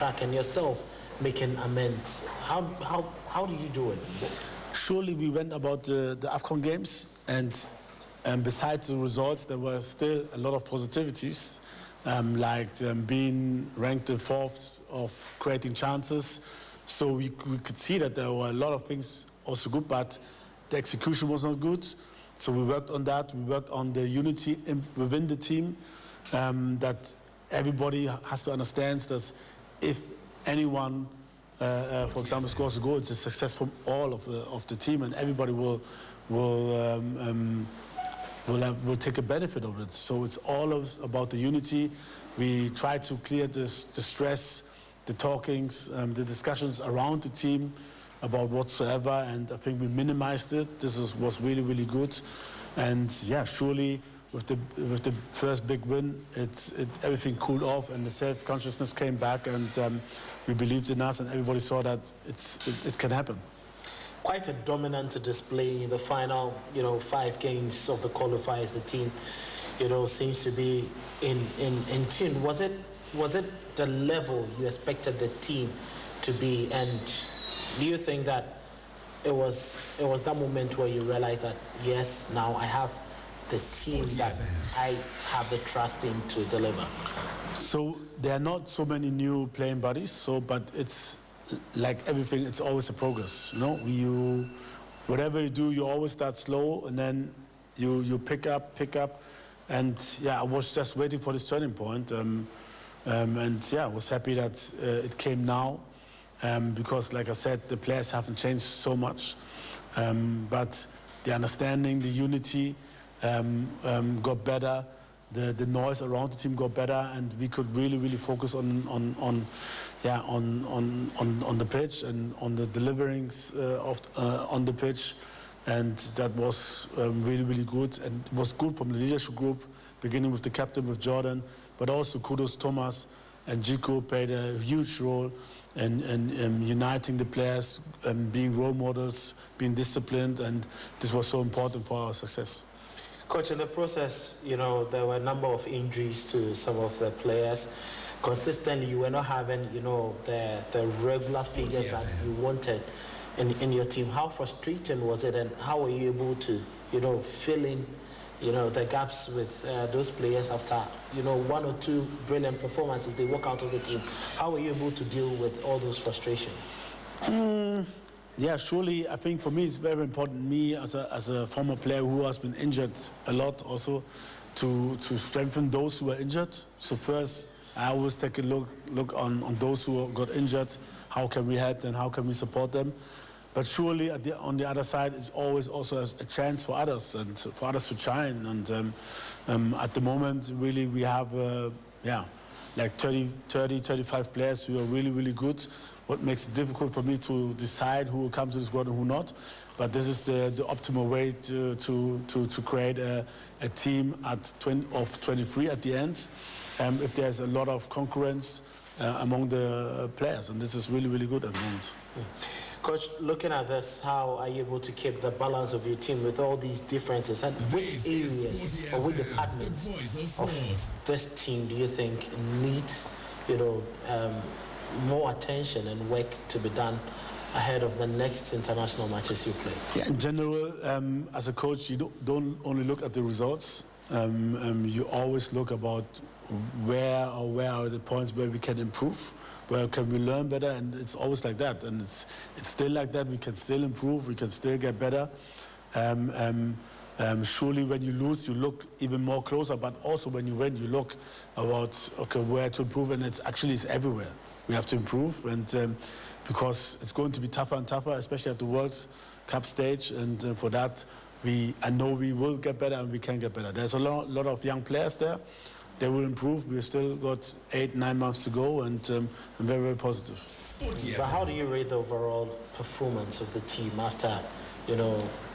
track and yourself making amends. How do you do it? Surely we went about the AFCON games, and besides the results, there were still a lot of positivities, like being ranked the fourth of creating chances. So we could see that there were a lot of things also good, but the execution was not good. So we worked on that. We worked on the unity within the team, that everybody has to understand that if anyone, for example, scores a goal, it's a success from all of the team, and everybody will take a benefit of it. So it's all about the unity. We try to clear the stress, the talkings, the discussions around the team about whatsoever, and I think we minimized it. This was really, really good. And yeah, surely with the first big win, everything cooled off and the self-consciousness came back, and we believed in us, and everybody saw that it can happen. Quite a dominant display in the final, 5 games of the qualifiers. The team, seems to be in tune. Was it the level you expected the team to be? And do you think that it was that moment where you realized that, yes, now I have the team that I have the trust in to deliver? So there are not so many new playing buddies, but it's like everything, it's always a progress. Whatever you do, you always start slow, and then you pick up, and yeah, I was just waiting for this turning point, and yeah, I was happy that it came now, because like I said, the players haven't changed so much, but the understanding, the unity got better. The noise around the team got better, and we could really, really focus on the pitch and on the deliverings on the pitch, and that was really, really good. And it was good from the leadership group, beginning with the captain, with Jordan, but also kudos Thomas and Jico played a huge role in uniting the players, being role models, being disciplined, and this was so important for our success. Coach, in the process, there were a number of injuries to some of the players. Consistently, you were not having, the regular figures that you wanted in your team. How frustrating was it, and how were you able to, fill in, the gaps with those players after, 1 or 2 brilliant performances, they walk out of the team? How were you able to deal with all those frustrations? Yeah, surely, I think for me it's very important, me as a former player who has been injured a lot also, to strengthen those who are injured. So first, I always take a look on those who got injured. How can we help them? How can we support them? But surely on the other side, it's always also a chance for others and for others to shine. And at the moment, really, we have, like 35 players who are really, really good. What makes it difficult for me to decide who will come to the squad and who not. But this is the optimal way to create a team of 23 at the end, if there's a lot of concurrence among the players. And this is really, really good at the moment. Coach, looking at this, how are you able to keep the balance of your team with all these differences? And which areas or which departments of this team do you think needs, more attention and work to be done ahead of the next international matches you play? Yeah, in general, as a coach, you don't only look at the results. You always look about where are the points where we can improve, where can we learn better, and it's always like that. And it's still like that. We can still improve. We can still get better. Surely when you lose, you look even more closer, but also when you win, you look about, okay, where to improve, and it's everywhere. We have to improve, and because it's going to be tougher and tougher, especially at the World Cup stage, and for that, I know we will get better and we can get better. There's a lot of young players there. They will improve. We've still got 8-9 months to go, and I'm very, very positive. But how do you rate the overall performance of the team after,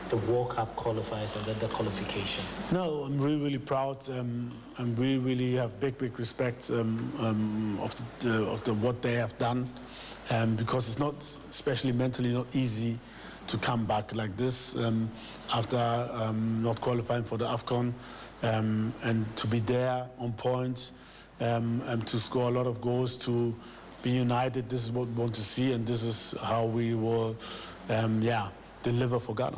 the World Cup qualifiers and then the qualification? No, I'm really, really proud. I really, really have big respect of what they have done, because it's not, especially mentally, not easy to come back like this after not qualifying for the AFCON, and to be there on point, and to score a lot of goals, to be united. This is what we want to see, and this is how we will, deliver for Ghana.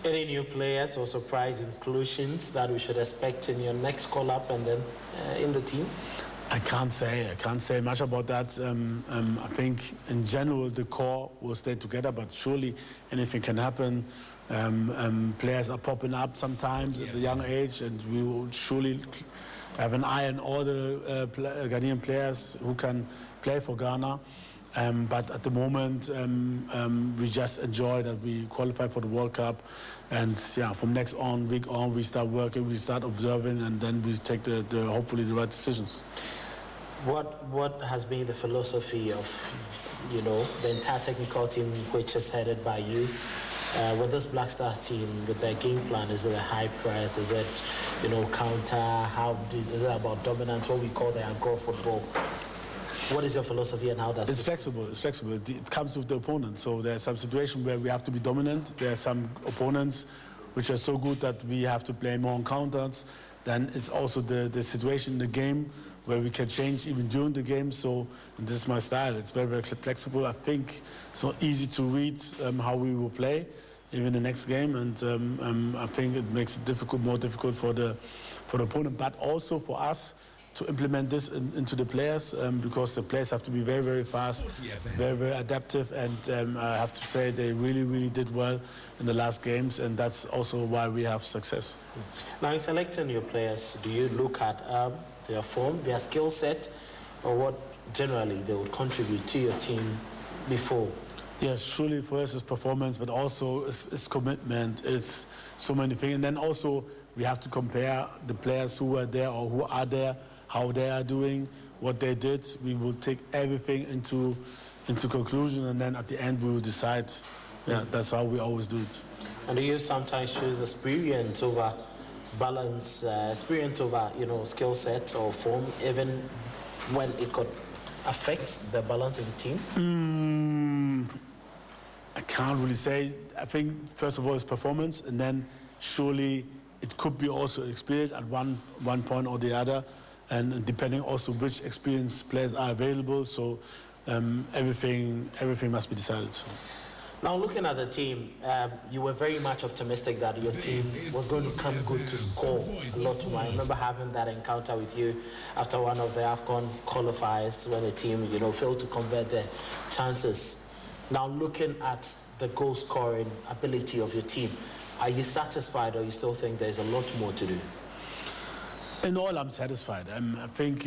Any new players or surprise inclusions that we should expect in your next call-up and then in the team? I can't say much about that. I think in general the core will stay together, but surely anything can happen. Players are popping up sometimes at a young age, and we will surely have an eye on all the Ghanaian players who can play for Ghana. But at the moment, we just enjoy that we qualify for the World Cup, and from next week on, we start working, we start observing, and then we take hopefully the right decisions. What has been the philosophy of, the entire technical team, which is headed by you, with this Black Stars team, with their game plan? Is it a high press? Is it, counter? Is it about dominance? What we call the aggro football? What is your philosophy, and how does it's flexible? It's flexible. It comes with the opponent. So there's some situations where we have to be dominant. There are some opponents which are so good that we have to play more on counters. Then it's also the situation in the game where we can change even during the game. So this is my style. It's very, very flexible. I think it's not easy to read how we will play, even the next game. And I think it makes it more difficult for the opponent, but also for us to implement this into the players, because the players have to be very, very fast, very, very adaptive, and I have to say they really, really did well in the last games, and that's also why we have success. Now, in selecting your players, do you look at their form, their skill set, or what generally they would contribute to your team before? Yes, surely for us it's performance, but also it's commitment, it's so many things, and then also we have to compare the players who are there or who are there, how they are doing, what they did. We will take everything into conclusion, and then at the end we will decide. Yeah, that's how we always do it. And do you sometimes choose experience over balance, experience over skill set or form, even when it could affect the balance of the team? I can't really say. I think first of all it's performance, and then surely it could be also experience at one point or the other. And depending also which experienced players are available, so everything must be decided. So. Now, looking at the team, you were very much optimistic that your team was going to come good to score a lot more. I remember having that encounter with you after one of the AFCON qualifiers when the team, failed to convert their chances. Now, looking at the goal-scoring ability of your team, are you satisfied, or you still think there's a lot more to do? In all, I'm satisfied. I think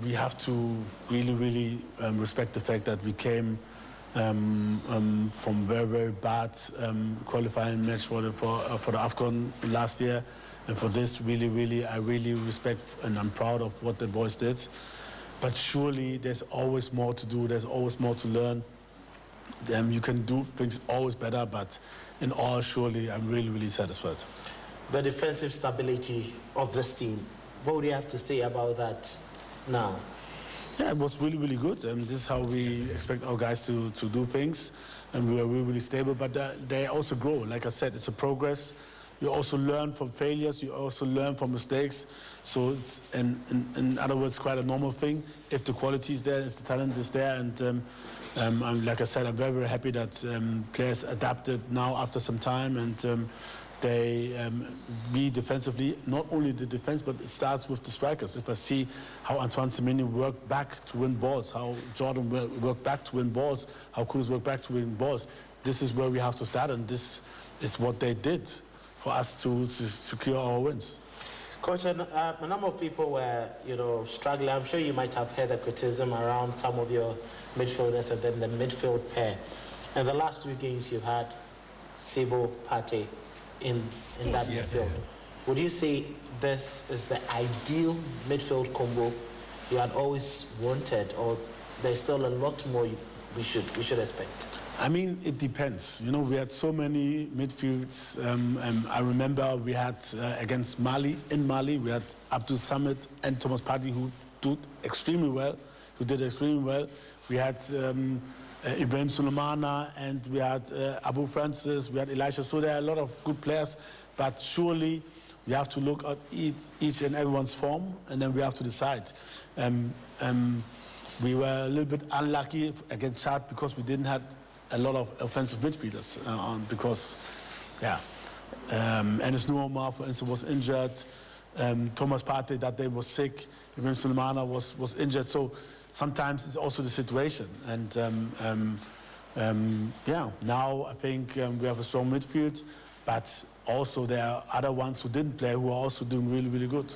we have to really, really respect the fact that we came from very, very bad qualifying match for the AFCON last year, and for this, really, really, I really respect and I'm proud of what the boys did. But surely, there's always more to do. There's always more to learn. You can do things always better, but in all, surely, I'm really, really satisfied. The defensive stability of this team. What would you have to say about that now? Yeah, it was really, really good. This is how we expect our guys to do things. And we are really, really stable. But they also grow. Like I said, it's a progress. You also learn from failures. You also learn from mistakes. So it's, in other words, quite a normal thing. If the quality is there, if the talent is there. And like I said, I'm very, very happy that players adapted now after some time. And we defensively, not only the defense, but it starts with the strikers. If I see how Antoine Semenyo worked back to win balls, how Jordan worked back to win balls, how Kudus worked back to win balls, this is where we have to start, and this is what they did for us to secure our wins. Coach, a number of people were, struggling. I'm sure you might have heard the criticism around some of your midfielders and then the midfield pair. In the last 2 games you've had Sibo, Pate, in that midfield. Would you say this is the ideal midfield combo you had always wanted, or there's still a lot more we should expect? I mean, it depends. We had so many midfields. I remember we had against Mali, we had Abdul Samad and Thomas Partey who did extremely well. We had Ibrahim Sulemana, and we had Abu Francis, we had Elisha. So there are a lot of good players, but surely we have to look at each and everyone's form, and then we have to decide. we were a little bit unlucky against Chad because we didn't have a lot of offensive midfielders because, Enes Noorma, for instance, was injured. Thomas Partey that day was sick. Raymond was injured. So sometimes it's also the situation. And now I think we have a strong midfield, but also there are other ones who didn't play who are also doing really, really good.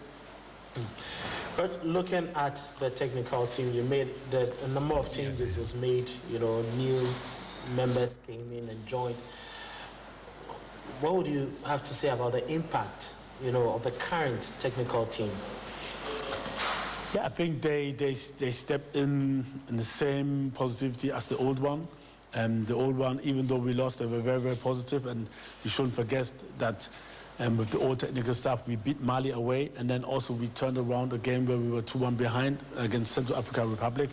But looking at the technical team, you made a number of changes was made. New members came in and joined. What would you have to say about the impact, of the current technical team? Yeah, I think they stepped in the same positivity as the old one. The old one, even though we lost, they were very, very positive. And you shouldn't forget that with the old technical staff, we beat Mali away. And then also we turned around a game where we were 2-1 behind against Central African Republic.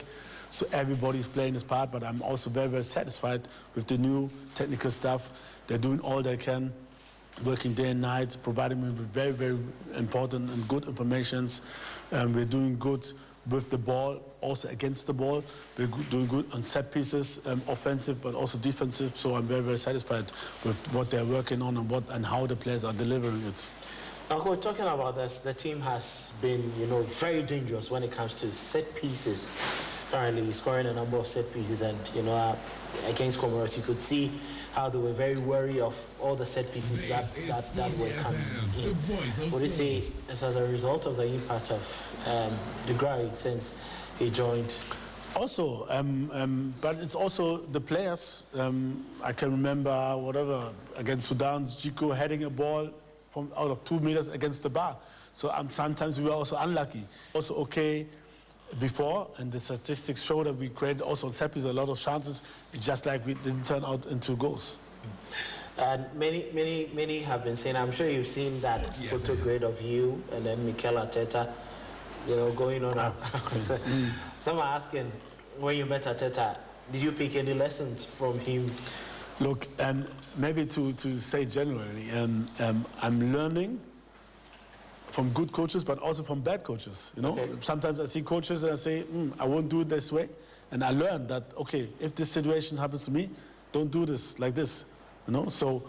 So everybody's playing his part. But I'm also very, very satisfied with the new technical staff. They're doing all they can, working day and night, providing me with very, very important and good informations. We're doing good with the ball, also against the ball. We're doing good on set pieces, offensive but also defensive. So I'm very, very satisfied with what they're working on and how the players are delivering it. Now, Coach, talking about this, the team has been, very dangerous when it comes to set pieces. Currently scoring a number of set pieces, and against Comoros, you could see how they were very wary of all the set pieces that were coming in. Would you say it's as a result of the impact of De Grey since he joined? Also, but it's also the players. I can remember against Sudan, Jiko heading a ball from out of 2 meters against the bar. So sometimes we were also unlucky. Also okay before, and the statistics show that we created also on set pieces a lot of chances. It's just like we didn't turn out into goals. And many have been saying, I'm sure you've seen that photo grade of you and then Mikel Arteta, going on. Some are asking, when you met Arteta, did you pick any lessons from him? Look, maybe to say generally, I'm learning from good coaches, but also from bad coaches. Okay. Sometimes I see coaches and I say, I won't do it this way. And I learned that, okay, if this situation happens to me, don't do this like this. So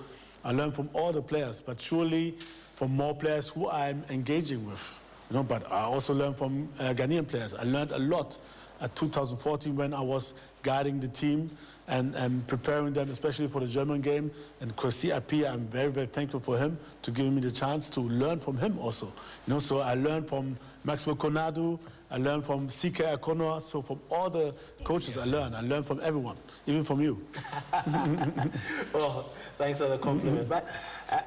I learned from all the players, but surely from more players who I'm engaging with. But I also learned from Ghanaian players. I learned a lot at 2014 when I was guiding the team and preparing them, especially for the German game. And Kwesi Appiah, I'm very, very thankful for him to give me the chance to learn from him also. So I learned from Maximo Konadu, I learned from CK Akonoa. So from all the coaches I learned from everyone, even from you. Well, thanks for the compliment. But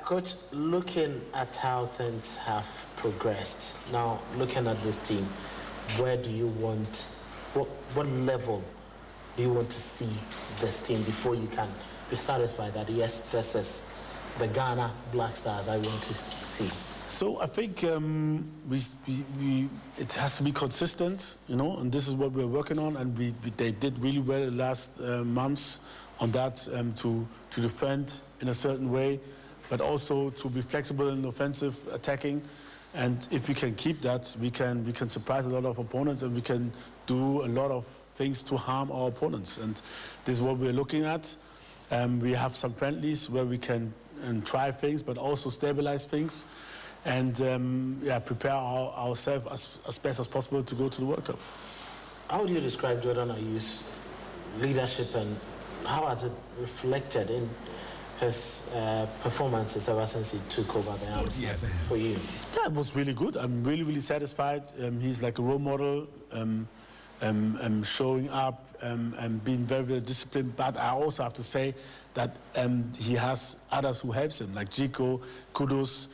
Coach, looking at how things have progressed, now looking at this team, where do you want, what level do you want to see this team before you can be satisfied that, yes, this is the Ghana Black Stars I want to see? So I think it has to be consistent, and this is what we're working on, and they did really well the last months on that, to defend in a certain way, but also to be flexible in offensive attacking. And if we can keep that, we can surprise a lot of opponents, and we can do a lot of things to harm our opponents. And this is what we're looking at. We have some friendlies where we can try things, but also stabilize things, and prepare ourselves as best as possible to go to the World Cup. How would you describe Jordan Ayew's leadership, and how has it reflected in his performances ever since he took over the arms for you? Yeah, it was really good. I'm really, really satisfied. He's like a role model, showing up and being very, very disciplined. But I also have to say that he has others who helps him, like Jiko, Kudus,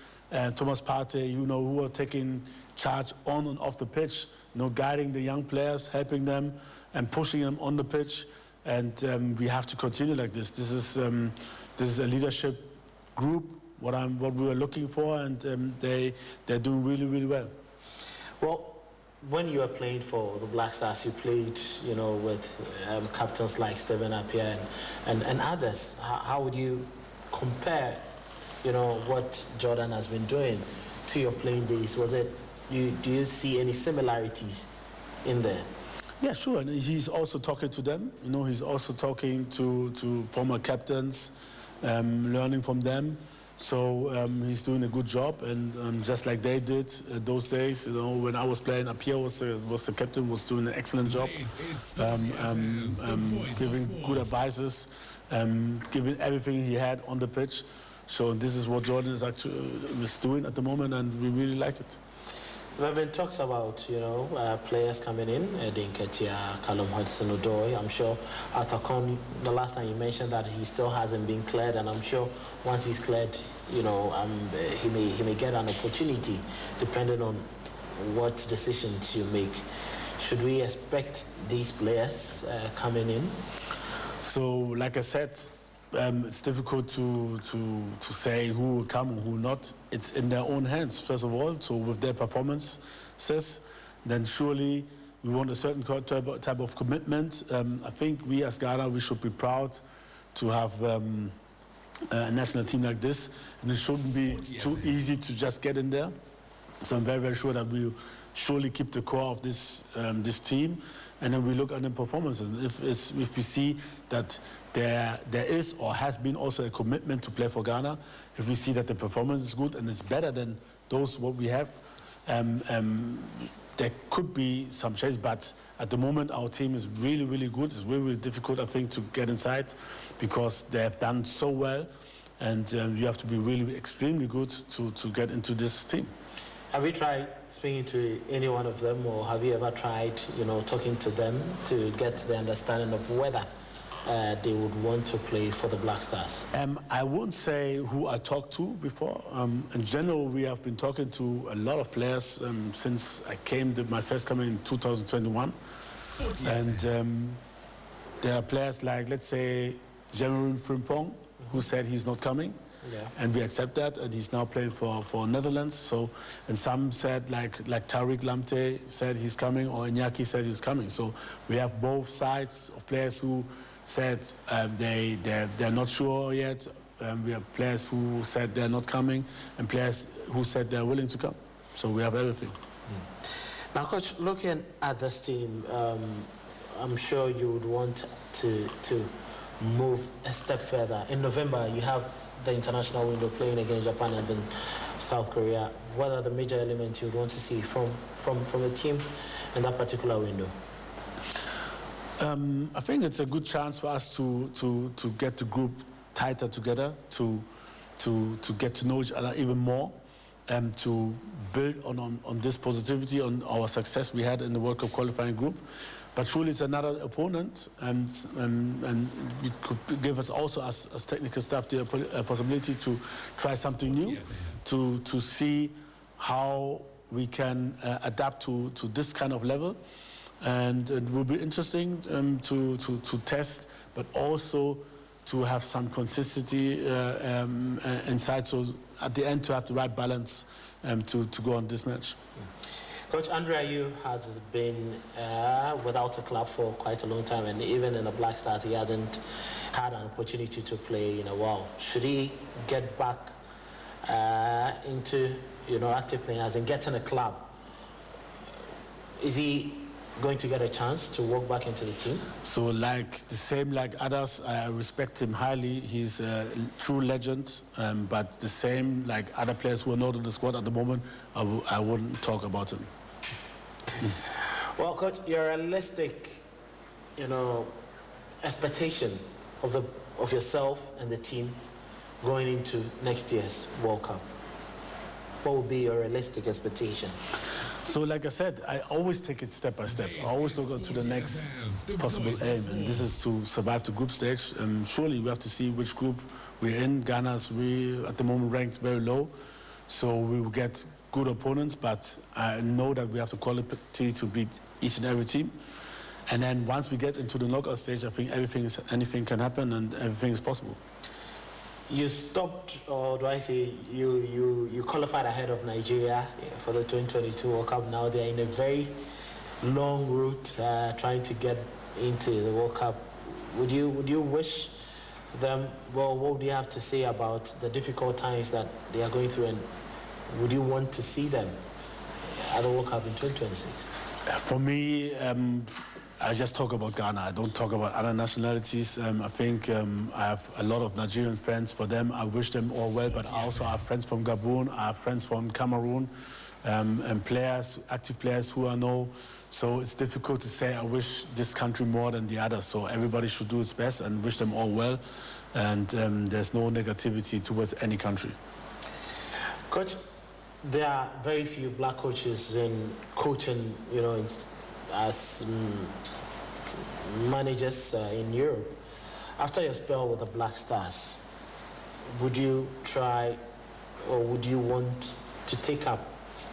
Thomas Partey, who are taking charge on and off the pitch, guiding the young players, helping them and pushing them on the pitch. And we have to continue like this. This is a leadership group, what we were looking for, and they're doing really, really well. Well, when you were playing for the Black Stars, you played, with captains like Stephen Appiah and others. How would you compare, what Jordan has been doing to your playing days? Do you see any similarities in there? Yeah, sure. And he's also talking to them. You know, he's also talking to former captains, learning from them. So he's doing a good job, and just like they did those days, you know, when I was playing up here, was the captain, was doing an excellent job, giving good advices, giving everything he had on the pitch. So this is what Jordan is doing at the moment, and we really like it. There have been talks about, you know, players coming in, Edem Ketia, Callum Hudson-Odoi. I'm sure Atakon, the last time you mentioned that he still hasn't been cleared, and I'm sure once he's cleared, you know, he may get an opportunity depending on what decisions you make. Should we expect these players coming in? So, like I said, it's difficult to say who will come and who will not. It's in their own hands, first of all. So with their performances, then surely we want a certain type of commitment. I think we as Ghana, we should be proud to have a national team like this. And it shouldn't be too easy to just get in there. So I'm very, very sure that we'll surely keep the core of this team. And then we look at the performances. If we see that there is or has been also a commitment to play for Ghana, if we see that the performance is good and it's better than those what we have, there could be some change. But at the moment, our team is really, really good. It's really, really difficult, I think, to get inside because they have done so well. And you have to be really extremely good to get into this team. Have you tried speaking to any one of them, or have you ever tried, you know, talking to them to get the understanding of whether they would want to play for the Black Stars? I won't say who I talked to before. In general, we have been talking to a lot of players since I came, my first coming in 2021. And there are players like, let's say, Jeremy Frimpong, who said he's not coming. Yeah. And we accept that, and he's now playing for Netherlands. So, and some said like Tariq Lamptey said he's coming, or Iñaki said he's coming. So we have both sides of players who said they're not sure yet. We have players who said they're not coming, and players who said they're willing to come. So we have everything. Now, Coach, looking at this team, I'm sure you would want to move a step further. In November, you have the international window playing against Japan and then South Korea. What are the major elements you would want to see from the team in that particular window? I think it's a good chance for us to get the group tighter together, to get to know each other even more, and to build on this positivity, on our success we had in the World Cup qualifying group. But surely it's another opponent, and it could give us also, as technical staff, the possibility to try something new, to see how we can adapt to this kind of level. And it will be interesting to test, but also to have some consistency inside, so at the end to have the right balance to go on this match. Coach Andre Ayew has been without a club for quite a long time, and even in the Black Stars, he hasn't had an opportunity to play in a while. Should he get back into, you know, active playing, as in getting a club? Is he going to get a chance to walk back into the team? So like others, I respect him highly. He's a true legend, but the same like other players who are not in the squad at the moment, I wouldn't talk about him. Well, Coach, your realistic, you know, expectation of yourself and the team going into next year's World Cup, what would be your realistic expectation? So, like I said, I always take it step by step. I always look to the next possible aim, and this is to survive the group stage. Surely we have to see which group we're in. Ghana's at the moment ranked very low, so we will get good opponents, but I know that we have the quality to beat each and every team. And then once we get into the knockout stage, I think anything can happen and everything is possible. You stopped, or do I say you qualified ahead of Nigeria for the 2022 World Cup. Now they're in a very long route trying to get into the World Cup. Would you wish them, well, what would you have to say about the difficult times that they are going through, and would you want to see them at the World Cup in 2026? For me, I just talk about Ghana. I don't talk about other nationalities. I think I have a lot of Nigerian friends. For them, I wish them all well, but I also have friends from Gabon, I have friends from Cameroon, and players, active players who I know. So it's difficult to say I wish this country more than the others. So everybody should do its best and wish them all well. And there's no negativity towards any country. Coach, there are very few black coaches in coaching, you know, as managers in Europe. After your spell with the Black Stars, would you try or would you want to take up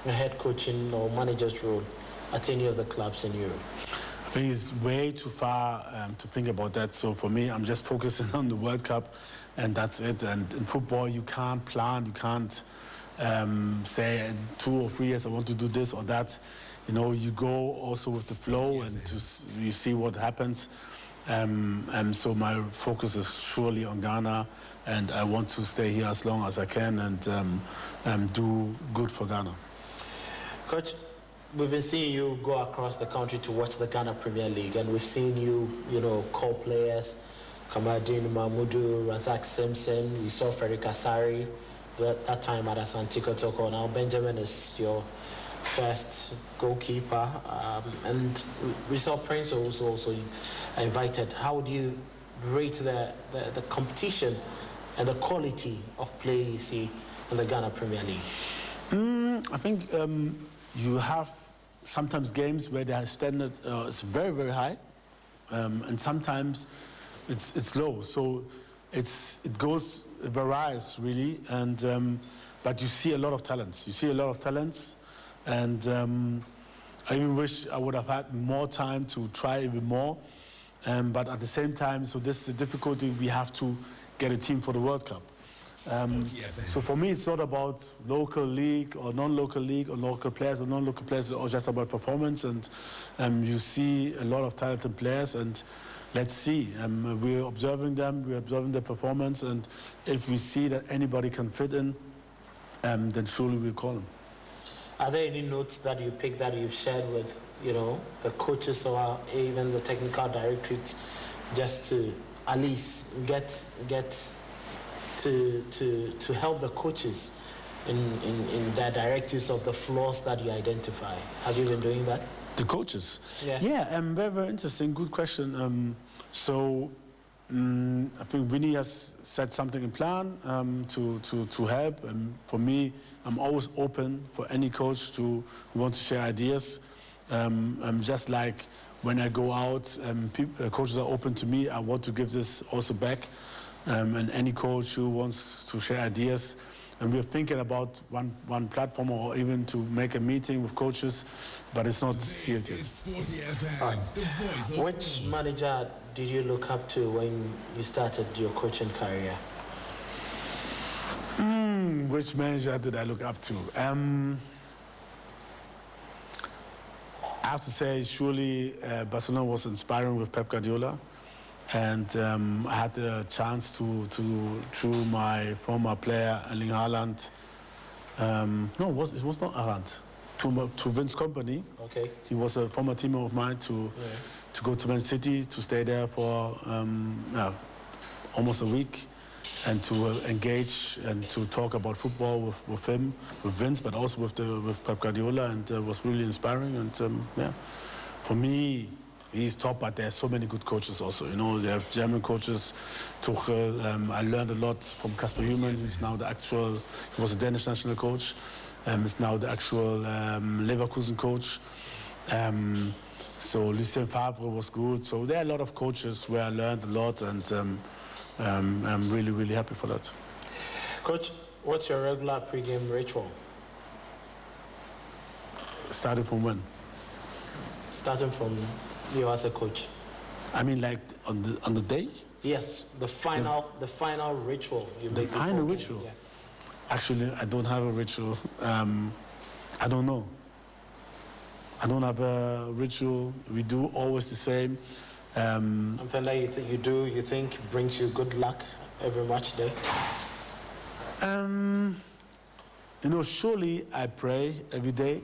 a head coaching or manager's role at any of the clubs in Europe? I think it's way too far to think about that. So for me, I'm just focusing on the World Cup, and that's it. And in football, you can't plan, you can't say in 2 or 3 years I want to do this or that. You know, you go also with the flow, and you see what happens. And so my focus is surely on Ghana, and I want to stay here as long as I can and do good for Ghana. Coach, we've been seeing you go across the country to watch the Ghana Premier League, and we've seen you, you know, call players, Kamadin Mahmudu, Razak Simpson. We saw Frederick Asari that time at Asante Kotoko. Now Benjamin is your first goalkeeper, and we saw Prince also invited. How would you rate the competition and the quality of play you see in the Ghana Premier League? I think you have sometimes games where their standard is very, very high, and sometimes it's low. So it varies really, and but you see a lot of talents. You see a lot of talents, and I even wish I would have had more time to try even more. But at the same time, so this is the difficulty, we have to get a team for the World Cup. So for me, it's not about local league or non-local league or local players or non-local players. It's just about performance, and you see a lot of talented players, and let's see. We're observing them, we're observing their performance, and if we see that anybody can fit in, then surely we'll call them. Are there any notes that you picked that you've shared with, you know, the coaches or even the technical directorate, just to at least get to help the coaches in their directives of the flaws that you identify? Have you been doing that? The coaches? Yeah. Very, very interesting. Good question. I think Winnie has set something in plan to help. And for me, I'm always open for any coach who wants to share ideas. Just like when I go out, coaches are open to me. I want to give this also back. And any coach who wants to share ideas. And we're thinking about one platform or even to make a meeting with coaches, but it's not sealed yet. Which manager did you look up to when you started your coaching career? Which manager did I look up to? I have to say, surely Barcelona was inspiring with Pep Guardiola. And I had the chance to through my former player, Erling Haaland. No, it was not Haaland. To Vince's company. Okay. He was a former teammate of mine to go to Man City, to stay there for almost a week, and to engage and to talk about football with him, with Vince, but also with Pep Guardiola, and it was really inspiring. And for me, he's top, but there are so many good coaches also. You know, they have German coaches, Tuchel. I learned a lot from Kasper Hümann. He's now he was a Danish national coach. He's now the actual Leverkusen coach. So Lucien Favre was good. So there are a lot of coaches where I learned a lot, and I'm really, really happy for that. Coach, what's your regular pre-game ritual? Starting from when? Starting from you as a coach. I mean, like on the day? Yes, the final ritual you make. The final ritual? Yeah. Actually, I don't have a ritual. I don't know. I don't have a ritual. We do always the same. Something that you think brings you good luck every match day? You know, surely I pray every day.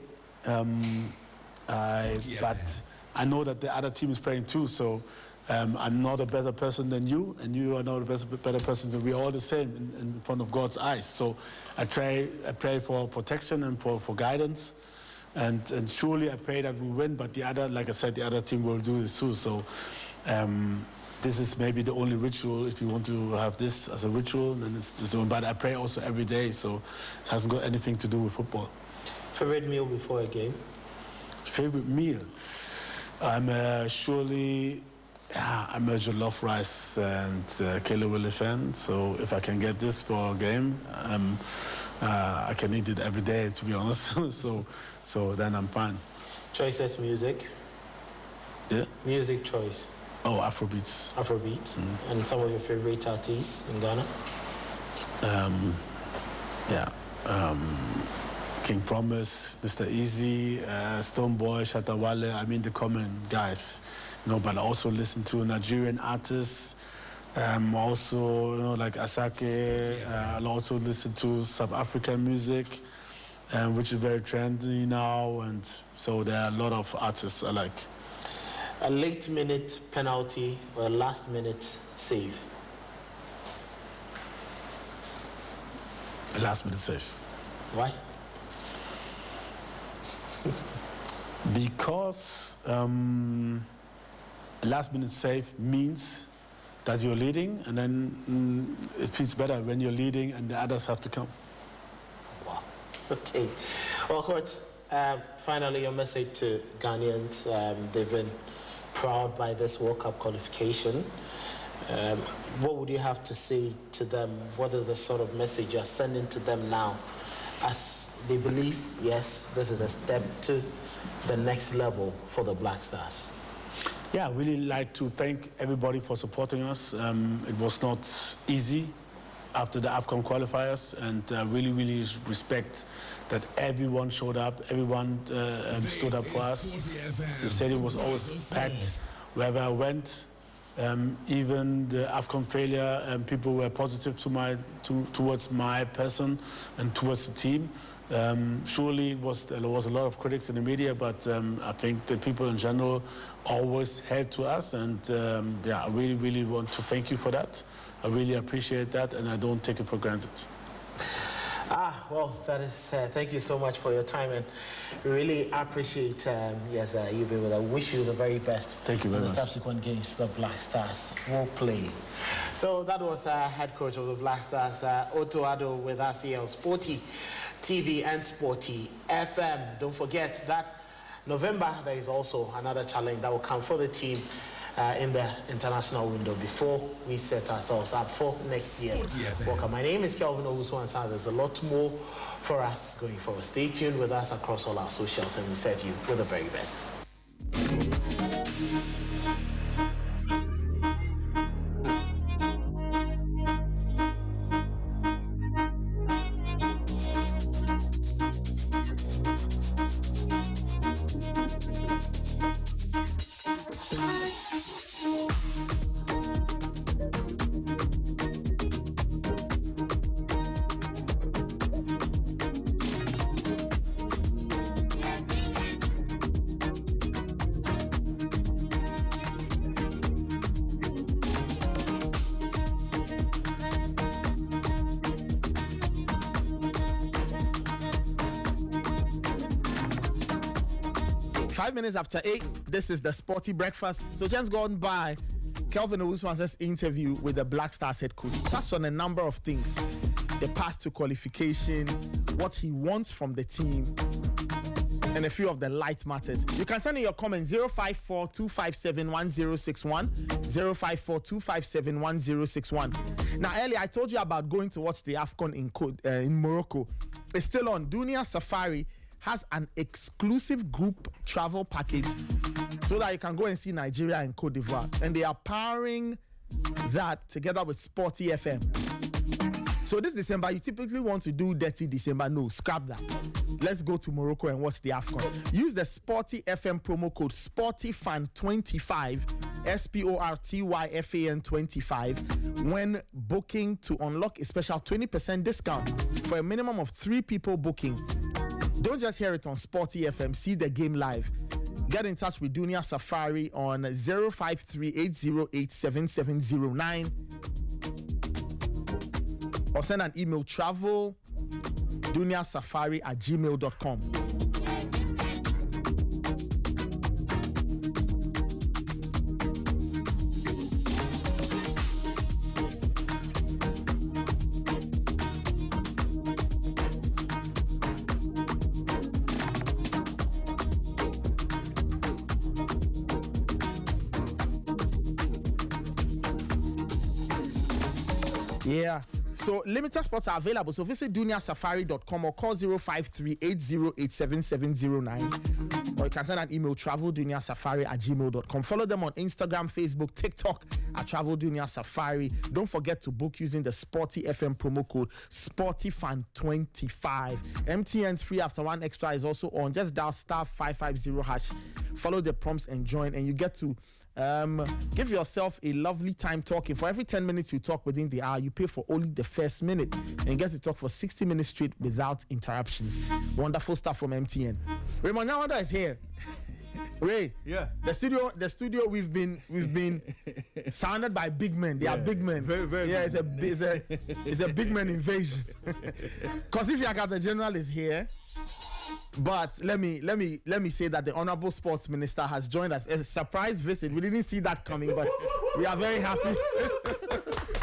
But I know that the other team is playing too. So I'm not a better person than you, and you are not a better person than we are all the same in front of God's eyes. So I pray for protection and for guidance. And surely I pray that we win, but the other, like I said, the other team will do this too. So this is maybe the only ritual. If you want to have this as a ritual, then it's so. But I pray also every day, so it hasn't got anything to do with football. Favorite meal before a game? Favorite meal? I'm surely, I'm a jollof rice and kale willy fan. So if I can get this for a game, I can eat it every day, to be honest. so then I'm fine. Choices music? Yeah. Music choice? Oh, Afrobeats. Afrobeats. And some of your favorite artists in Ghana? King Promise, Mr. Easy, Stoneboy, Shatta Wale. I mean the common guys, but I also listen to Nigerian artists. Also, like Asake. I'll also listen to South African music, which is very trendy now. And so there are a lot of artists I like. A late-minute penalty or a last-minute save? A last-minute save. Why? Because last-minute save means that you're leading, and then it feels better when you're leading and the others have to come. Wow. Okay. Well, Coach, finally, your message to Ghanaians. They've been proud by this World Cup qualification. What would you have to say to them? What is the sort of message you're sending to them now as they believe, yes, this is a step to the next level for the Black Stars? Yeah, I really like to thank everybody for supporting us. It was not easy after the AFCON qualifiers, and really respect that everyone showed up, everyone stood up for us. The stadium was always packed wherever I went. Even the AFCON failure, people were positive towards my person and towards the team. Surely there was a lot of critics in the media, but I think the people in general always held to us, and I really want to thank you for that. I really appreciate that, and I don't take it for granted. Well, that is, thank you so much for your time, and really appreciate, you being with us. I wish you the very best. Thank you very much. In the subsequent games, the Black Stars will play. So that was head coach of the Black Stars, Otto Addo, with us here on Sporty TV and Sporty FM. Don't forget that November, there is also another challenge that will come for the team in the international window before we set ourselves up for next year. Welcome. My name is Kelvin Owusu, and there's a lot more for us going forward. Stay tuned with us across all our socials, and we serve you with the very best. 5 minutes after 8, this is the Sporty Breakfast. So just gone by, Kelvin Owusu's interview with the Black Stars head coach touched on a number of things: the path to qualification, what he wants from the team, and a few of the light matters. You can send in your comments 054-257-1061, 054-257-1061. Now, earlier I told you about going to watch the AFCON in Morocco. It's still on. Dunia Safari has an exclusive group travel package so that you can go and see Nigeria and Cote d'Ivoire. And they are powering that together with Sporty FM. So this December, you typically want to do Dirty December. No, scrap that. Let's go to Morocco and watch the AFCON. Use the Sporty FM promo code SPORTYFAN25, SPORTYFAN25, when booking to unlock a special 20% discount for a minimum of 3 people booking. Don't just hear it on Sporty FM. See the game live. get in touch with Dunia Safari on 053-808-7709 or send an email travelduniasafari@gmail.com. Yeah. So limited spots are available. So visit duniasafari.com or call 053-808-7709. Or you can send an email travelduniasafari@gmail.com. Follow them on Instagram, Facebook, TikTok at Travel Dunia Safari. Don't forget to book using the Sporty FM promo code SportyFan25. MTN's free after one extra is also on. Just dial *550#. Follow the prompts and join, and you get to give yourself a lovely time talking. For every 10 minutes you talk within the hour, you pay for only the first minute and you get to talk for 60 minutes straight without interruptions. Wonderful stuff from MTN. Raymond Nyawanda is here. Ray, yeah. The studio we've been surrounded by big men. They are big men. Very, very. Yeah, it's a big man invasion. Because if Yaga the General is here. But let me say that the Honorable Sports Minister has joined us. A surprise visit. We didn't see that coming, but we are very happy.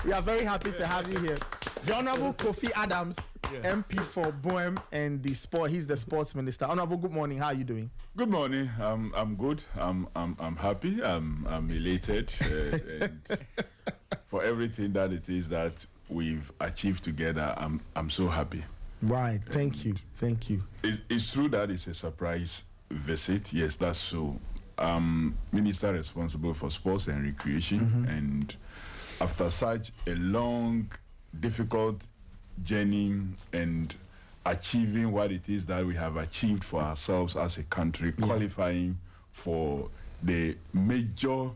We are very happy to have you here. The Honorable Kofi Adams, yes. MP for Bohem and the sport. He's the Sports Minister. Honorable, good morning. How are you doing? Good morning. I'm good. I'm happy. I'm elated and for everything that it is that we've achieved together. I'm so happy. Right. Thank you. It's true that it's a surprise visit. Yes, that's so. Minister responsible for sports and recreation, and after such a long, difficult journey and achieving what it is that we have achieved for ourselves as a country, qualifying for the major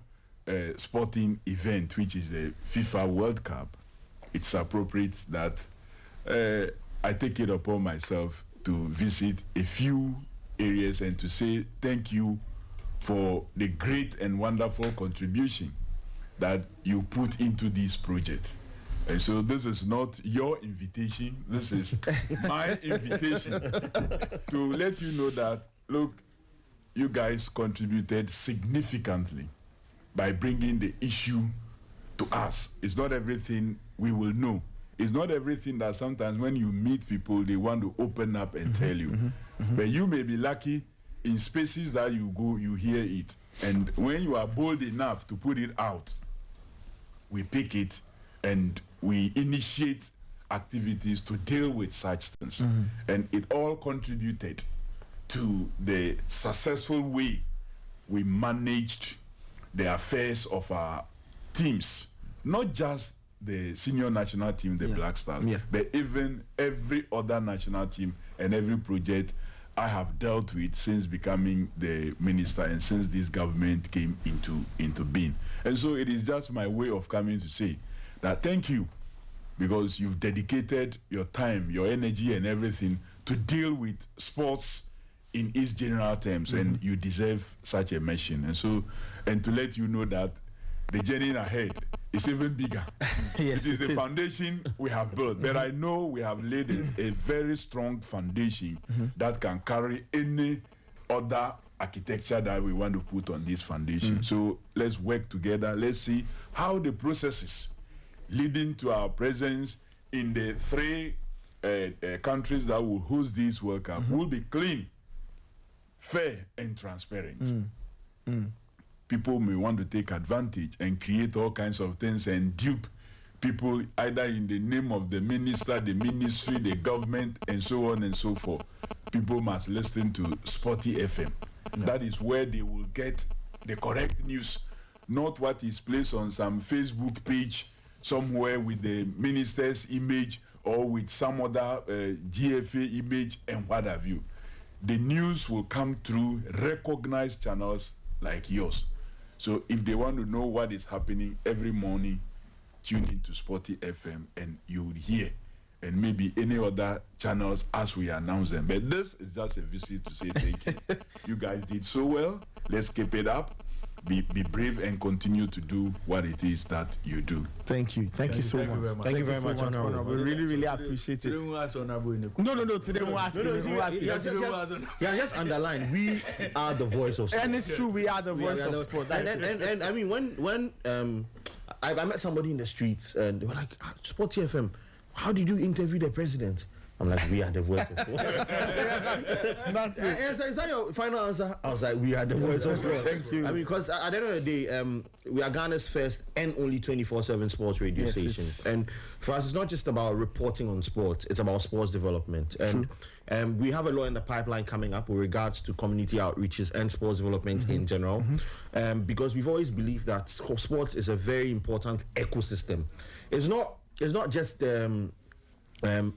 sporting event, which is the FIFA World Cup, it's appropriate that I take it upon myself to visit a few areas and to say thank you for the great and wonderful contribution that you put into this project. And so this is not your invitation, this is my invitation to let you know that, look, you guys contributed significantly by bringing the issue to us. It's not everything we will know. It's not everything that sometimes when you meet people, they want to open up and tell you. But you may be lucky in spaces that you go, you hear it. And when you are bold enough to put it out, we pick it and we initiate activities to deal with such things. And it all contributed to the successful way we managed the affairs of our teams, not just the senior national team, the Black Stars, but even every other national team and every project I have dealt with since becoming the minister and since this government came into being. And so it is just my way of coming to say that thank you, because you've dedicated your time, your energy and everything to deal with sports in its general terms, and you deserve such a mention. And so, and to let you know that the journey ahead is even bigger. Yes, it is the foundation we have built. But I know we have laid a very strong foundation that can carry any other architecture that we want to put on this foundation. So let's work together. Let's see how the processes leading to our presence in the three countries that will host this World Cup will be clean, fair, and transparent. People may want to take advantage and create all kinds of things and dupe people either in the name of the minister, the ministry, the government, and so on and so forth. People must listen to Sporty FM. That is where they will get the correct news, not what is placed on some Facebook page somewhere with the minister's image or with some other GFA image and what have you. The news will come through recognized channels like yours. So if they want to know what is happening every morning, tune into Sporty FM and you will hear and maybe any other channels as we announce them. But this is just a visit to say thank you. You guys did so well. Let's keep it up. Be brave and continue to do what it is that you do. Thank you so much. Thank you very much, Honorable. We really appreciate it. No, today we'll ask you. Yeah, just underline. We are the voice of sport. And it's true, we are the voice of sport. And I mean, when I met somebody in the streets and they were like, Sporty FM, how did you interview the president? I'm like, we are the voice of sport. That's it. And so is that your final answer? I was like, we are the voice of sport. Thank you. I mean, because at the end of the day, we are Ghana's first and only 24/7 sports radio station. And for us, it's not just about reporting on sports, it's about sports development. And we have a lot in the pipeline coming up with regards to community outreaches and sports development in general. Because we've always believed that sports is a very important ecosystem. It's not just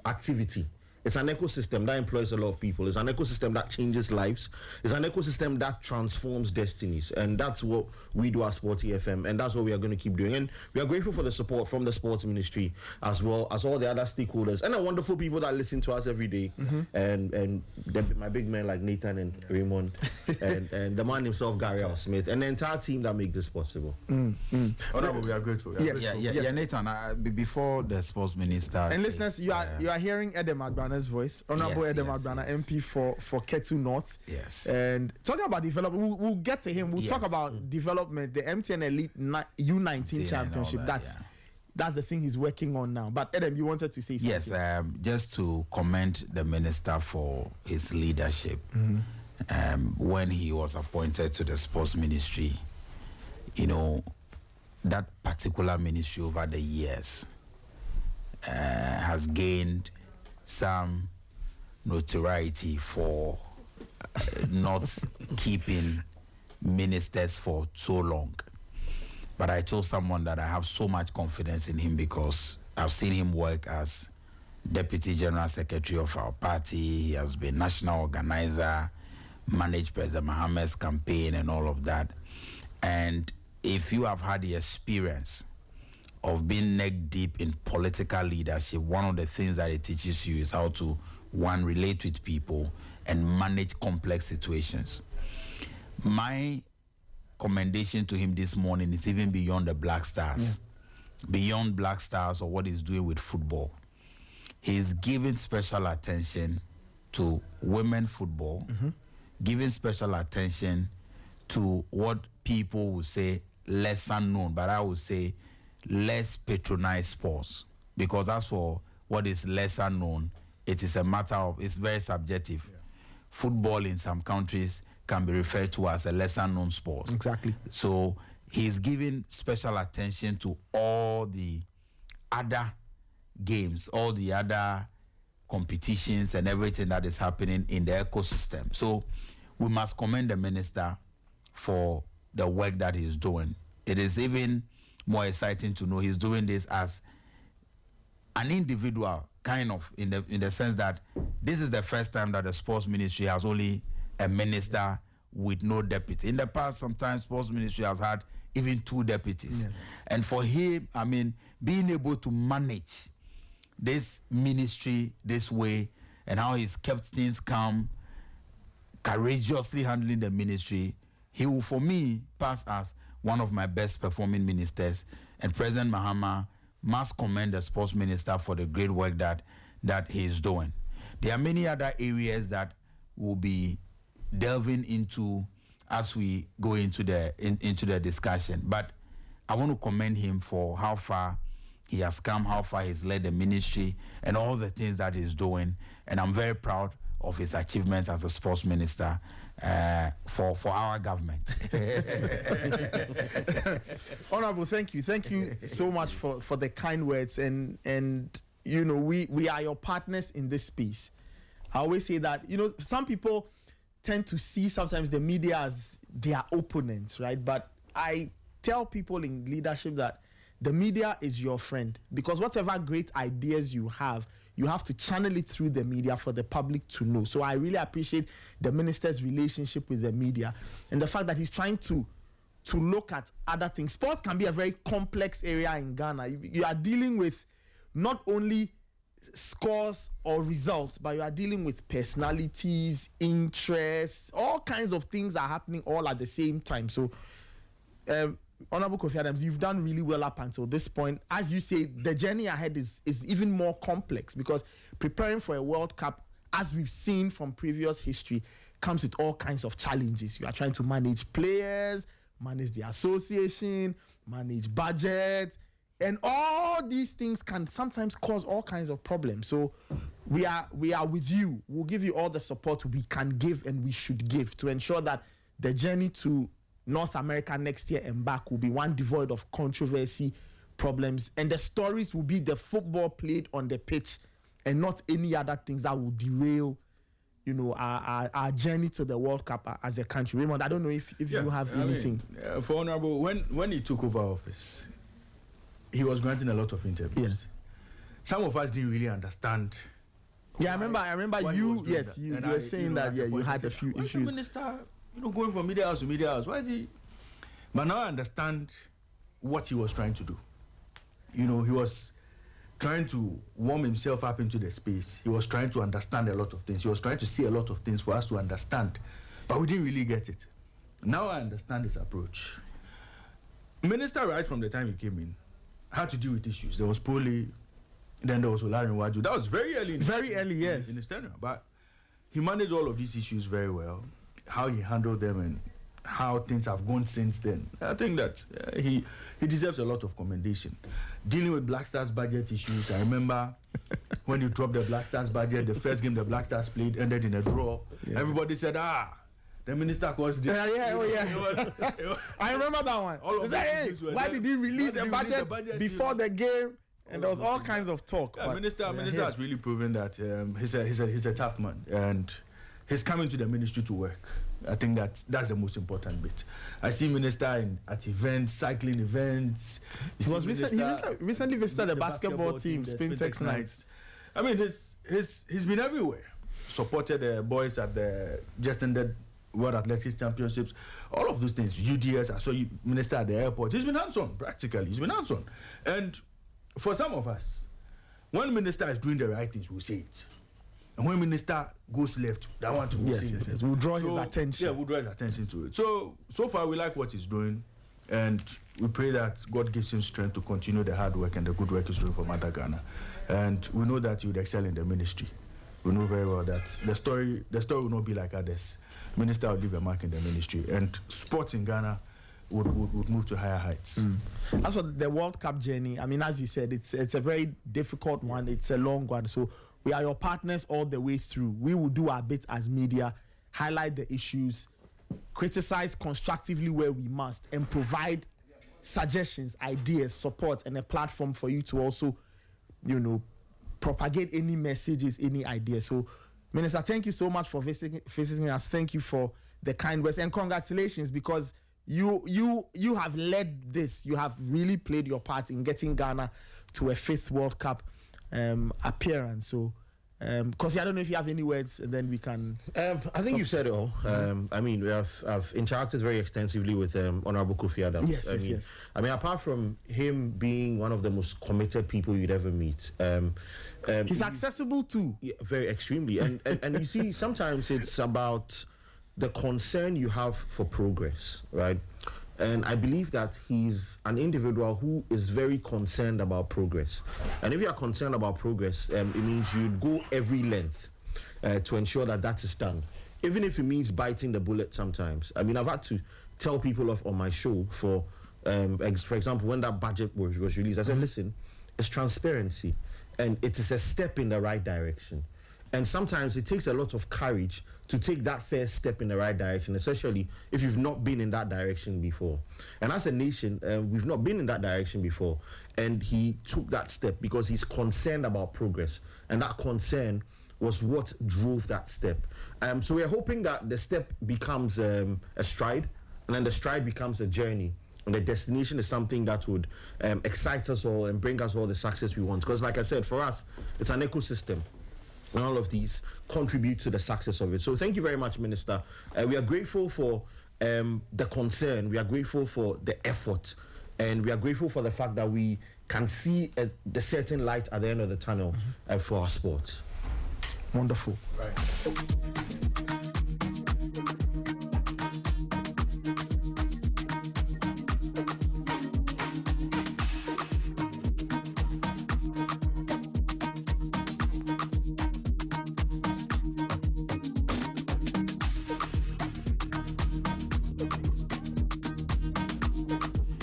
activity. It's an ecosystem that employs a lot of people. It's an ecosystem that changes lives. It's an ecosystem that transforms destinies. And that's what we do at Sporty FM. And that's what we are going to keep doing. And we are grateful for the support from the sports ministry as well as all the other stakeholders and the wonderful people that listen to us every day. And my big men like Nathan and Raymond and the man himself, Gary Al Smith, and the entire team that make this possible. Honorable, we are grateful. Yeah, Nathan, before the sports minister. And listeners, you are hearing Edem Agbana's voice, Honorable Edem Agbana, MP for Ketu North. Yes. And talking about development, we'll get to him. We'll talk about development, the MTN Elite U19 Championship. That's the thing he's working on now. But Edem, you wanted to say something. Yes, just to commend the minister for his leadership. When he was appointed to the sports ministry, you know, that particular ministry over the years has gained some notoriety for not keeping ministers for so long. But I told someone that I have so much confidence in him because I've seen him work as Deputy General Secretary of our party. He has been national organizer, managed President Mohammed's campaign and all of that. And if you have had the experience of being neck deep in political leadership, one of the things that it teaches you is how to, one, relate with people and manage complex situations. My commendation to him this morning is even beyond the Black Stars, beyond Black Stars or what he's doing with football. He's giving special attention to women football, giving special attention to what people would say lesser known, but I would say less patronized sports, because as for what is lesser known, it is a matter of, it's very subjective. Football in some countries can be referred to as a lesser known sport. Exactly. So he's giving special attention to all the other games, all the other competitions and everything that is happening in the ecosystem. So we must commend the minister for the work that he's doing. It is even more exciting to know he's doing this as an individual, kind of, in the sense that this is the first time that the sports ministry has only a minister with no deputy. In the past, sometimes sports ministry has had even 2 deputies. And for him, I mean, being able to manage this ministry this way and how he's kept things calm, courageously handling the ministry, he will, for me, pass as one of my best performing ministers. And President Mahama must commend the sports minister for the great work that he's doing. There are many other areas that we'll be delving into as we go into the discussion. But I want to commend him for how far he has come, how far he's led the ministry, and all the things that he's doing. And I'm very proud of his achievements as a sports minister for our government. Honorable, thank you so much for the kind words, and you know, we are your partners in this space. I always say that, you know, some people tend to see sometimes the media as their opponents, right? But I tell people in leadership that the media is your friend, because whatever great ideas you have to channel it through the media for the public to know. So I really appreciate the minister's relationship with the media and the fact that he's trying to look at other things. Sports can be a very complex area in Ghana. You are dealing with not only scores or results, but you are dealing with personalities, interests, all kinds of things are happening all at the same time. So, Honorable Kofi Adams, you've done really well up until this point. As you say, the journey ahead is even more complex because preparing for a World Cup, as we've seen from previous history, comes with all kinds of challenges. You are trying to manage players, manage the association, manage budget, and all these things can sometimes cause all kinds of problems. So we are with you. We'll give you all the support we can give and we should give to ensure that the journey to North America next year and back will be one devoid of controversy, problems, and the stories will be the football played on the pitch and not any other things that will derail, our journey to the World Cup as a country. Raymond, I don't know if you have anything. For Honorable, when he took over office, he was granting a lot of interviews. Yes. Some of us didn't really understand. Yeah, I remember you. Yes, you were saying that. Yeah, you had a few issues. The minister, going from media house to media house. Why is he? But now I understand what he was trying to do. He was trying to warm himself up into the space. He was trying to understand a lot of things. He was trying to see a lot of things for us to understand, but we didn't really get it. Now I understand his approach. Minister, right from the time he came in, had to deal with issues. There was Sporty, then there was Olarin Waju. That was very early. Yes. In his tenure. But he managed all of these issues very well. How he handled them and how things have gone since then. I think that he deserves a lot of commendation. Dealing with Black Stars budget issues. I remember when you dropped the Black Stars budget, the first game the Black Stars played ended in a draw. Yeah. Everybody said, the minister caused this. I remember that one. Why did he release the budget before the game? And there was all kinds of talk. Yeah, minister has really proven that he's a tough man. And he's coming to the ministry to work. I think that's the most important bit. I see minister at events, cycling events. He recently visited the basketball team, Spintex Nights. I mean, he's been everywhere. Supported the boys at the just ended World Athletics Championships, all of those things. UDS, I saw you minister at the airport. He's been hands-on, practically. He's been hands-on. And for some of us, when minister is doing the right things, we'll say it. And when minister goes left, that one to yes. We'll draw his attention. Yeah, we'll draw his attention to it. So far, we like what he's doing, and we pray that God gives him strength to continue the hard work and the good work he's doing for Mother Ghana. And we know that he would excel in the ministry. We know very well that the story will not be like others. Minister will leave a mark in the ministry, and sports in Ghana would move to higher heights. As for the World Cup journey, I mean, as you said, it's a very difficult one. It's a long one. So we are your partners all the way through. We will do our bit as media, highlight the issues, criticize constructively where we must, and provide suggestions, ideas, support, and a platform for you to also, propagate any messages, any ideas. So, Minister, thank you so much for visiting us. Thank you for the kind words, and congratulations, because you have led this. You have really played your part in getting Ghana to a 5th World Cup appearance. So, because I don't know if you have any words, and then we can. I think you've said it all. I mean, I've interacted very extensively with Honorable Kofi Adams. Yes. I mean, apart from him being one of the most committed people you'd ever meet, he's accessible too. Yeah, very extremely. And you see, sometimes it's about the concern you have for progress, right? And I believe that he's an individual who is very concerned about progress. And if you are concerned about progress, it means you'd go every length to ensure that is done. Even if it means biting the bullet sometimes. I mean, I've had to tell people off on my show for example, when that budget was released, I said, listen, it's transparency. And it is a step in the right direction. And sometimes it takes a lot of courage to take that first step in the right direction, especially if you've not been in that direction before. And as a nation, we've not been in that direction before. And he took that step because he's concerned about progress. And that concern was what drove that step. So we're hoping that the step becomes a stride, and then the stride becomes a journey. And the destination is something that would excite us all and bring us all the success we want. Because like I said, for us, it's an ecosystem. And all of these contribute to the success of it. So thank you very much, Minister. We are grateful for the concern. We are grateful for the effort. And we are grateful for the fact that we can see the certain light at the end of the tunnel for our sports. Wonderful. Right.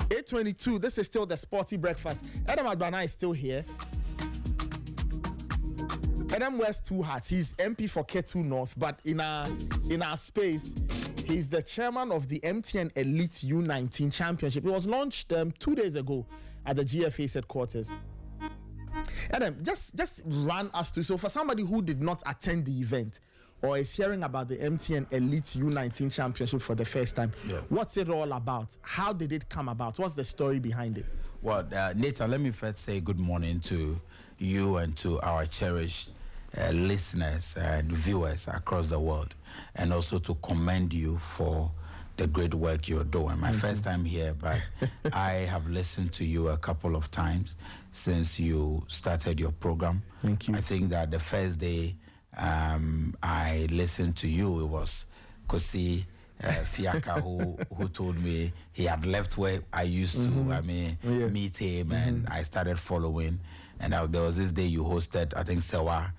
8:22. This is still the Sporty Breakfast. Edem Agbana is still here. Edem wears two hats. He's MP for Ketu North, but in our space, he's the chairman of the MTN Elite U19 Championship. It was launched 2 days ago at the GFA's headquarters. Edem, just run us through. So for somebody who did not attend the event or is hearing about the MTN Elite U19 Championship for the first time, what's it all about? How did it come about? What's the story behind it? Well, Nathan, let me first say good morning to you and to our cherished listeners and viewers across the world, and also to commend you for the great work you're doing. My first time here, but I have listened to you a couple of times since you started your program. Thank you. I think that the first day I listened to you, it was Kosi Fiaka who told me he had left where I used to meet him, and I started following. And there was this day you hosted, I think, Sewa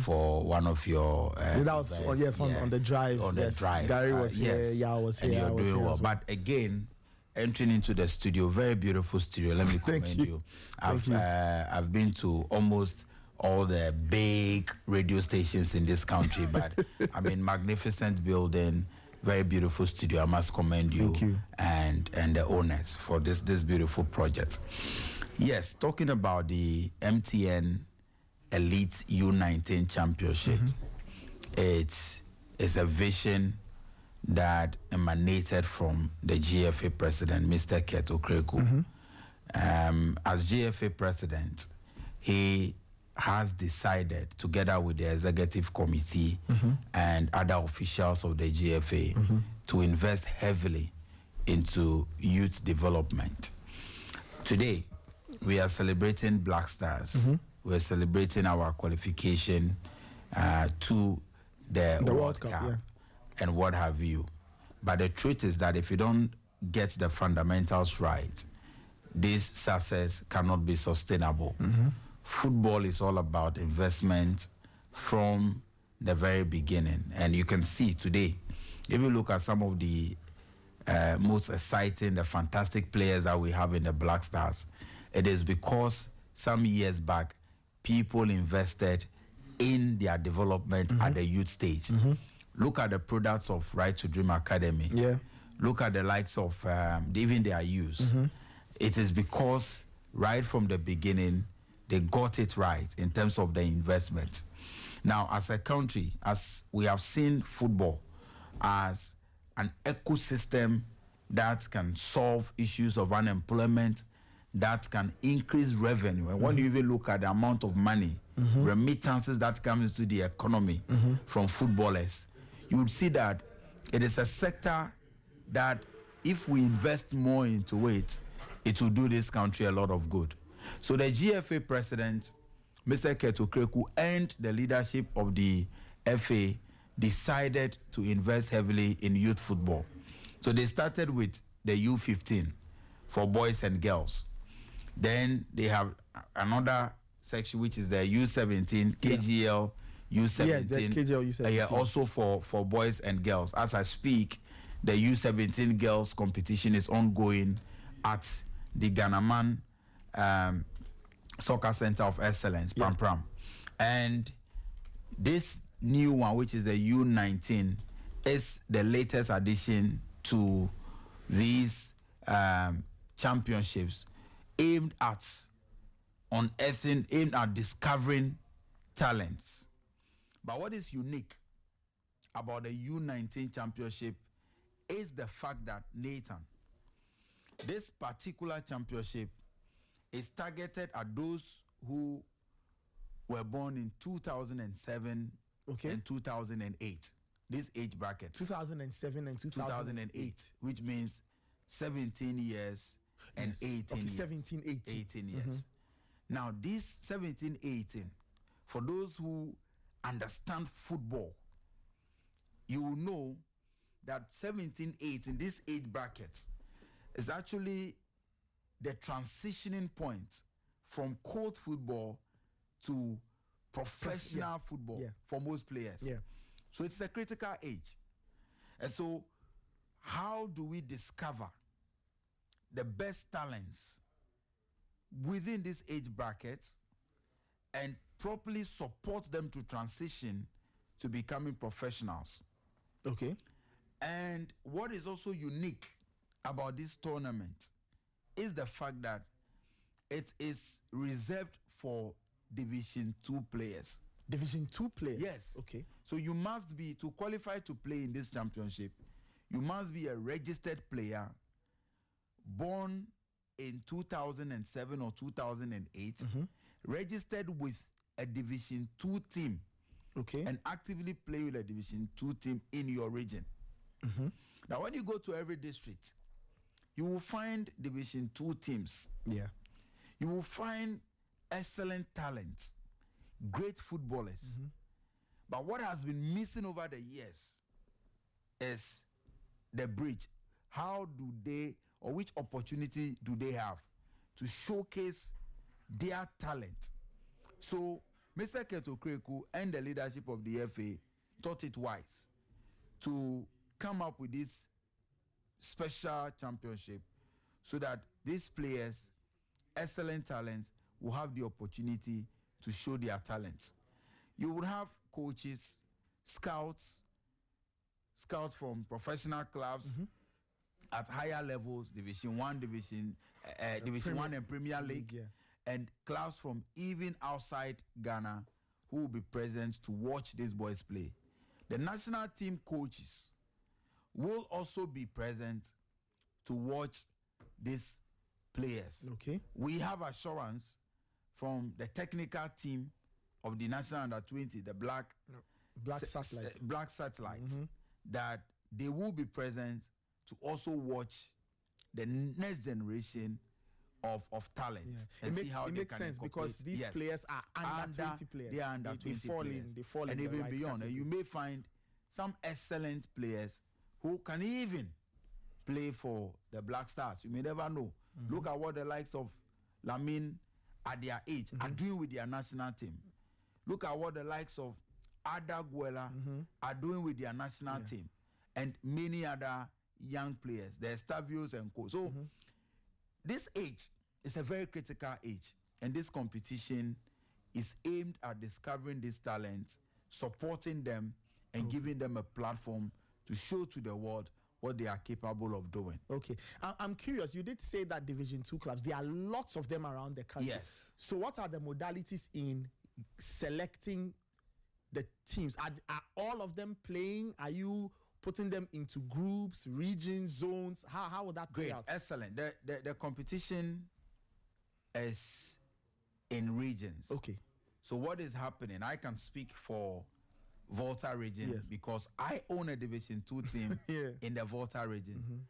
for one of your that was on the drive. On the drive. Gary was here. Yeah, I was here. And you're doing well. But again, entering into the studio, very beautiful studio. Let me commend you. I've been to almost all the big radio stations in this country, but I mean, magnificent building, very beautiful studio. I must commend you, and the owners for this beautiful project. Yes, talking about the MTN Elite U19 Championship, it's a vision that emanated from the GFA president, Mr. Keto Kreku. As GFA president, he has decided, together with the executive committee and other officials of the GFA, to invest heavily into youth development. Today, we are celebrating Black Stars. We're celebrating our qualification to the World Cup and what have you. But the truth is that if you don't get the fundamentals right, this success cannot be sustainable. Football is all about investment from the very beginning. And you can see today, if you look at some of the most exciting, the fantastic players that we have in the Black Stars, it is because some years back, people invested in their development at the youth stage. Look at the products of Right to Dream Academy. Look at the likes of even their youth. It is because right from the beginning, they got it right in terms of the investment. Now, as a country, as we have seen football as an ecosystem that can solve issues of unemployment, that can increase revenue. And when you even look at the amount of money, remittances that come into the economy from footballers, you would see that it is a sector that if we invest more into it, it will do this country a lot of good. So the GFA president, Mr. Keto Kreku, and the leadership of the FA decided to invest heavily in youth football. So they started with the U15 for boys and girls. Then they have another section, which is the U17, KGL, U17. KGL, U17. Also for boys and girls. As I speak, the U17 girls competition is ongoing at the Ghanaman Soccer Center of Excellence, Pram Pram. And this new one, which is the U19, is the latest addition to these championships, aimed at unearthing, aimed at discovering talents. But what is unique about the U19 championship is the fact that, Nathan, this particular championship is targeted at those who were born in 2007 and 2008. This age bracket. 2007 and 2008, which means 17 years and 18 years. 17, 18. 18 years. Now, this 17-18, for those who understand football, you will know that 17-18, this age bracket, is actually the transitioning point from court football to professional football for most players. Yeah. So it's a critical age. And so how do we discover the best talents within this age bracket and properly support them to transition to becoming professionals? Okay. And what is also unique about this tournament is the fact that it is reserved for Division 2 players. Division 2 players? Yes. Okay. So you must be, to qualify to play in this championship, you must be a registered player born in 2007 or 2008, registered with a Division 2 team, okay, and actively play with a Division 2 team in your region. Now, when you go to every district, you will find Division 2 teams. Yeah. You will find excellent talents, great footballers. But what has been missing over the years is the bridge. How do they, or which opportunity do they have to showcase their talent? So Mr. Keto Kreku and the leadership of the FA thought it wise to come up with this special championship so that these players, excellent talents, will have the opportunity to show their talents. You would have coaches, scouts from professional clubs at higher levels, Division 1, Division 1 and Premier League, and clubs from even outside Ghana who will be present to watch these boys play. The national team coaches will also be present to watch these players. Okay. We have assurance from the technical team of the national under-20, the Black Satellites, that they will be present to also watch the next generation of talent. It makes sense because these players are under 20 players. They are under 20 players. They fall in and the even right beyond. category. And you may find some excellent players who can even play for the Black Stars. You may never know. Look at what the likes of Lamine at their age are doing with their national team. Look at what the likes of Addo are doing with their national team, and many other young players, the Estavios and co. So this age is a very critical age, and this competition is aimed at discovering these talents, supporting them, and giving them a platform to show to the world what they are capable of doing. Okay. I'm curious, you did say that Division 2 clubs, there are lots of them around the country. Yes. So what are the modalities in selecting the teams? Are all of them playing? Are you putting them into groups, regions, zones? How would that play out? Excellent. The competition is in regions. Okay. So what is happening? I can speak for Volta region because I own a Division 2 team in the Volta region.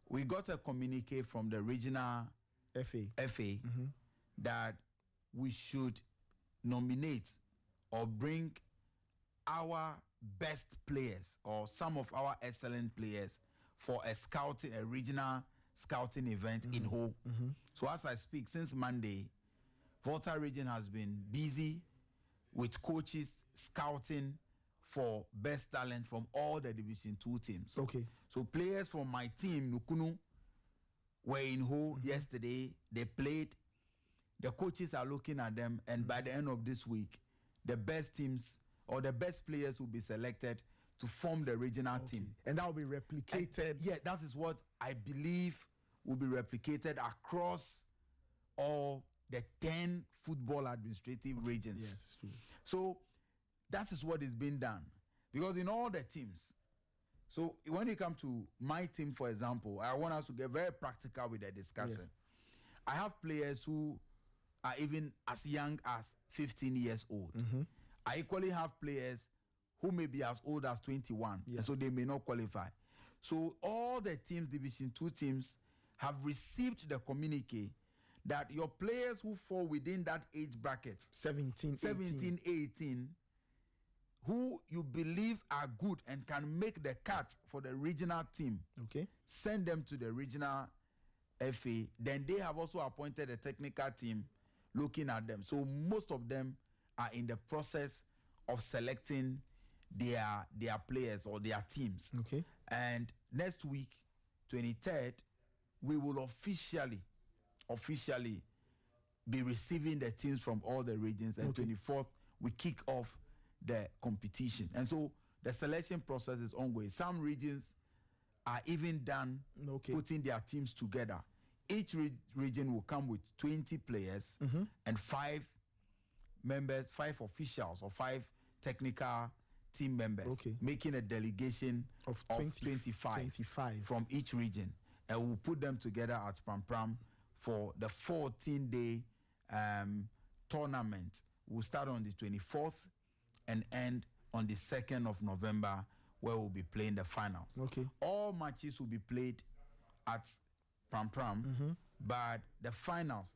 We got a communique from the regional FA that we should nominate or bring our best players or some of our excellent players for a regional scouting event in Ho. So as I speak, since Monday, Volta region has been busy with coaches scouting for best talent from all the Division 2 teams. Okay. So players from my team, Nukunu, were in Ho yesterday. They played. The coaches are looking at them, and by the end of this week, the best teams or the best players will be selected to form the regional team. And that will be replicated. And that is what I believe will be replicated across all the 10 football administrative regions. Yes, true. So that is what is being done. Because in all the teams, so when you come to my team, for example, I want us to get very practical with the discussion. Yes. I have players who are even as young as 15 years old. I equally have players who may be as old as 21, and so they may not qualify. So all the teams, Division 2 teams, have received the communique that your players who fall within that age bracket, 17, 18, who you believe are good and can make the cut for the regional team, Okay. send them to the regional FA. Then they have also appointed a technical team looking at them. So most of them are in the process of selecting their players or their teams. Okay. And next week, 23rd, we will officially be receiving the teams from all the regions. And 24th, we kick off the competition. And so the selection process is ongoing. Some regions are even done putting their teams together. Each region will come with 20 players and 5 members, 5 officials or 5 technical team members, making a delegation of 25 from each region. And we'll put them together at Pram for the 14-day tournament. We'll start on the 24th and end on the 2nd of November, where we'll be playing the finals. All matches will be played at Pram, but the finals,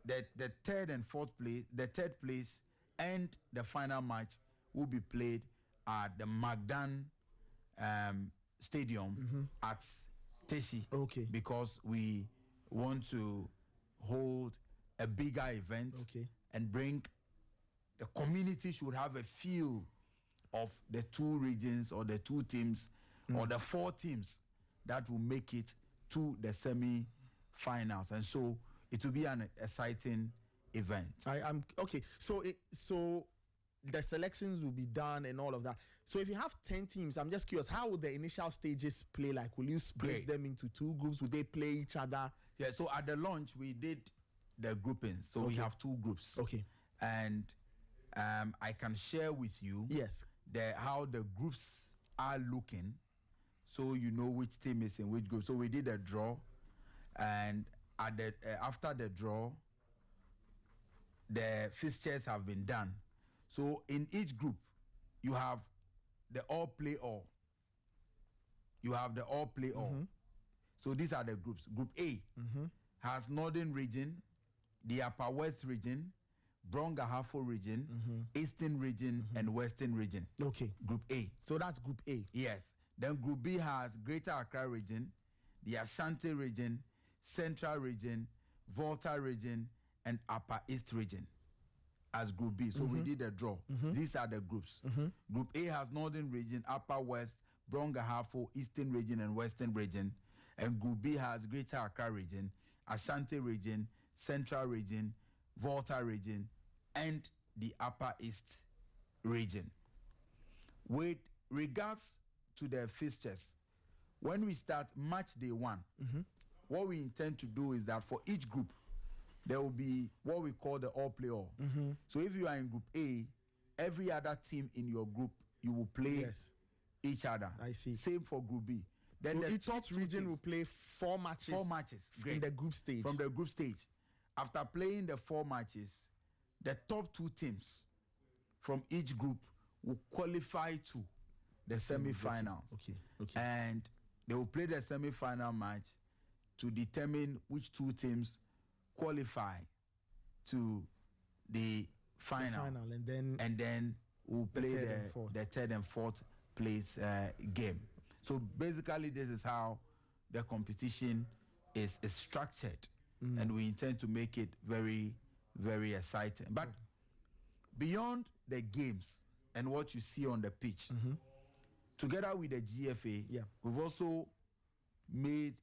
the third and fourth place, the third place and the final match will be played at the Magdan Stadium at Teshi, because we want to hold a bigger event and bring the community should have a feel of the 2 regions or the 2 teams or the 4 teams that will make it to the semi-finals. And so it will be an exciting event. I'm okay. So the selections will be done and all of that. So if you have 10 teams, I'm just curious, how would the initial stages play like? Will you split them into 2 groups? Will they play each other? Yeah, so at the launch, we did the groupings. So we have 2 groups. And I can share with you how the groups are looking, so you know which team is in which group. So we did a draw, and at the after the draw, the fixtures have been done. So in each group, you have the all play all. You have the all play all. So these are the groups. Group A has Northern Region, the Upper West Region, Brongahafo Region, Eastern Region, and Western Region. Group A. So that's Group A. Yes. Then Group B has Greater Accra Region, the Ashanti Region, Central Region, Volta Region, and Upper East Region as Group B. So we did a draw. These are the groups. Group A has Northern Region, Upper West, Brongahafo, Eastern Region, and Western Region. And Group B has Greater Accra Region, Ashanti Region, Central Region, Volta Region, and the Upper East Region. With regards to the fixtures, when we start match day 1, what we intend to do is that for each group, there will be what we call the all play all. So if you are in Group A, every other team in your group, you will play each other. I see. Same for Group B. Then so each region will play 4 matches. 4 matches. In the group stage. From the group stage. After playing the 4 matches, the top 2 teams from each group will qualify to the semi-finals. And they will play the semi-final match to determine which 2 teams qualify to the final. And then we'll play the third and fourth place game. So basically, this is how the competition is structured, and we intend to make it very, very exciting. But beyond the games and what you see on the pitch, together with the GFA, we've also made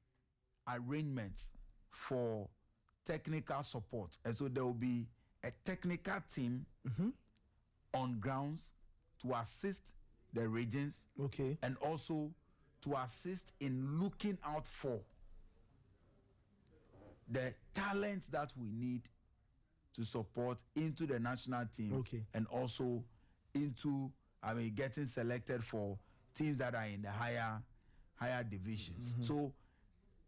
arrangements for technical support. And so there will be a technical team on grounds to assist the regions and also to assist in looking out for the talents that we need to support into the national team and also into getting selected for teams that are in the higher divisions. So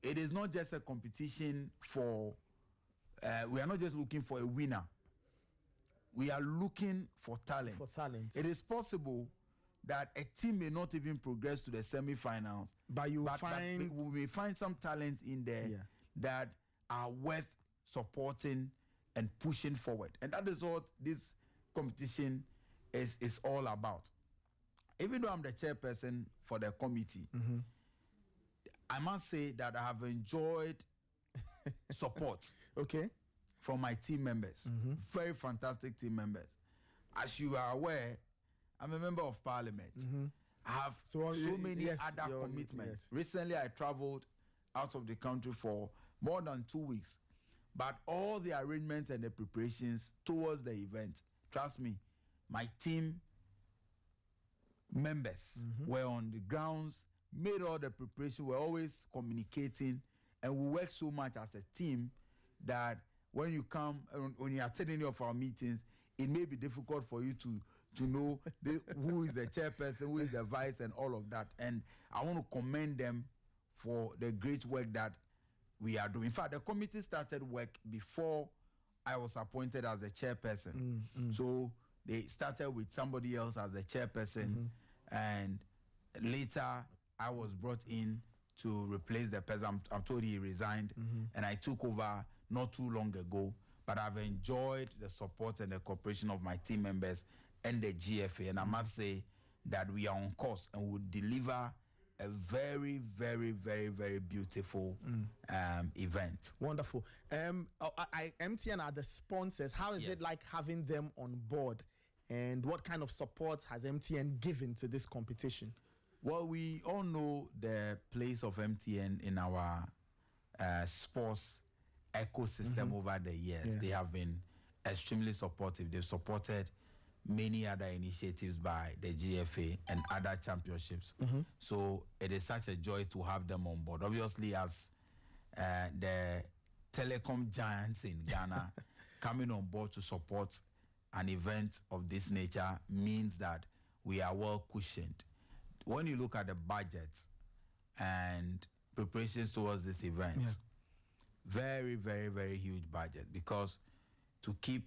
it is not just a competition for we are not just looking for a winner. We are looking for talent. It is possible that a team may not even progress to the semi-finals, but we may find some talents in there that are worth supporting, and pushing forward. And that is what this competition is all about. Even though I'm the chairperson for the committee, I must say that I have enjoyed support from my team members. Very fantastic team members. As you are aware, I'm a member of parliament. I have so many other commitments. Yes. Recently, I traveled out of the country for more than 2 weeks. But all the arrangements and the preparations towards the event, trust me, my team members were on the grounds, made all the preparation, were always communicating, and we work so much as a team that when you come, when you attend any of our meetings, it may be difficult for you to know who is the chairperson, who is the vice, and all of that. And I want to commend them for the great work that we are doing. In fact, the committee started work before I was appointed as a chairperson. So they started with somebody else as a chairperson, and later I was brought in to replace the person. I'm told he resigned, and I took over not too long ago. But I've enjoyed the support and the cooperation of my team members and the GFA, and I must say that we are on course and will deliver a very, very, very, very beautiful event. Wonderful. MTN are the sponsors. How is it like having them on board? And what kind of support has MTN given to this competition? Well, we all know the place of MTN in our sports ecosystem over the years. They have been extremely supportive. They've supported many other initiatives by the GFA and other championships. So it is such a joy to have them on board. Obviously, as the telecom giants in Ghana coming on board to support an event of this nature means that we are well cushioned. When you look at the budget and preparations towards this event, very, very, very huge budget, because to keep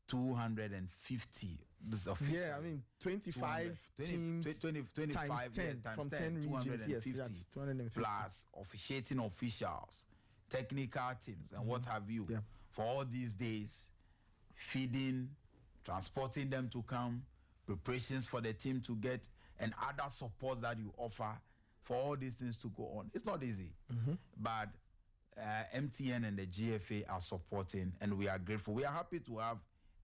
250, this is official. Yeah, I mean 25 teams 25 times 10 times from 10, 10 regions. Yes, 250, that's 250 plus officiating officials, technical teams, and what have you. For all these days, feeding, transporting them to come, preparations for the team to get, and other support that you offer for all these things to go on. It's not easy, but MTN and the GFA are supporting, and we are grateful. We are happy to have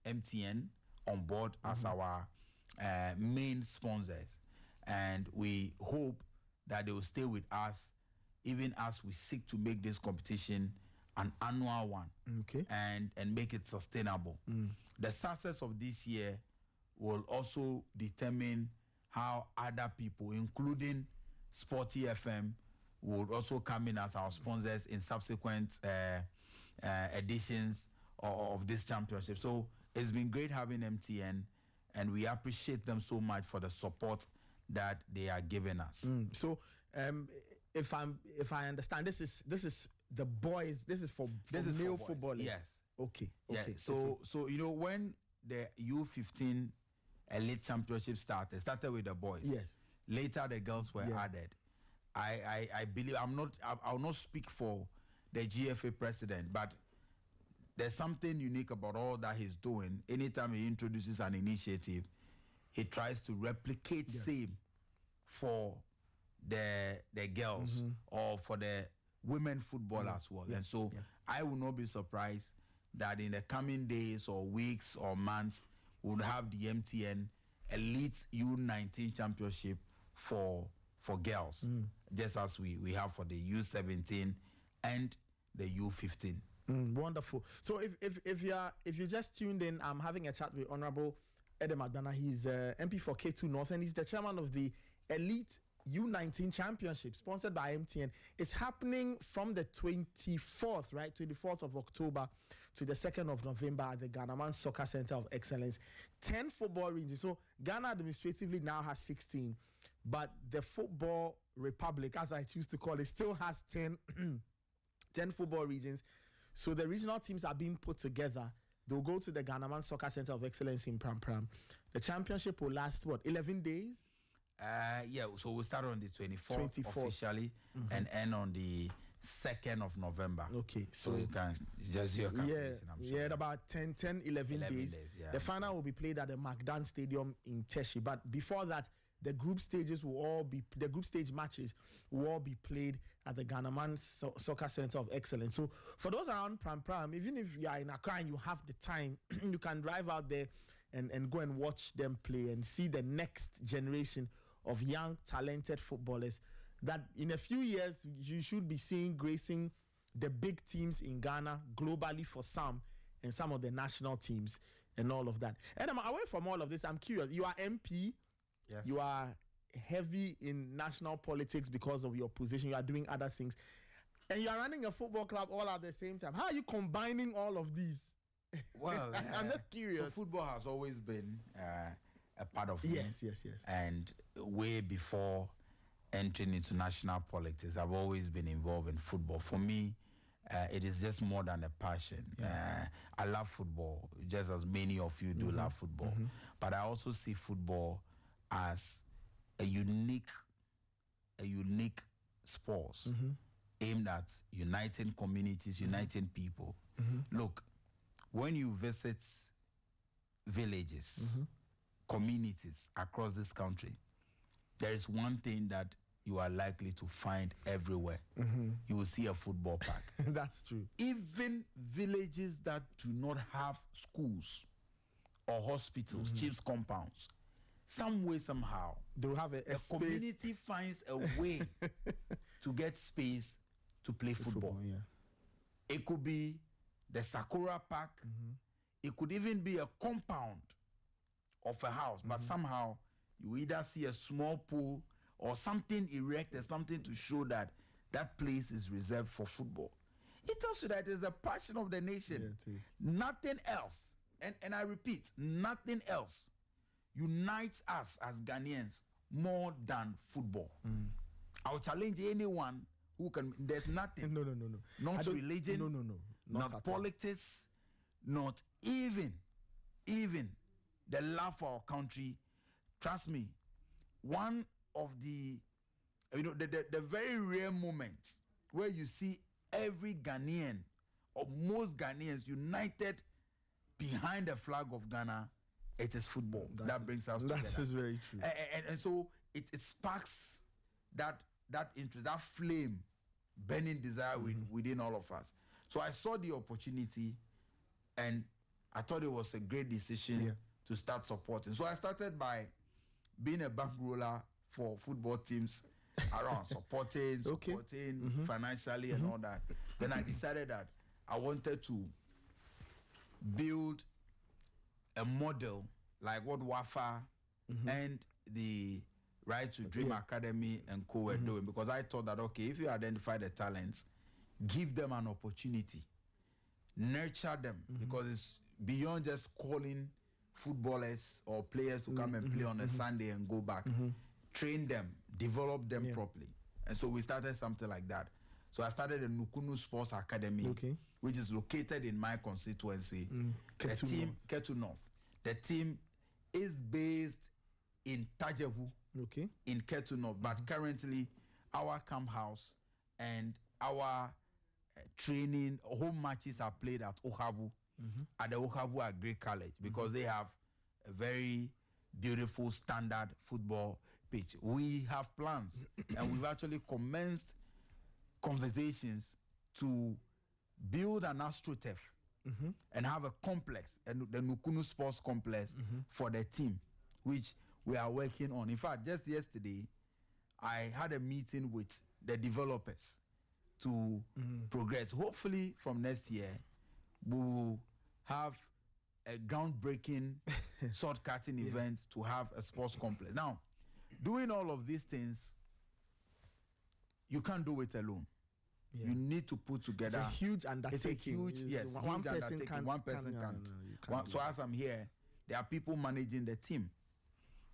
MTN on board as our main sponsors, and we hope that they will stay with us even as we seek to make this competition an annual one, and make it sustainable. The success of this year will also determine how other people, including Sporty FM, will also come in as our sponsors in subsequent editions of this championship. So it's been great having MTN, and we appreciate them so much for the support that they are giving us. So if I understand, this is the boys. This is for male footballers. Yes. Okay. So you know, when the U15 Elite Championship started with the boys. Yes. Later the girls were added. I believe I'll not speak for the GFA president, but there's something unique about all that he's doing. Anytime he introduces an initiative, he tries to replicate same for the girls or for the women football as well. And so I will not be surprised that in the coming days or weeks or months, we'll have the MTN Elite U19 Championship for girls, just as we have for the U17 and the U15. Wonderful. So if you just tuned in, I'm having a chat with Honorable Edem Agbana. He's MP for K2 North, and he's the chairman of the Elite U19 Championship, sponsored by MTN. It's happening from the 24th, right? 24th of October to the 2nd of November at the Ghana Soccer Center of Excellence. 10 football regions. So Ghana administratively now has 16, but the Football Republic, as I choose to call it, still has 10 football regions. So the regional teams are being put together. They'll go to the Ghana Soccer Center of Excellence in Pram Pram. The championship will last, 11 days? So we'll start on the 24th. Officially and end on the 2nd of November. Okay, so you can just do your calculation. I'm sure. Yeah, about 11 days. Yeah, the final will be played at the Magdan Stadium in Teshi. But before that, the group stage matches will all be played at the Ghanaman Soccer Center of Excellence. So for those around Pram, even if you are in Accra and you have the time, you can drive out there and go and watch them play and see the next generation of young, talented footballers that in a few years you should be seeing gracing the big teams in Ghana globally for some and some of the national teams and all of that. And away from all of this, I'm curious. You are MP. Yes. You are heavy in national politics because of your position. You are doing other things. And you are running a football club all at the same time. How are you combining all of these? Well, I'm just curious. So football has always been a part of me. Yes. And way before entering into national politics, I've always been involved in football. For me, it is just more than a passion. I love football, just as many of you do love football. But I also see football as a unique sport aimed at uniting communities, uniting people. Look, when you visit villages, communities across this country, there is one thing that you are likely to find everywhere. You will see a football park. That's true. Even villages that do not have schools or hospitals, chiefs compounds, some way, somehow, they will have a the space. community finds a way to get space to play football. Yeah. It could be the Sakura Park. It could even be a compound of a house, but somehow you either see a small pool or something erected, something to show that that place is reserved for football. It tells you that it's a passion of the nation. Yeah, it is. Nothing else, and I repeat, nothing else unites us as Ghanaians more than football. I'll challenge anyone who can. There's nothing. No. Not religion. No. Not politics. Not even the love for our country. Trust me, one of the very rare moments where you see every Ghanaian or most Ghanaians united behind the flag of Ghana, it is football that brings us together. That is very true. And so it sparks that interest, that flame, burning desire within all of us. So I saw the opportunity and I thought it was a great decision to start supporting. So I started by being a bankroller for football teams around, supporting financially and all that. Then I decided that I wanted to build a model like what WAFA and the Right to Dream Academy and co were doing, because I thought that, okay, if you identify the talents, give them an opportunity, nurture them, because it's beyond just calling footballers or players to come and play on a Sunday and go back. Train them, develop them properly. And so we started something like that. So I started the Nukunu Sports Academy, which is located in my constituency, Ketu North. The team is based in Tajevu, in Ketu North, but currently our camp house and our training, home matches are played at Ohabu, at the Ohabu Agri College, because they have a very beautiful standard football pitch. We have plans and we've actually commenced conversations to build an AstroTurf and have a complex, the Nukunu Sports Complex for the team, which we are working on. In fact, just yesterday, I had a meeting with the developers to progress. Hopefully from next year, we will have a groundbreaking sword-cutting event to have a sports complex. Now, doing all of these things, you can't do it alone. You need to put together. It's a huge undertaking. It's a huge, huge undertaking. One person can't. So as I'm here, there are people managing the team.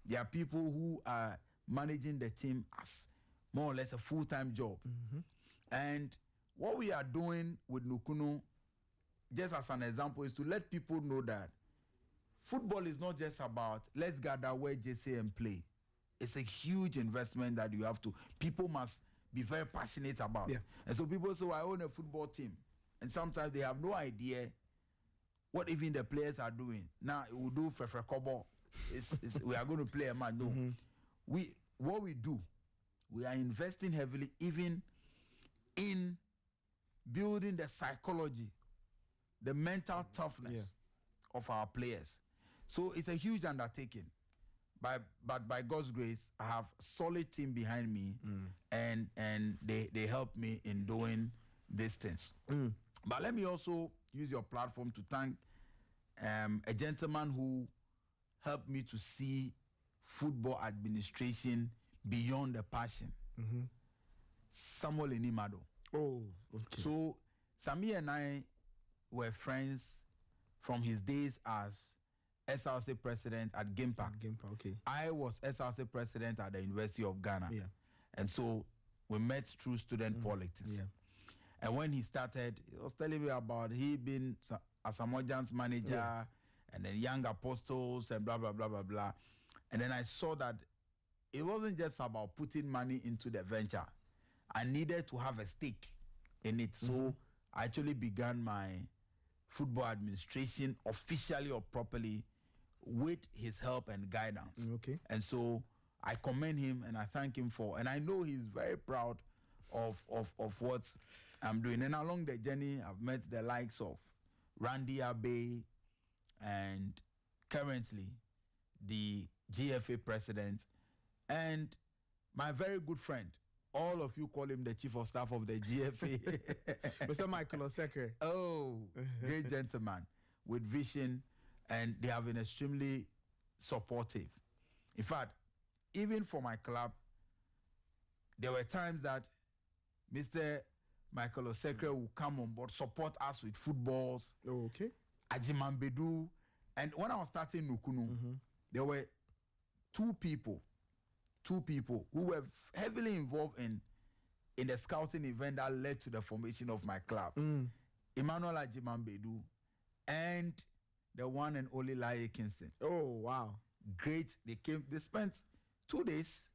There are people who are managing the team as more or less a full-time job. And what we are doing with Nukunu, just as an example, is to let people know that football is not just about let's gather where JC and play. It's a huge investment that you have to. People must be very passionate about. Yeah. And so people say, well, I own a football team. And sometimes they have no idea what even the players are doing. Now, we do Fefe Kobo. We are going to play a match. No. What we do, we are investing heavily even in building the psychology, the mental toughness of our players. So it's a huge undertaking. But by God's grace, I have a solid team behind me, and they help me in doing these things. But let me also use your platform to thank a gentleman who helped me to see football administration beyond the passion. Samuel Inimado. Oh, okay. So Sami and I were friends from his days as SRC president at Gimpa. Okay. I was SRC president at the University of Ghana. Yeah. And so we met through student politics. Yeah. And when he started, he was telling me about he been Asamoah's manager and then Young Apostles and blah, blah, blah, blah, blah. And then I saw that it wasn't just about putting money into the venture. I needed to have a stake in it. So I actually began my football administration officially or properly with his help and guidance. Okay. And so I commend him and I thank him for, and I know he's very proud of what I'm doing. And along the journey, I've met the likes of Randy Abe and currently the GFA president and my very good friend. All of you call him the chief of staff of the GFA. Mr. Michael Oseke. Oh, great gentleman with vision, and they have been extremely supportive. In fact, even for my club, there were times that Mr. Michael Oseke will come on board, support us with footballs. Oh, okay. Ajimambedu. And when I was starting Nukunu, there were two people who were heavily involved in the scouting event that led to the formation of my club. Emmanuel Ajimambedu and the one and only Laye Kingston. Oh, wow. Great. They spent 2 days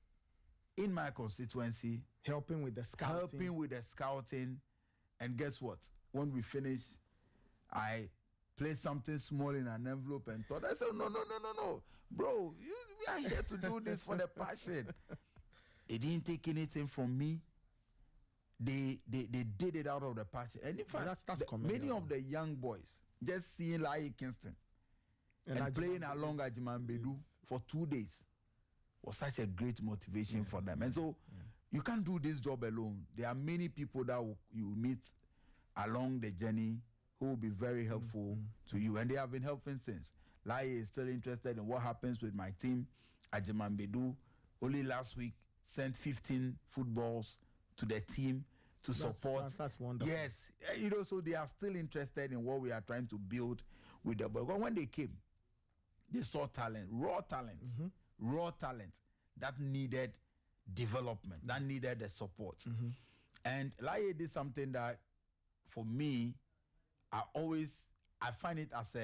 in my constituency Helping with the scouting. And guess what? When we finished, I placed something small in an envelope and thought, I said, no. Bro, we are here to do this for the passion. They didn't take anything from me. They did it out of the passion. And in fact, that's many of the young boys just seeing Laye Kingston and playing along Ajimambedu for 2 days was such a great motivation for them. And so you can't do this job alone. There are many people that you meet along the journey who will be very helpful to you. And they have been helping since. Laye is still interested in what happens with my team. Ajimambedu only last week sent 15 footballs to the team to support. That's wonderful. Yes. So they are still interested in what we are trying to build with the boys. When they came, they saw talent, raw talent that needed development, that needed the support. And Laye did something that, for me, I find it as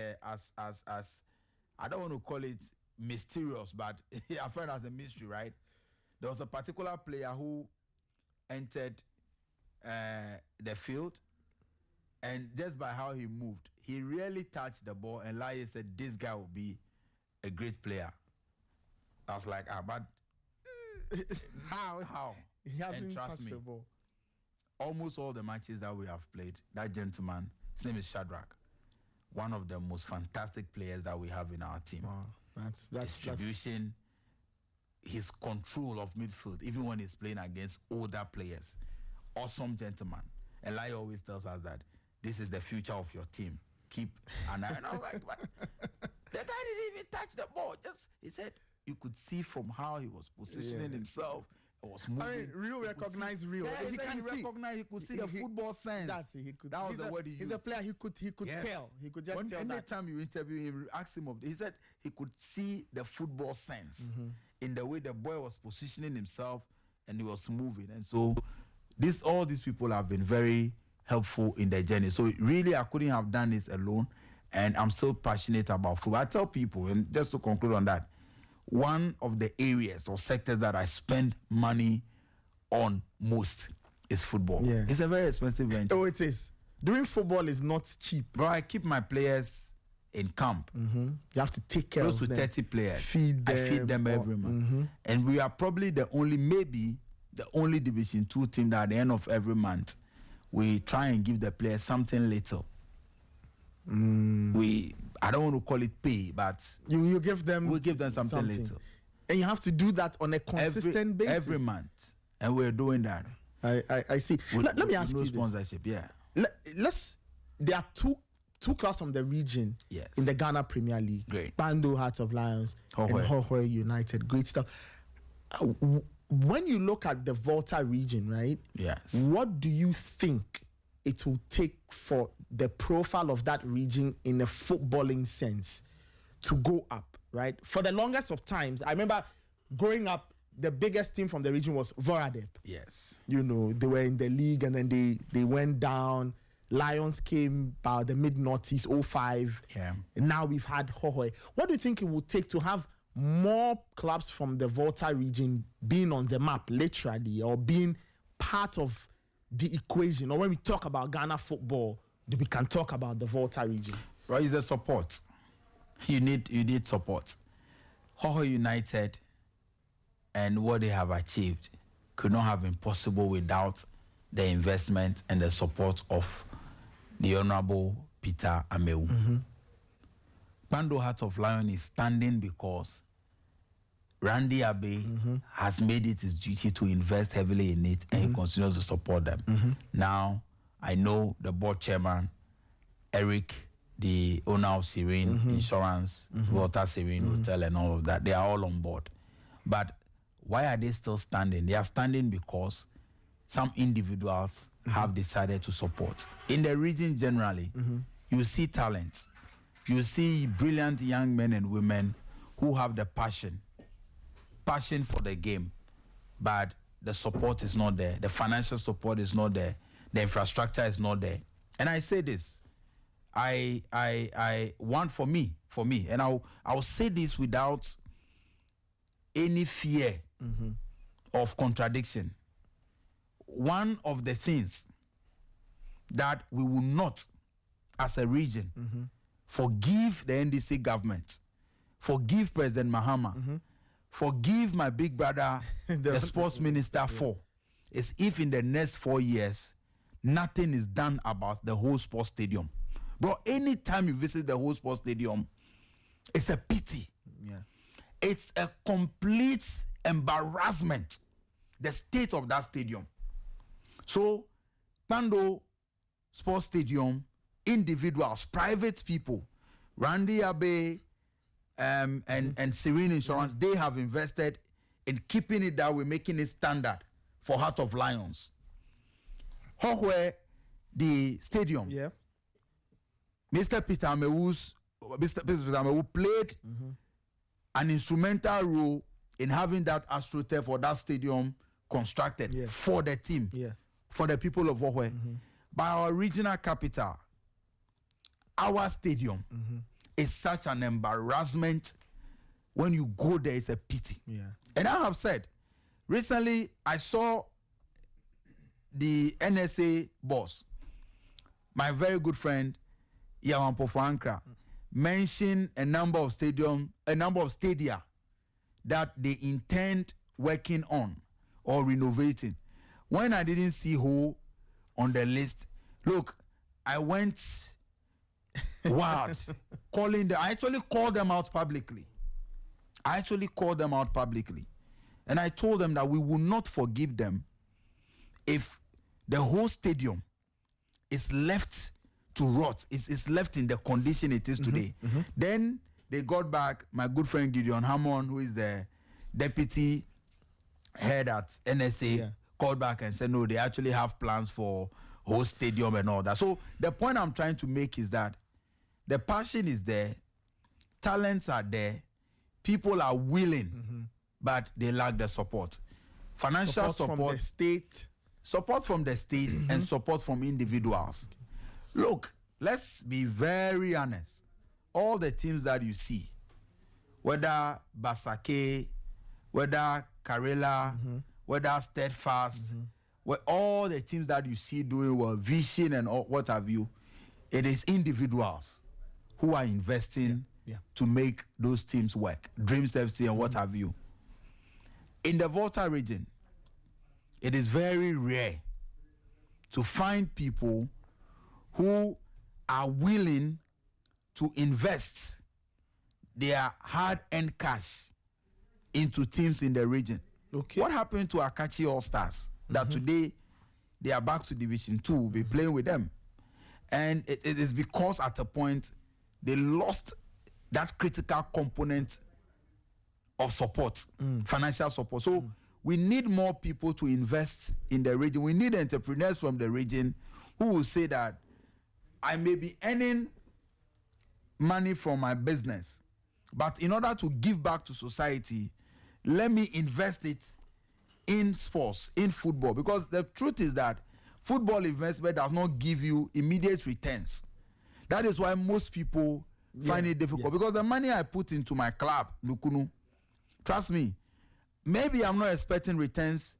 I don't want to call it mysterious, but I find it as a mystery, right? There was a particular player who entered the field, and just by how he moved, he really touched the ball, and Laye said, this guy will be a great player. I was like, but how? He hasn't and trust touched me, the ball. almost all the matches that we have played, that gentleman, his name is Shadrach, one of the most fantastic players that we have in our team. Wow. That's Distribution, his control of midfield, even when he's playing against older players. Awesome gentleman. And Laye always tells us that this is the future of your team. Keep an eye. And I'm like, but the guy didn't even touch the ball. He said you could see from how he was positioning himself. It was moving. I mean, real recognize real. Yeah, He can see. recognize. He could see the football sense. That was the word he used. He's a player. He could Yes. tell. He could just tell that. Anytime you interview him, ask him, he said he could see the football sense in the way the boy was positioning himself and he was moving. And so all these people have been very helpful in the journey. So really, I couldn't have done this alone. And I'm so passionate about football. I tell people, and just to conclude on that, one of the areas or sectors that I spend money on most is football. Yeah. It's a very expensive venture. Oh, it is. Doing football is not cheap. Bro, I keep my players in camp. You have to take care Close of to them. 30 players. Feed I feed them them, every month. And we are probably maybe the only Division 2 team that at the end of every month, we try and give the players something little. I don't want to call it pay, but You give them. we give them something little. And you have to do that on a consistent basis. Every month. And we're doing that. I see. Let me ask no you this. sponsorship, yeah. There are two clubs from the region Yes. in the Ghana Premier League. Great. Bando Hearts of Lions Hohoe. and Hohoe United. Great stuff. When you look at the Volta region, right? Yes. What do you think it will take for the profile of that region in a footballing sense to go up, right? For the longest of times, I remember growing up, the biggest team from the region was Voradep. Yes. You know, they were in the league and then they went down. Lions came by the mid-noughties, 05. Yeah. And now we've had Hohoe. What do you think it will take to have more clubs from the Volta region being on the map, literally, or being part of the equation? Or when we talk about Ghana football, we can talk about the Volta region. Right, it's the support. You need support. Hohoe United and what they have achieved could not have been possible without the investment and the support of the Honorable Peter Amewu. Bando Heart of Lion is standing because Randy Abe has made it his duty to invest heavily in it, and he continues to support them. Now, I know the board chairman, Eric, the owner of Serene Insurance, Walter Serene Hotel, and all of that, they are all on board. But why are they still standing? They are standing because some individuals have decided to support. In the region generally, you see talent. You see brilliant young men and women who have the passion for the game, but the support is not there. The financial support is not there. The infrastructure is not there. And I say this, I want for me, and I'll say this without any fear of contradiction. One of the things that we will not, as a region, forgive the NDC government, forgive President Mahama, forgive my big brother, the sports minister for, is if in the next 4 years, nothing is done about the whole sports stadium. Bro, anytime you visit the whole sports stadium, it's a pity. Yeah. It's a complete embarrassment, the state of that stadium. So, Bando Sports Stadium, individuals, private people, Randy Abe and Serene Insurance, they have invested in keeping it that way, making it standard for Heart of Lions. Hohoe, the stadium, Yeah. Mr. Peter Amewu played an instrumental role in having that AstroTurf or that stadium constructed for the team, for the people of Hohoe. By our regional capital, our stadium is such an embarrassment. When you go there, it's a pity. Yeah. And I have said, recently I saw the NSA boss, my very good friend, Yawan Pofankra, mention a number of stadia that they intend working on or renovating. When I didn't see who on the list, look, I went wild. I actually called them out publicly. And I told them that we will not forgive them if the whole stadium is left to rot, is left in the condition it is today. Then they got back, my good friend Gideon Hammond, who is the deputy head at NSA, called back and said, no, they actually have plans for whole stadium and all that. So the point I'm trying to make is that the passion is there, talents are there, people are willing, but they lack the support. Financial support from the state. Support from the state and support from individuals. Look, let's be very honest. All the teams that you see, whether Basake, whether Karela, whether Steadfast, where all the teams that you see doing well, Vision and all, what have you, it is individuals who are investing to make those teams work. Dreams FC and what have you. In the Volta region, it is very rare to find people who are willing to invest their hard-earned cash into teams in the region. Okay. What happened to Akachi All-Stars? That today they are back to Division 2, we'll be playing with them. And it is because at a point they lost that critical component of support, financial support. So we need more people to invest in the region. We need entrepreneurs from the region who will say that I may be earning money from my business, but in order to give back to society, let me invest it in sports, in football. Because the truth is that football investment does not give you immediate returns. That is why most people find it difficult. Because the money I put into my club, Nukunu, trust me, maybe I'm not expecting returns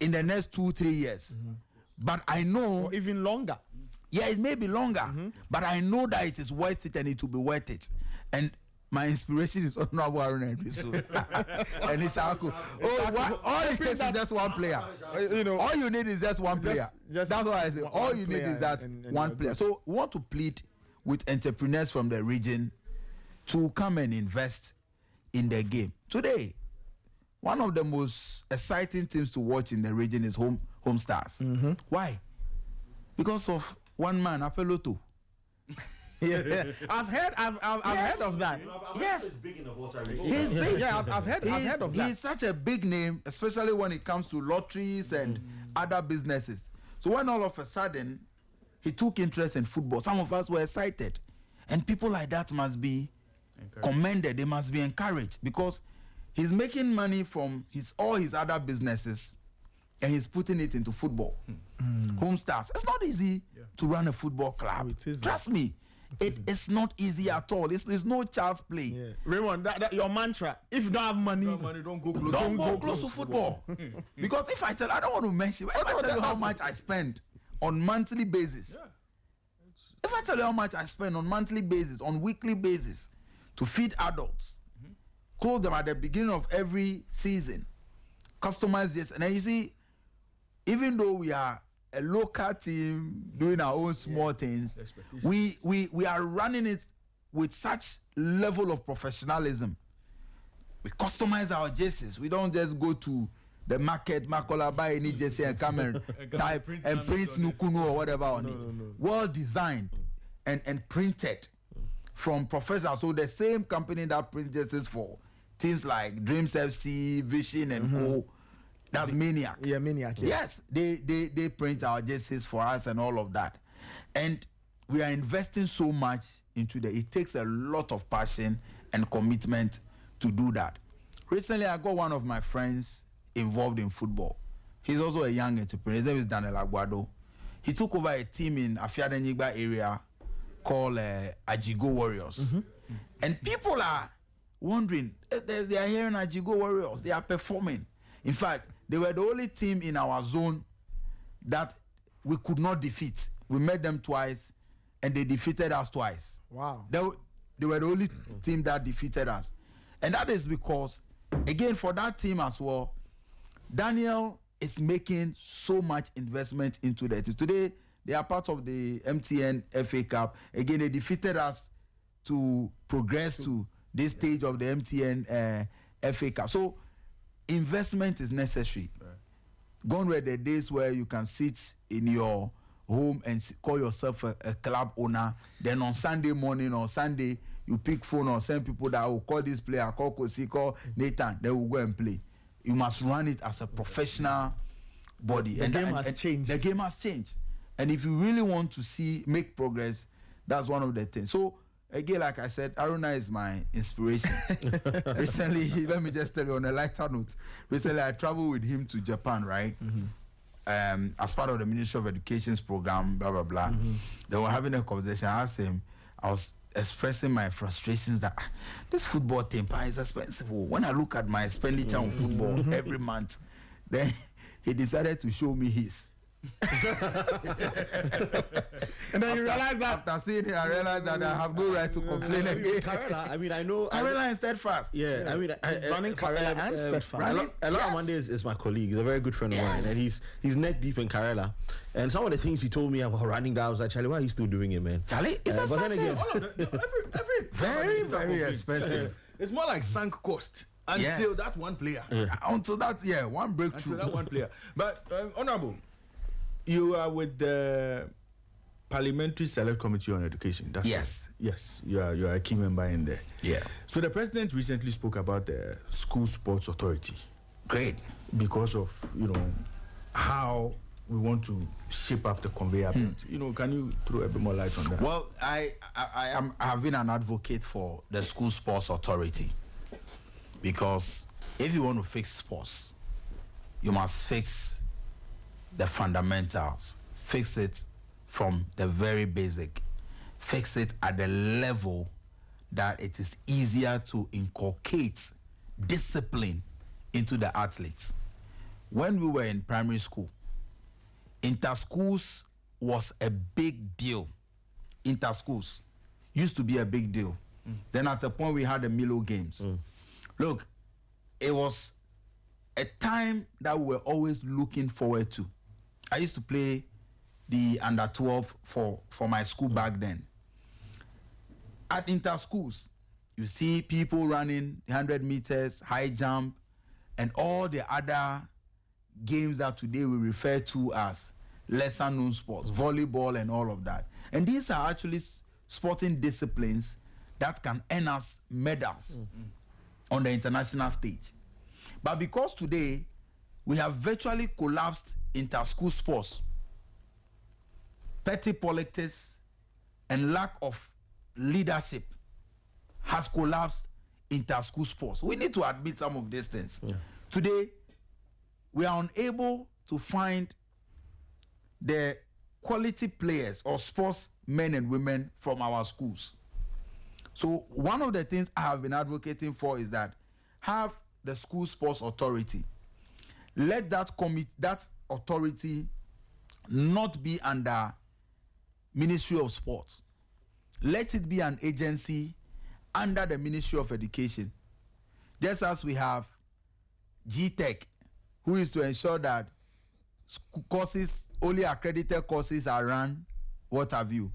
in the next 2-3 years. But I know... Or even longer. Yeah, it may be longer. But I know that it is worth it and it will be worth it. And my inspiration is Honorable Aaron Edriso. And it's Aku. All it takes is just one player. All you need is just one player. That's what I say. All you need is that one player. So we want to plead with entrepreneurs from the region to come and invest in the game. Today, one of the most exciting teams to watch in the region is Home Stars. Why? Because of one man, Apeloto. I've heard of that. Yes, He's big in the Volta region. he's big. Yeah, I've heard of that. He's such a big name, especially when it comes to lotteries and other businesses. So when all of a sudden he took interest in football, some of us were excited, and people like that must be commended. They must be encouraged because he's making money from all his other businesses, and he's putting it into football. Home Stars. It's not easy to run a football club. it isn't. Trust me. It is not easy at all. It's no child's play. Yeah. Raymond, that your mantra, if you don't have money, Don't go close. Don't go close to football. Because if I don't want to mention, if I tell you how much I spend on monthly basis, if I tell you how much I spend on monthly basis, on weekly basis, to feed adults, call them at the beginning of every season, customize this, and then you see, even though we are a local team doing our own small things, we are running it with such level of professionalism. We customize our jerseys. We don't just go to the market, Makola, buy any jersey and come and type and print Nukunu or whatever on it. Well designed and printed from professionals. So the same company that prints jerseys for teams like Dreams FC, Vision and Co. That's Maniac. Yeah, Maniac. Yeah. Yes, they print our jerseys for us and all of that. And we are investing so much into that. It takes a lot of passion and commitment to do that. Recently, I got one of my friends involved in football. He's also a young entrepreneur. His name is Daniel Agbado. He took over a team in Afiadenigba area called Ajigo Warriors. And people are wondering, they are hearing Ajigo Warriors. They are performing. In fact, they were the only team in our zone that we could not defeat. We met them twice, and they defeated us twice. Wow. They were the only team that defeated us. And that is because, again, for that team as well, Daniel is making so much investment into that. Today, they are part of the MTN FA Cup. Again, they defeated us to progress to this stage of the MTN FA Cup. So, investment is necessary. Gone were the days where you can sit in your home and call yourself a club owner. Then on Sunday morning or Sunday, you pick phone or send people that will call this player, call Kosi, call Nathan. They will go and play. You must run it as a professional body. The game has changed. The game has changed. And if you really want to make progress, that's one of the things. So, again, like I said, Aruna is my inspiration. Recently, let me just tell you on a lighter note. Recently, I traveled with him to Japan, right? As part of the Ministry of Education's program, blah, blah, blah. They were having a conversation. I asked him, I was expressing my frustrations that this football thing is expensive. When I look at my expenditure on football every month, Then he decided to show me his. And then you realize that After seeing it, I realized that I have no right to complain again. Karela, I mean, I know. Karela and Steadfast. Yeah, I mean, running Karela and Steadfast. Ella Monday is my colleague. He's a very good friend of mine, and he's neck deep in Karela. And some of the things he told me about running down, I was like, Charlie, why are you still doing it, man? Charlie, it's but then again, All of every very, very expensive. It's more like sunk cost until that one player. Until that, one breakthrough. Until that one player. But Honorable, you are with the Parliamentary Select Committee on Education. That's Yes. right. Yes, you are a key member in there. Yeah. So the president recently spoke about the School Sports Authority. Great. Because of how we want to shape up the conveyor belt. Can you throw a bit more light on that? Well, I have been an advocate for the School Sports Authority, because if you want to fix sports, you must fix the fundamentals, fix it from the very basic, fix it at the level that it is easier to inculcate discipline into the athletes. When we were in primary school, inter-schools was a big deal. Inter-schools used to be a big deal. Then at a point we had the Milo games. Look, it was a time that we were always looking forward to. I used to play the under 12 for my school back then. At inter-schools, you see people running 100 meters, high jump, and all the other games that today we refer to as lesser known sports, volleyball and all of that. And these are actually sporting disciplines that can earn us medals on the international stage. But because today we have virtually collapsed inter-school sports, petty politics and lack of leadership has collapsed inter-school sports. We need to admit some of these things. Today, we are unable to find the quality players or sports men and women from our schools. So one of the things I have been advocating for is that have the School Sports Authority. Let that authority not be under Ministry of Sports. Let it be an agency under the Ministry of Education. Just as we have GTech, who is to ensure that courses, only accredited courses are run, what have you.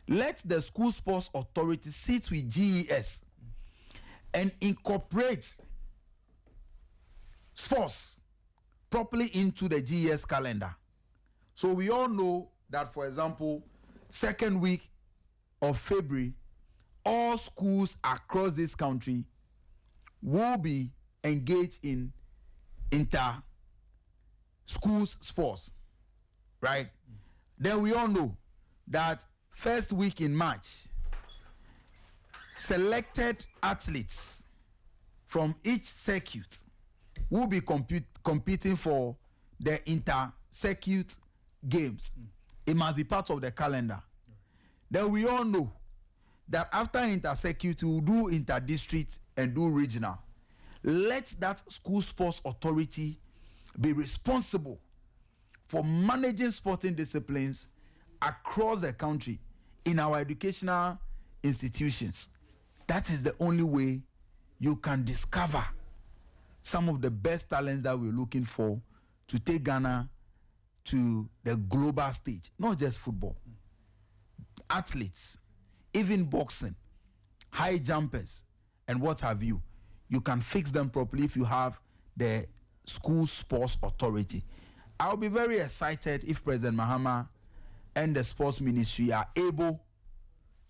Let the School Sports Authority sit with GES and incorporate sports properly into the GES calendar. So we all know that, for example, second week of February, all schools across this country will be engaged in inter-schools sports, right? Then we all know that first week in March, selected athletes from each circuit will be competing for the inter-circuit games. It must be part of the calendar. Then we all know that after inter-circuit, we will do inter-district and do regional. Let that School Sports Authority be responsible for managing sporting disciplines across the country in our educational institutions. That is the only way you can discover some of the best talents that we're looking for to take Ghana to the global stage, not just football. Athletes, even boxing, high jumpers, and what have you. You can fix them properly if you have the School Sports Authority. I'll be very excited if President Mahama and the Sports Ministry are able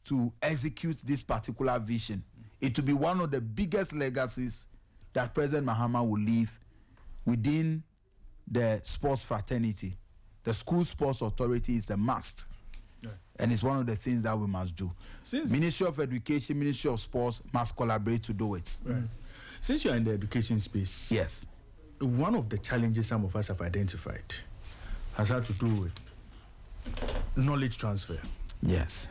to execute this particular vision. It will be one of the biggest legacies that President Mahama will leave within the sports fraternity. The School Sports Authority is a must. And it's one of the things that we must do. Ministry of Education, Ministry of Sports must collaborate to do it. Right. Since you're in the education space, yes, one of the challenges some of us have identified has had to do with knowledge transfer. Yes.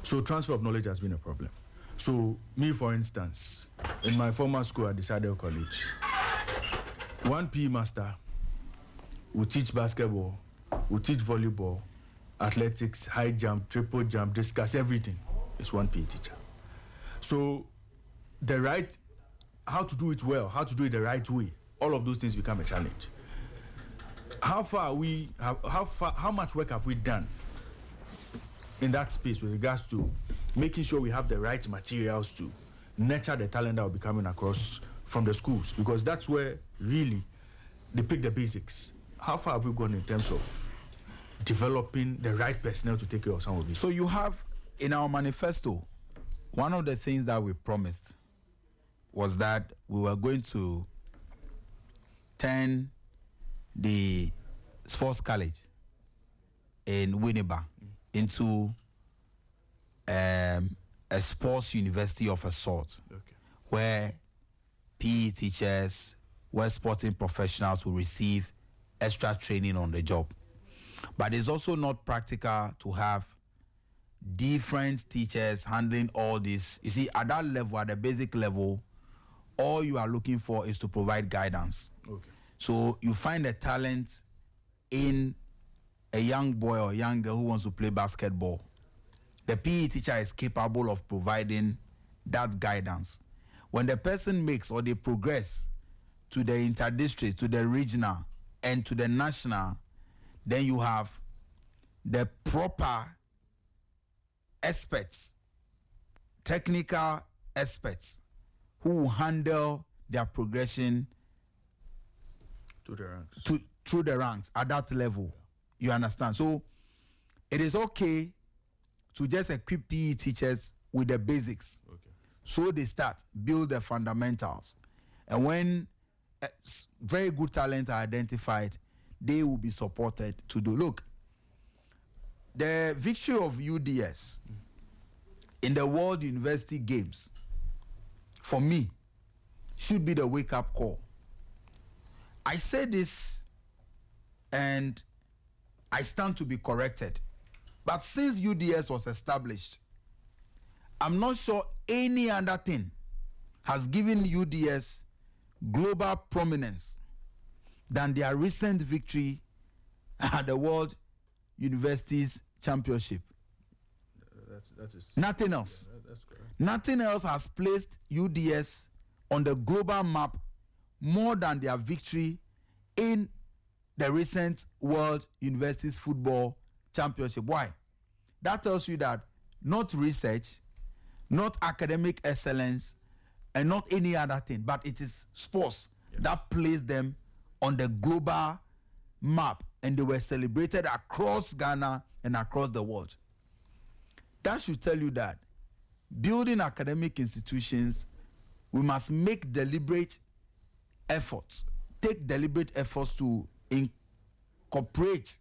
So transfer of knowledge has been a problem. So me, for instance, in my former school at the Sadel College, one PE master we teach basketball, we teach volleyball, athletics, high jump, triple jump, discus, everything. It's one PE teacher. So how to do it well, how to do it the right way, all of those things become a challenge. How much work have we done in that space with regards to making sure we have the right materials to nurture the talent that will be coming across from the schools? Because that's where really they pick the basics. How far have we gone in terms of developing the right personnel to take care of some of these? So you have in our manifesto, one of the things that we promised was that we were going to turn the sports college in Winneba into a sports university of a sort, where PE teachers, where sporting professionals will receive extra training on the job. But it's also not practical to have different teachers handling all this. You see, at that level, at the basic level, all you are looking for is to provide guidance. Okay. So you find a talent in a young boy or young girl who wants to play basketball. The PE teacher is capable of providing that guidance. When the person makes or they progress to the interdistrict, to the regional, and to the national, then you have the proper experts, technical experts, who will handle their progression To the ranks. through the ranks at that level. You understand? So it is okay to just equip PE teachers with the basics. Okay. So they start, build the fundamentals. And when very good talents are identified, they will be supported to do. Look, the victory of UDS in the World University Games, for me, should be the wake-up call. I say this, and I stand to be corrected. But since UDS was established, I'm not sure any other thing has given UDS global prominence than their recent victory at the World Universities Championship. That is Nothing else. Yeah, that's correct. Nothing else has placed UDS on the global map more than their victory in the recent World Universities Football Championship. Why? That tells you that not research, not academic excellence, and not any other thing, but it is sports that placed them on the global map, and they were celebrated across Ghana and across the world. That should tell you that building academic institutions, we must make deliberate efforts, take deliberate efforts to incorporate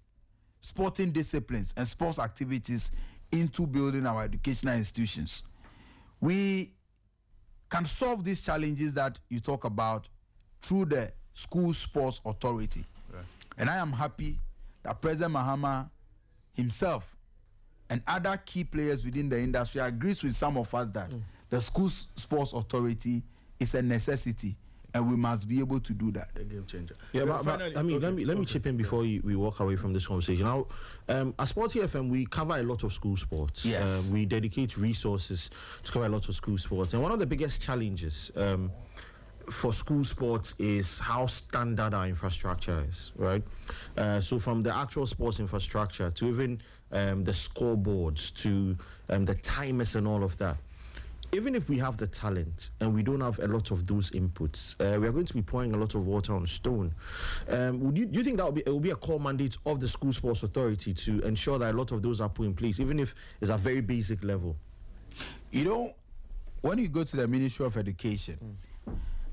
sporting disciplines and sports activities into building our educational institutions. We can solve these challenges that you talk about through the School Sports Authority. Right. And I am happy that President Mahama himself and other key players within the industry agrees with some of us that the School Sports Authority is a necessity, and we must be able to do that. A game changer. Yeah, but finally, I mean, okay, let me chip in before we walk away from this conversation. Now, at Sporty FM, we cover a lot of school sports. Yes. We dedicate resources to cover a lot of school sports. And one of the biggest challenges for school sports is how standard our infrastructure is, right? So from the actual sports infrastructure to even the scoreboards to the timers and all of that. Even if we have the talent and we don't have a lot of those inputs, we are going to be pouring a lot of water on stone. Do you think that will be a core mandate of the School Sports Authority to ensure that a lot of those are put in place, even if it's a very basic level? You know, when you go to the Ministry of Education,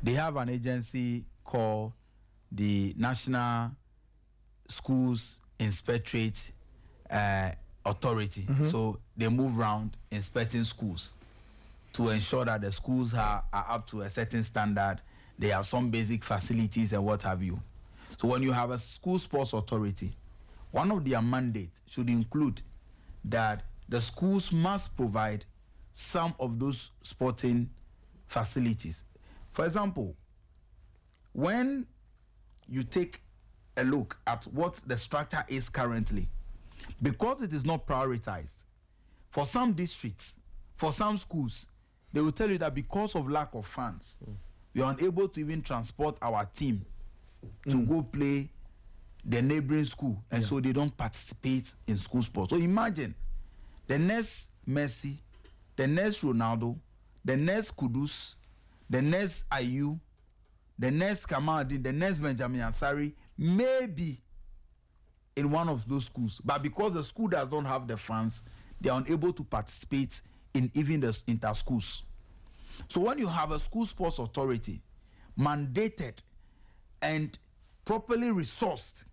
they have an agency called the National Schools Inspectorate Authority. So they move around inspecting schools to ensure that the schools are up to a certain standard. They have some basic facilities and what have you. So when you have a School Sports Authority, one of their mandates should include that the schools must provide some of those sporting facilities. For example, when you take a look at what the structure is currently, because it is not prioritized, for some districts, for some schools, they will tell you that because of lack of funds, we are unable to even transport our team to go play the neighboring school, and so they don't participate in school sports. So imagine the next Messi, the next Ronaldo, the next Kudus, the next Ayu, the next Kamaldeen, the next Benjamin Ansari, maybe in one of those schools. But because the school does not have the funds, they are unable to participate in even the inter-schools. So when you have a school sports authority mandated and properly resourced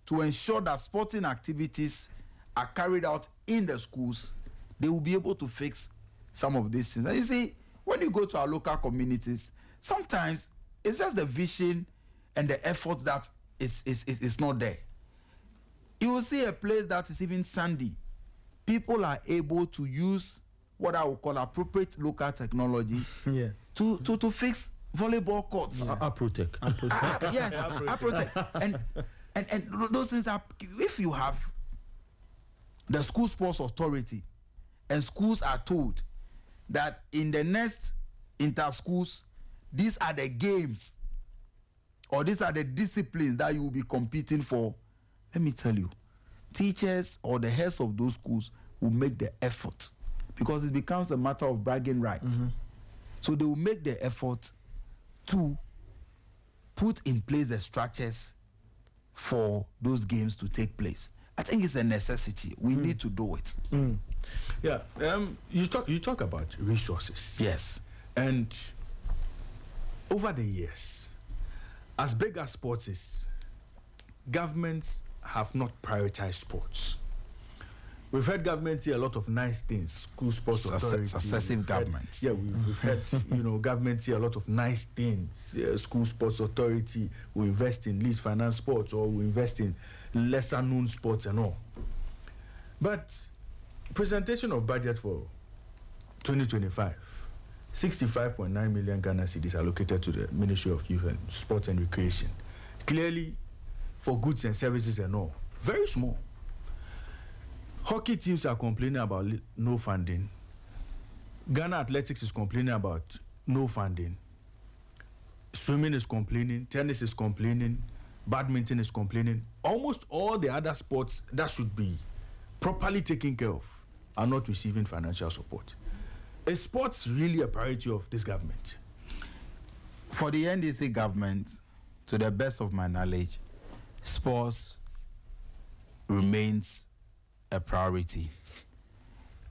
to ensure that sporting activities are carried out in the schools, they will be able to fix some of these things. And you see, when you go to our local communities, sometimes it's just the vision and the effort that is not there. You will see a place that is even sandy. People are able to use what I would call appropriate local technology to fix volleyball courts. Aprotech. Yes, Aprotech. And those things are, if you have the school sports authority and schools are told that in the next inter-schools, these are the games or these are the disciplines that you will be competing for, let me tell you, teachers or the heads of those schools will make the effort, because it becomes a matter of bragging rights. So they will make the effort to put in place the structures for those games to take place. I think it's a necessity. We need to do it. Yeah, you talk about resources. Yes. And over the years, as big as sports is, governments have not prioritized sports. We've heard government say a lot of nice things. School sports authority. Successive governments. We've heard government say a lot of nice things. School sports authority will invest in least finance sports, or will invest in lesser known sports and all. But presentation of budget for 2025, 65.9 million Ghana cedis allocated to the Ministry of Youth and Sports and Recreation. Clearly, for goods and services and all, very small. Hockey teams are complaining about no funding. Ghana Athletics is complaining about no funding. Swimming is complaining. Tennis is complaining. Badminton is complaining. Almost all the other sports that should be properly taken care of are not receiving financial support. Is sports really a priority of this government? For the NDC government, to the best of my knowledge, sports remains a priority.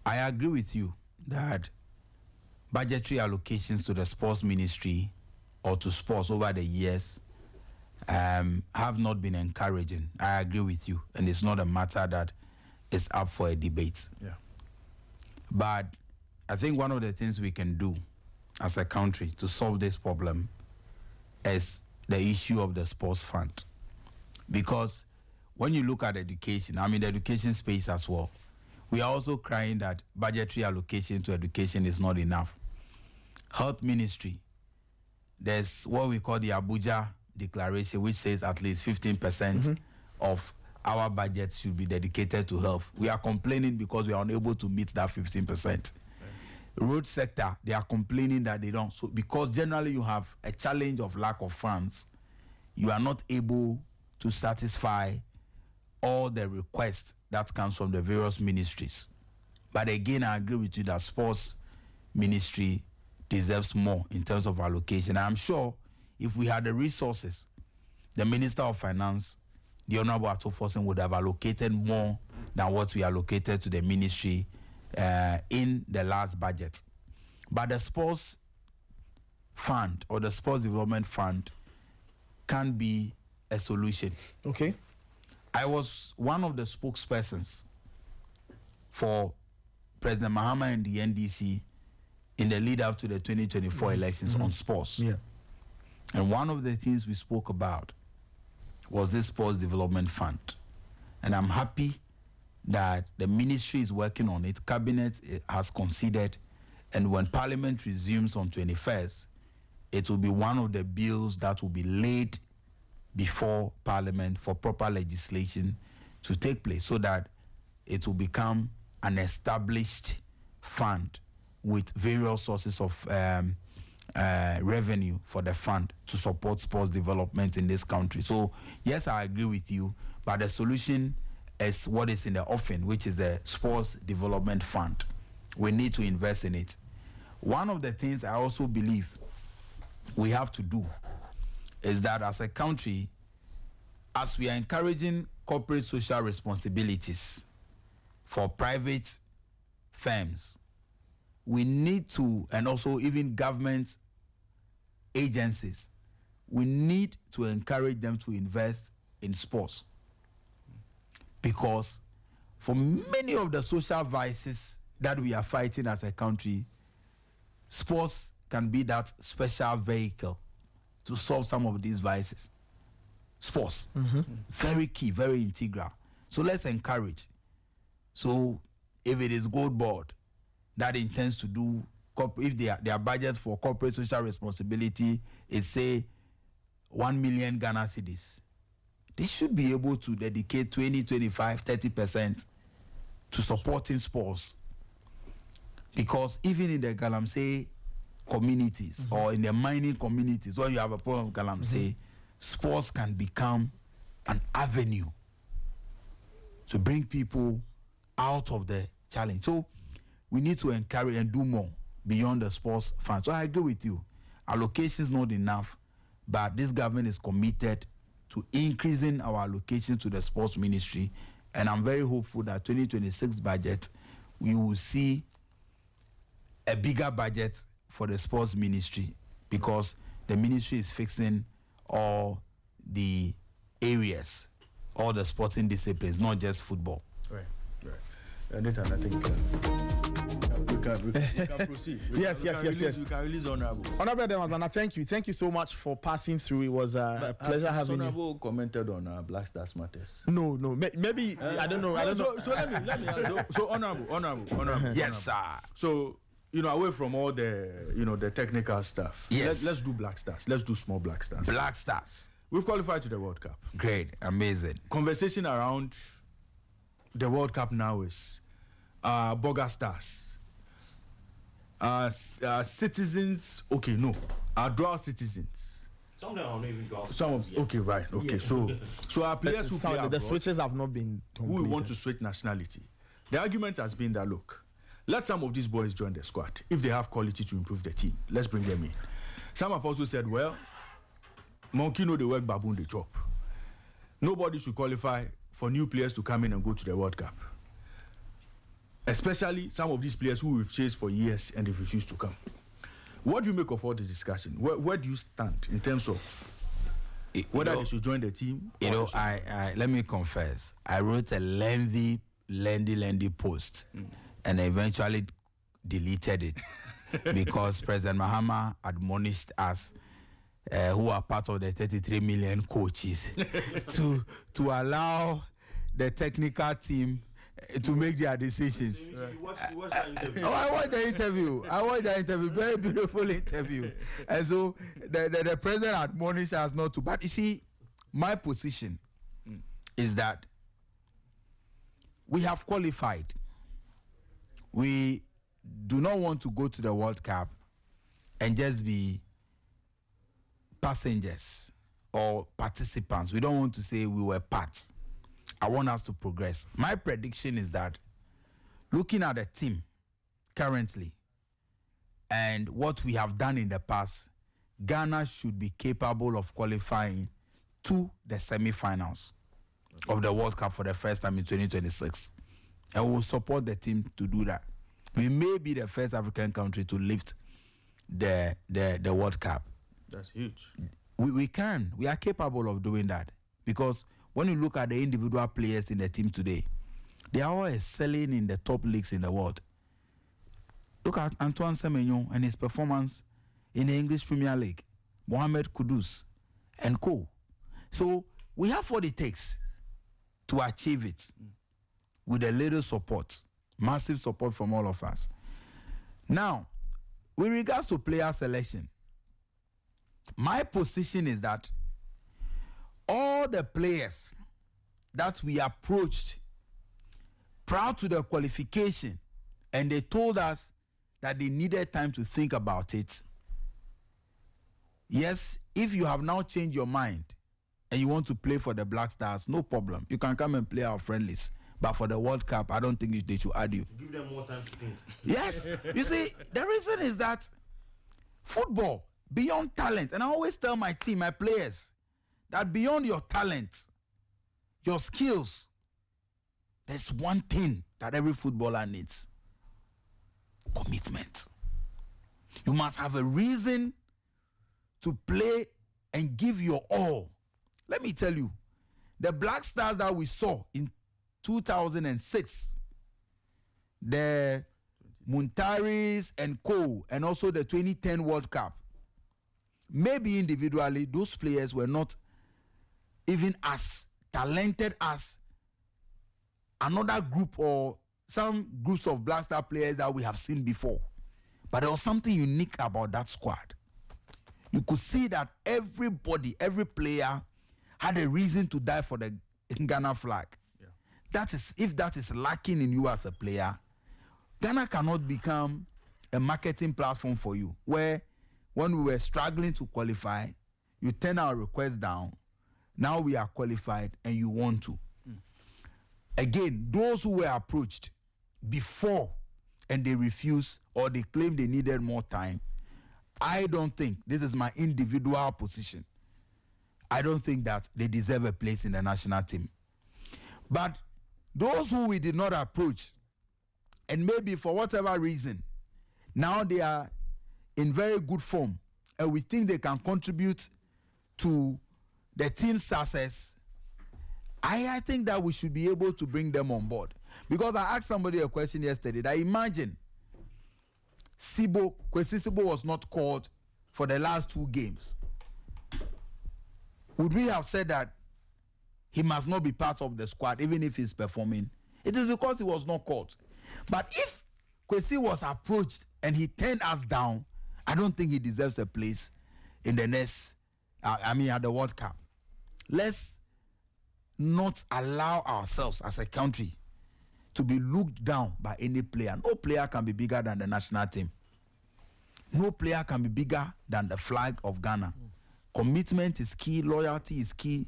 I agree with you that budgetary allocations to the sports ministry or to sports over the years have not been encouraging. I agree with you, and it's not a matter that is up for a debate. Yeah. But I think one of the things we can do as a country to solve this problem is the issue of the sports fund. Because when you look at education, I mean the education space as well, we are also crying that budgetary allocation to education is not enough. Health ministry, there's what we call the Abuja Declaration, which says at least 15% of our budget should be dedicated to health. We are complaining because we are unable to meet that 15%. Road sector, they are complaining that they don't. So because generally you have a challenge of lack of funds, you are not able to satisfy all the requests that comes from the various ministries. But again, I agree with you that sports ministry deserves more in terms of allocation. I'm sure if we had the resources, the Minister of Finance, the Honorable Otto Addo, would have allocated more than what we allocated to the ministry in the last budget. But the sports fund or the sports development fund can be a solution. Okay. I was one of the spokespersons for President Mahama and the NDC in the lead up to the 2024 elections on sports. Yeah. And one of the things we spoke about was this sports development fund. And I'm happy that the ministry is working on it. Cabinet has considered, and when Parliament resumes on 21st, it will be one of the bills that will be laid before Parliament for proper legislation to take place so that it will become an established fund with various sources of revenue for the fund to support sports development in this country. So, yes, I agree with you, but the solution is what is in the offing, which is the Sports Development Fund. We need to invest in it. One of the things I also believe we have to do is that as a country, as we are encouraging corporate social responsibilities for private firms, we need to, and also even government agencies, we need to encourage them to invest in sports. Because for many of the social vices that we are fighting as a country, sports can be that special vehicle to solve some of these vices. Sports, very key, very integral. So let's encourage. So if it is Gold Board that intends to do, if their budget for corporate social responsibility is say 1 million Ghana cedis, they should be able to dedicate 20, 25, 30% to supporting sports. Because even in the Galamsey communities or in the mining communities, when you have a problem with Galamsey, sports can become an avenue to bring people out of the challenge. So we need to encourage and do more beyond the sports fund. So I agree with you. Allocation is not enough, but this government is committed to increasing our allocation to the sports ministry. And I'm very hopeful that 2026 budget, we will see a bigger budget for the sports ministry, because the ministry is fixing all the areas, all the sporting disciplines, not just football. Right. Nathan, I think we can proceed. Yes. We can release Honorable. Honorable Agbana, thank you. Thank you so much for passing through. It was a pleasure having you. Honorable commented on Black Stars matters. No. Maybe I don't know. So let me ask. So honorable. Yes, sir. So, away from all the, the technical stuff. Yes. Let's do Black Stars. Let's do small Black Stars. Black Stars. We've qualified to the World Cup. Great, amazing. Conversation around the World Cup now is Boga Stars. Citizens, okay, no. Our dual citizens. Some of them are not even golf. Some of, okay, right, okay. So our players who play the abroad, switches have not been who want to switch nationality. The argument has been that, look, let some of these boys join the squad. If they have quality to improve the team, let's bring them in. Some have also said, well, monkey know the work, baboon the chop. Nobody should qualify for new players to come in and go to the World Cup. Especially some of these players who we've chased for years and they refuse to come. What do you make of all this discussion? Where do you stand in terms of whether they should join the team? I let me confess, I wrote a lengthy post and I eventually deleted it because President Mahama admonished us who are part of the 33 million coaches to allow the technical team to make their decisions. You watched that interview. I watched the interview. Very beautiful interview. And so the president admonished us not to. But you see, my position is that we have qualified. We do not want to go to the World Cup and just be passengers or participants. We don't want to say we were part. I want us to progress. My prediction is that looking at the team currently and what we have done in the past, Ghana should be capable of qualifying to the semi-finals of the World Cup for the first time in 2026. And we will support the team to do that. We may be the first African country to lift the World Cup. That's huge. We can. We are capable of doing that. Because when you look at the individual players in the team today, they are all excelling in the top leagues in the world. Look at Antoine Semenyo and his performance in the English Premier League, Mohamed Kudus, and co. So we have what it takes to achieve it with a little support, massive support from all of us. Now, with regards to player selection, my position is that all the players that we approached prior to the qualification, and they told us that they needed time to think about it. Yes, if you have now changed your mind and you want to play for the Black Stars, no problem. You can come and play our friendlies. But for the World Cup, I don't think they should add you. Give them more time to think. Yes. You see, the reason is that football, beyond talent, and I always tell my team, my players, that beyond your talent, your skills, there's one thing that every footballer needs: commitment. You must have a reason to play and give your all. Let me tell you, the Black Stars that we saw in 2006, the Muntaris and Co, and also the 2010 World Cup, maybe individually those players were not even as talented as another group or some groups of Black Star players that we have seen before. But there was something unique about that squad. You could see that everybody, every player had a reason to die for the Ghana flag. Yeah. That is, if that is lacking in you as a player, Ghana cannot become a marketing platform for you, where when we were struggling to qualify, you turn our request down. Now we are qualified and you want to. Again, those who were approached before and they refused or they claimed they needed more time, I don't think, this is my individual position, I don't think that they deserve a place in the national team. But those who we did not approach, and maybe for whatever reason, now they are in very good form, and we think they can contribute to the team's success, I think that we should be able to bring them on board. Because I asked somebody a question yesterday that imagine Kwesi Sibo was not called for the last 2 games. Would we have said that he must not be part of the squad even if he's performing? It is because he was not called. But if Kwesi was approached and he turned us down, I don't think he deserves a place in the next, at the World Cup. Let's not allow ourselves as a country to be looked down by any player. No player can be bigger than the national team. No player can be bigger than the flag of Ghana. Commitment is key, loyalty is key.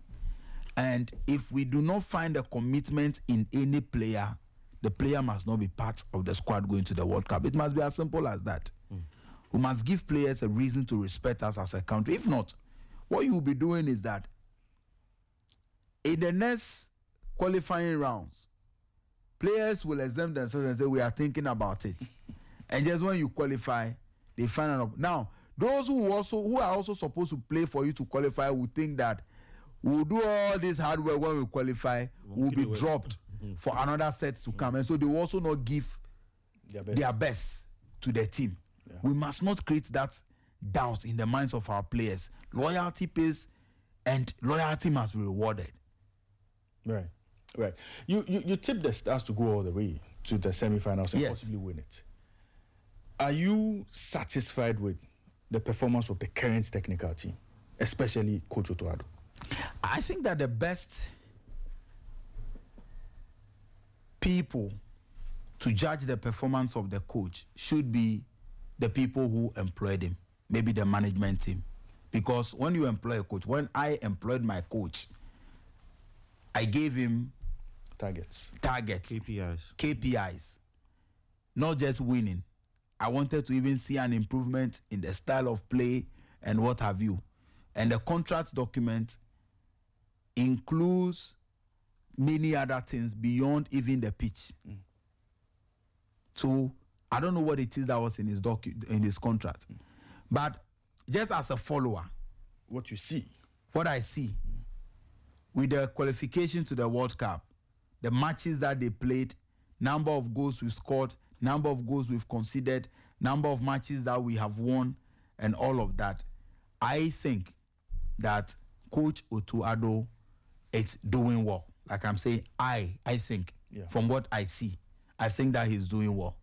And if we do not find a commitment in any player, the player must not be part of the squad going to the World Cup. It must be as simple as that. We must give players a reason to respect us as a country. If not, what you will be doing is that in the next qualifying rounds, players will exempt themselves and say, we are thinking about it. And just when you qualify, they find out. Now, those who are also supposed to play for you to qualify will think that we'll do all this hard work when we qualify, we'll be dropped for another set to come. And so they will also not give their best to the team. Yeah. We must not create that doubt in the minds of our players. Loyalty pays, and loyalty must be rewarded. Right. You tipped the Stars to go all the way to the semi-finals and possibly win it. Are you satisfied with the performance of the current technical team, especially Coach Otto Addo? I think that the best people to judge the performance of the coach should be the people who employed him, maybe the management team. Because when you employ a coach, when I employed my coach, I gave him targets, KPIs, not just winning. I wanted to even see an improvement in the style of play and what have you. And the contract document includes many other things beyond even the pitch. So I don't know what it is that was in his contract. But just as a follower, what I see with the qualification to the World Cup, the matches that they played, number of goals we've scored, number of goals we've conceded, number of matches that we have won, and all of that, I think that Coach Otto Addo is doing well. Like I'm saying, I think, from what I see, I think that he's doing well.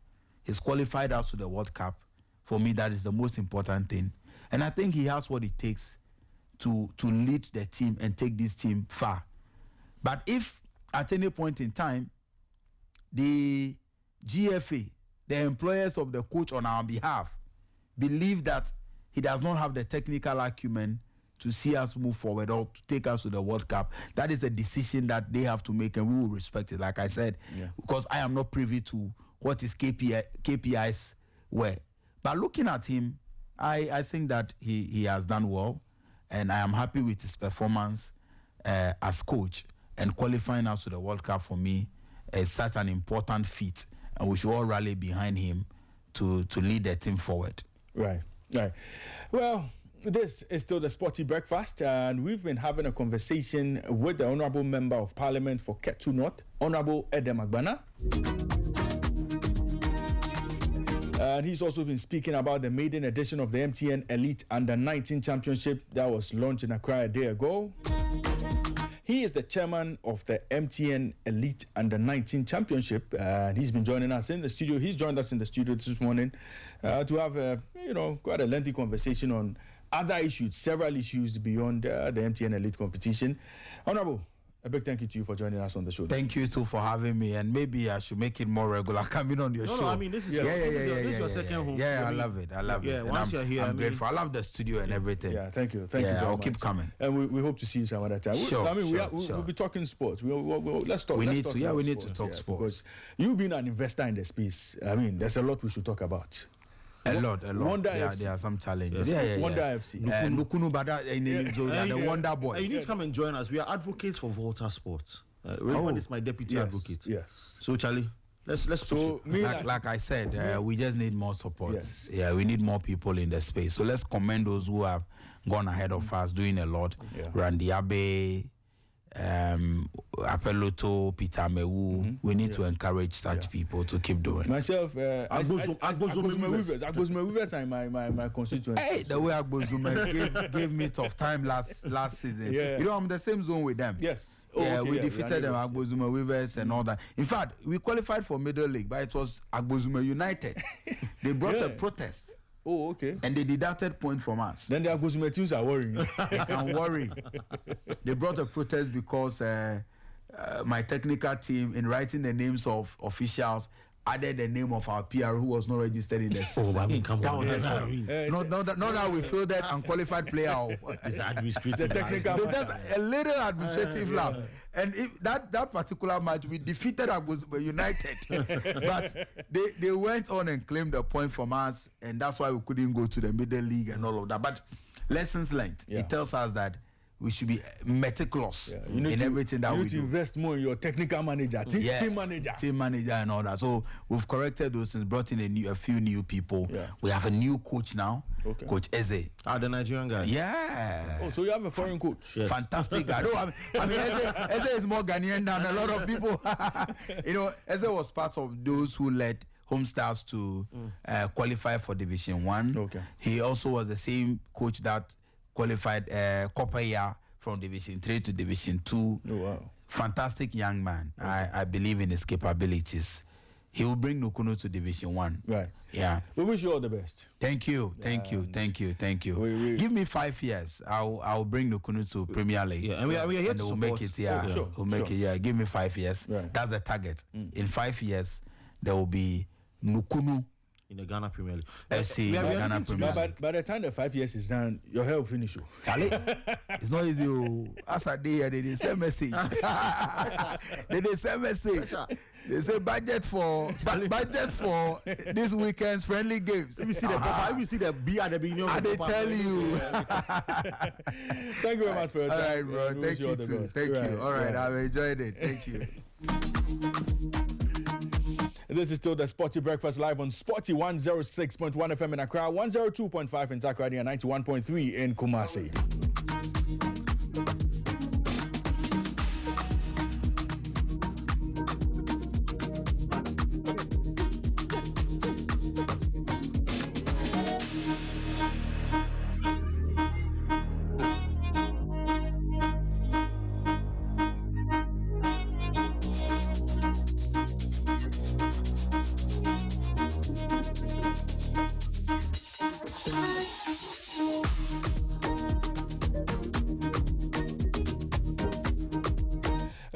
He's qualified us to the World Cup. For me, that is the most important thing. And I think he has what it takes to lead the team and take this team far. But if at any point in time the GFA, the employers of the coach on our behalf, believe that he does not have the technical acumen to see us move forward or to take us to the World Cup, that is a decision that they have to make, and we will respect it, like I said, because I am not privy to what his KPIs were. But looking at him, I think that he has done well, and I am happy with his performance as coach, and qualifying us to the World Cup for me is such an important feat, and we should all rally behind him to lead the team forward. Right. Well, this is still the Sporty Breakfast, and we've been having a conversation with the Honourable Member of Parliament for Ketu North, Honourable Edem Agbana. And he's also been speaking about the maiden edition of the MTN Elite Under-19 Championship that was launched in Accra a day ago. He is the chairman of the MTN Elite Under-19 Championship, and he's been joining us in the studio. He's joined us in the studio this morning to have quite a lengthy conversation on other issues, several issues beyond the MTN Elite competition. Honourable, a big thank you to you for joining us on the show. Thank you too for having me, and maybe I should make it more regular coming on your show. No, I mean, this is your second home. Yeah, I love it. Yeah, once you're here, I'm grateful. I love the studio and everything. Yeah, thank you. Thank you very I'll much. keep coming. And we hope to see you some other time. Sure, We'll be talking sports. Let's talk. We let's need talk to. Yeah, about we need to talk sports. Because you being an investor in the space, I mean, there's a lot we should talk about. A lot. Wonder There FC. are some challenges. Wonder FC. Nukunu Bada, the Wonder Boys. You need to come and join us. We are advocates for Volta Sports. Raymond is my deputy advocate. Yes. So Charlie, let's push it. Like I said, we just need more support. Yes. Yeah, we need more people in the space. So let's commend those who have gone ahead of us, doing a lot. Yeah. Randy Abe, Apeloto, Peter Mewu. We need to encourage such people to keep doing. Myself, Agbozome Weavers are my constituency. Hey, the way Agbozome gave me tough time last season. Yeah. You know, I'm the same zone with them. Yes. We defeated them, Agbozome Weavers and all that. In fact, we qualified for Middle League, but it was Agbozome United. They brought a protest. Oh, okay. And they deducted points from us. Then the Agbozome teams are worrying. They can worry. They brought a protest because my technical team, in writing the names of officials, added the name of our PR who was not registered in the system. I mean, come that on. was not that we filled that unqualified player. It's administrative. The technical There's just a little administrative lab. And if that particular match, we defeated Agbozome United. But they went on and claimed a point from us, and that's why we couldn't go to the Middle League and all of that. But lessons learned. Yeah. It tells us that we should be meticulous in everything that we do. You need to invest more in your technical manager, team manager, and all that. So we've corrected those things, brought in a few new people. Yeah. We have a new coach now, Coach Eze. The Nigerian guy. Yeah. Oh, so you have a foreign coach? Yes. Fantastic guy. No, I mean Eze is more Ghanaian than a lot of people. You know, Eze was part of those who led Homestars to qualify for Division 1. Okay. He also was the same coach that qualified Copper Year from Division 3 to Division 2. Oh, wow. Fantastic young man. I believe in his capabilities. He will bring Nukunu to Division 1. Right. Yeah. We wish you all the best. Thank you. Give me 5 years. I'll bring Nukunu to Premier League. Yeah, and we are here to we'll support. make it. Yeah, sure, we'll make it. Yeah, give me 5 years. Right. That's the target. In 5 years, there will be Nukunu In the Ghana Premier League. FC. We are Ghana looking to Premier But League. by the time the 5 years is done, your hair will finish. Charlie, it's not easy. As a day, they send message. They send message. They say budget for this weekend's friendly games. If you see the Papa, if you see the B at the beginning of I the they Papa, tell you. Thank you very much for your time. All right, bro. And we Thank wish all you the too. best. Thank Right, you. All right, right. I've enjoyed it. Thank you. This is still the Sporty Breakfast live on Sporty 106.1 FM in Accra, 102.5 in Takoradi, and 91.3 in Kumasi.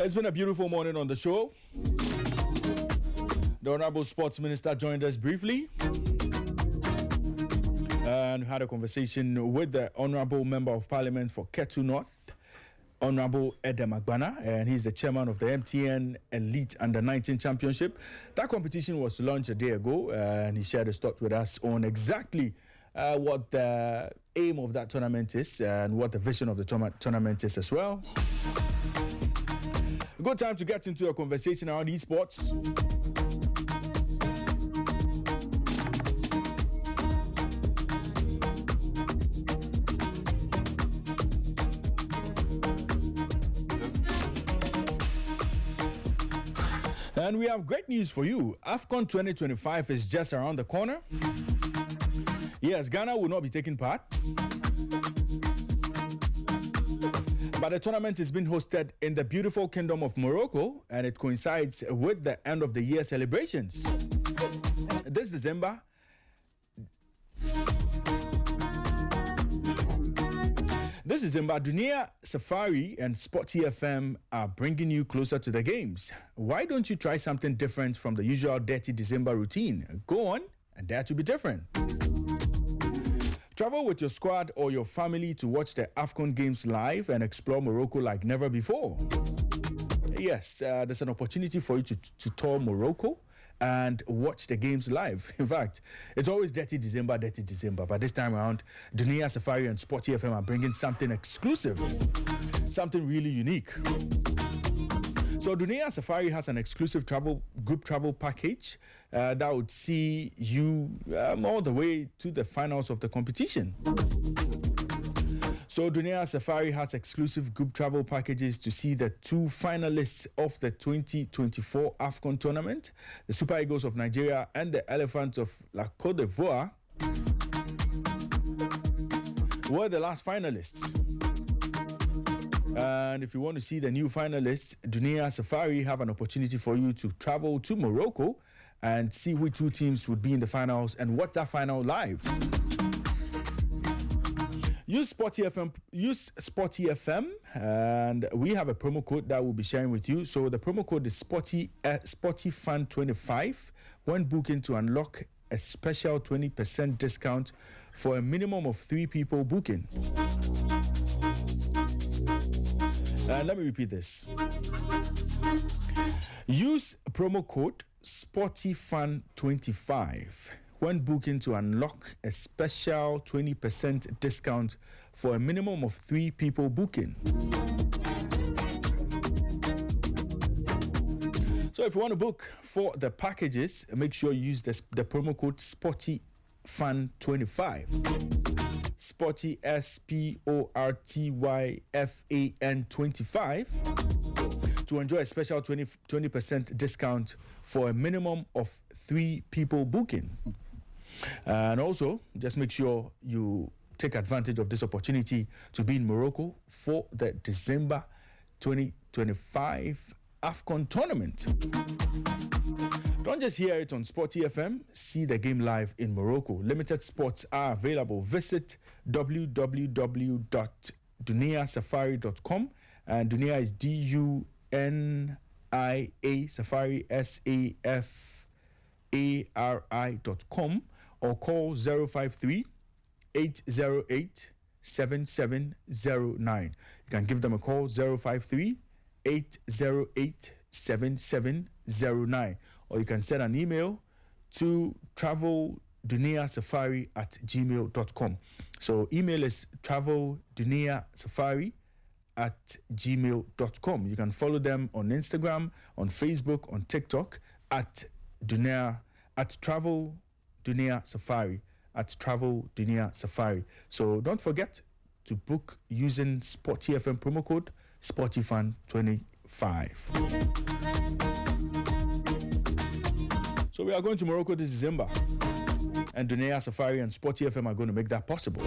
It's been a beautiful morning on the show. The Honorable Sports Minister joined us briefly and had a conversation with the Honorable Member of Parliament for Ketu North, Honorable Edem Agbana, and he's the chairman of the MTN Elite Under-19 Championship. That competition was launched a day ago, and he shared his thoughts with us on exactly what the aim of that tournament is and what the vision of the tournament is as well. A good time to get into a conversation around esports. And we have great news for you. AFCON 2025 is just around the corner. Yes, Ghana will not be taking part, but the tournament is being hosted in the beautiful Kingdom of Morocco, and it coincides with the end of the year celebrations. This December, Dunia Safari and Sporty FM are bringing you closer to the games. Why don't you try something different from the usual Dirty December routine? Go on and dare to be different. Travel with your squad or your family to watch the AFCON games live and explore Morocco like never before. Yes, there's an opportunity for you to tour Morocco and watch the games live. In fact, it's always Dirty December, but this time around, Dunia Safari and Sporty FM are bringing something exclusive, something really unique. So Dunia Safari has an exclusive group travel package that would see you all the way to the finals of the competition. So Dunia Safari has exclusive group travel packages to see the two finalists of the 2024 AFCON tournament, the Super Eagles of Nigeria and the Elephants of La Côte d'Ivoire, were the last finalists. And if you want to see the new finalists, Dunia Safari have an opportunity for you to travel to Morocco and see which two teams would be in the finals and watch that final live. Use Sporty FM, and we have a promo code that we'll be sharing with you. So the promo code is SportyFan25 when booking to unlock a special 20% discount for a minimum of 3 people booking. Let me repeat this. Use promo code SportyFan25 when booking to unlock a special 20% discount for a minimum of 3 people booking. So if you want to book for the packages, make sure you use the promo code SportyFan25. Sporty SportyFan25 to enjoy a special 20% discount for a minimum of 3 people booking. And also, just make sure you take advantage of this opportunity to be in Morocco for the December 2025 AFCON tournament. Don't just hear it on Sporty FM, see the game live in Morocco. Limited spots are available. Visit www.duniasafari.com, and Dunia is DUNIA Safari SAFARI.com, or call 053-808-7709. You can give them a call, 053-808-7709, or you can send an email to travelduniasafari@gmail.com. So email is travelduniasafari@gmail.com. You can follow them on Instagram, on Facebook, on TikTok at Travel Dunia Safari, at Travel Dunia Safari. So don't forget to book using Sporty FM promo code SportyFan25. So we are going to Morocco this December, and Dunia Safari and Sporty FM are going to make that possible.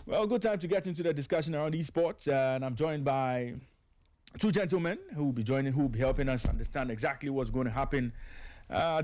Well, good time to get into the discussion around esports, and I'm joined by 2 gentlemen who will be helping us understand exactly what's going to happen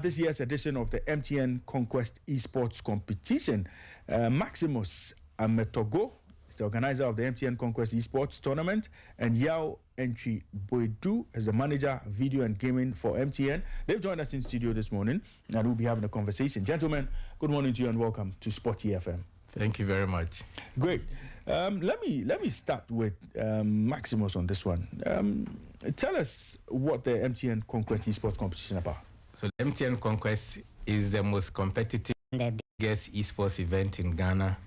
this year's edition of the MTN Conquest Esports Competition. Maximus Ametogo is the organizer of the MTN Conquest Esports Tournament, and Yao Entry Boidu is the manager, video and gaming for MTN. They've joined us in studio this morning, and we'll be having a conversation. Gentlemen, good morning to you and welcome to Sporty FM. Thank you very much. Great. Let me start with Maximus on this one. Tell us what the MTN Conquest Esports competition is about. So the MTN Conquest is the most competitive and the biggest esports event in Ghana,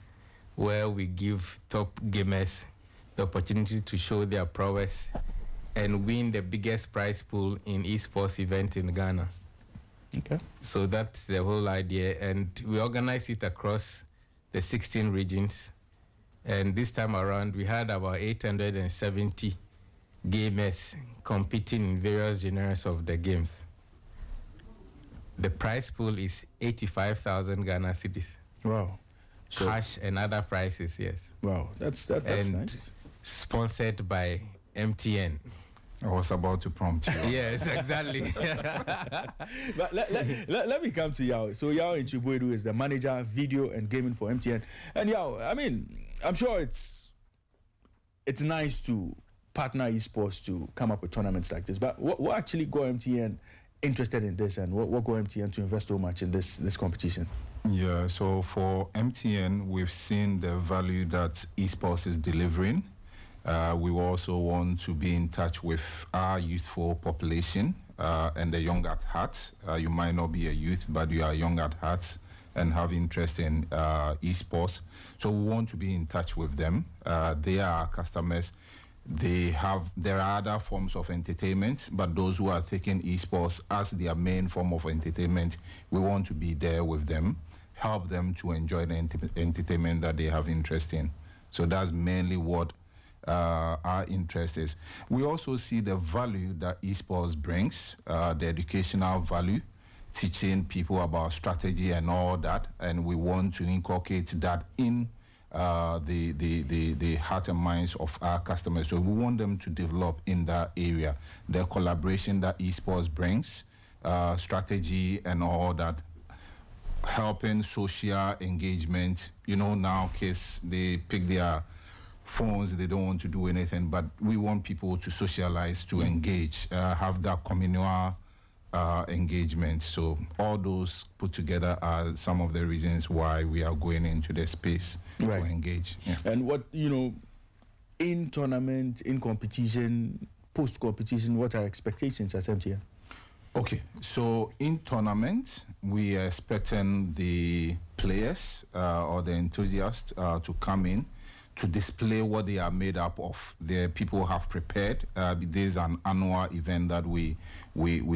where we give top gamers the opportunity to show their prowess and win the biggest prize pool in esports event in Ghana. Okay. So that's the whole idea, and we organize it across the 16 regions. And this time around, we had about 870 gamers competing in various genres of the games. The prize pool is 85,000 Ghana cedis. Wow. So, cash and other prizes, yes. Wow, that's and nice. Sponsored by MTN. I was about to prompt you. Yes, exactly. But let me come to Yao. So Yao Enchibuedu is the manager, video and gaming for MTN. And Yao, I mean, I'm sure it's nice to partner esports to come up with tournaments like this. But what actually got MTN interested in this, and what got MTN to invest so much in this competition? Yeah, so for MTN, we've seen the value that esports is delivering. We also want to be in touch with our youthful population and the young at heart. You might not be a youth, but you are young at heart and have interest in esports. So we want to be in touch with them. They are our customers. There are other forms of entertainment, but those who are taking esports as their main form of entertainment, we want to be there with them, help them to enjoy the entertainment that they have interest in. So that's mainly what our interest is. We also see the value that esports brings, the educational value, teaching people about strategy and all that, and we want to inculcate that in the heart and minds of our customers. So we want them to develop in that area. The collaboration that esports brings, strategy and all that, helping social engagement. You know, now kids, they pick their phones, they don't want to do anything, but we want people to socialize, to engage, have that communal engagement. So all those put together are some of the reasons why we are going into the space to engage. Yeah. And what, in tournament, in competition, post-competition, what are expectations as MTN? Okay, so in tournament, we are expecting the players or the enthusiasts to come in to display what they are made up of. The people have prepared. This is an annual event that we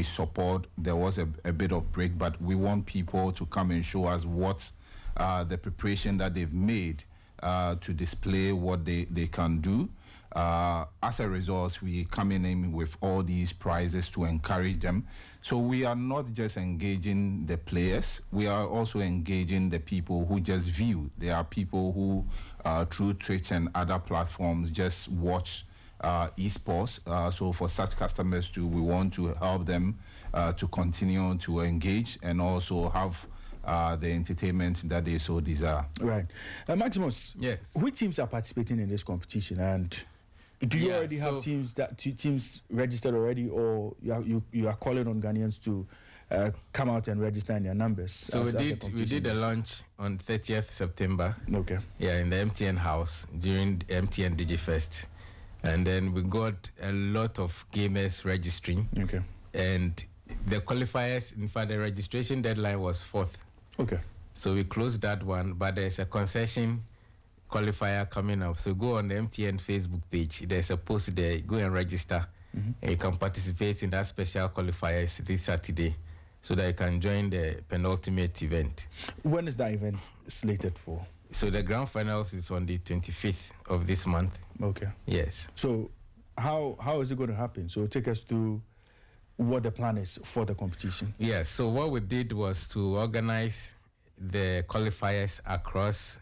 support. There was a bit of break, but we want people to come and show us what the preparation that they've made to display what they can do. As a result, we come in with all these prizes to encourage them. So we are not just engaging the players, we are also engaging the people who just view. There are people who, through Twitch and other platforms, just watch esports. So for such customers too, we want to help them to continue to engage and also have the entertainment that they so desire. Right. Maximus, yes. Which teams are participating in this competition, and do you already have teams registered already, or you are calling on Ghanaians to come out and register in their numbers? So we did a launch on 30th September. Okay. Yeah, in the MTN house during the MTN DigiFest. And then we got a lot of gamers registering. Okay. And the qualifiers, in fact, the registration deadline was 4th. Okay. So we closed that one, but there's a concession qualifier coming up. So go on the MTN Facebook page. There's a post there. Go and register. Mm-hmm. And you can participate in that special qualifiers this Saturday so that you can join the penultimate event. When is that event slated for? So the grand finals is on the 25th of this month. Okay. Yes. So how is it going to happen? So take us through what the plan is for the competition. Yes. So what we did was to organize the qualifiers across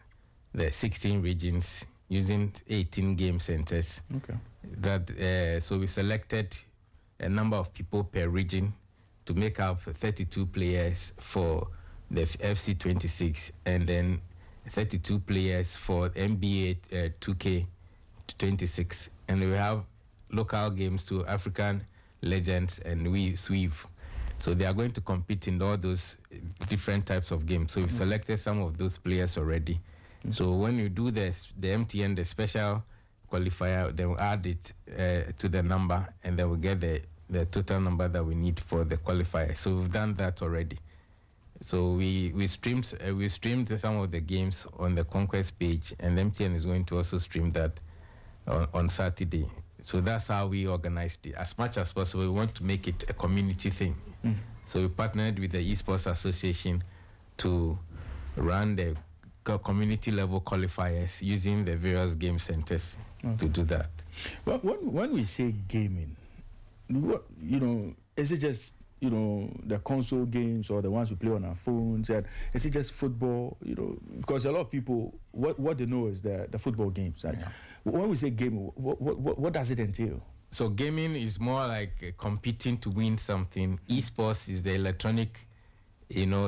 the 16 regions using 18 game centers. Okay. That so we selected a number of people per region to make up 32 players for the FC26, and then 32 players for NBA 2K26, and we have local games to African Legends and we Sweeve. So they are going to compete in all those different types of games. So we've selected some of those players already. So when you do the MTN, the special qualifier, then we'll add it to the number, and then we'll get the total number that we need for the qualifier. So we've done that already. So we streamed some of the games on the Conquest page, and MTN is going to also stream that on Saturday. So that's how we organized it. As much as possible, we want to make it a community thing. So we partnered with the Esports Association to run the community level qualifiers using the various game centers to do that. Well, when we say gaming, what, is it just the console games or the ones we play on our phones, and is it just football? Because a lot of people what they know is the football games. Like, when we say gaming, what does it entail? So gaming is more like competing to win something. Esports is the electronic,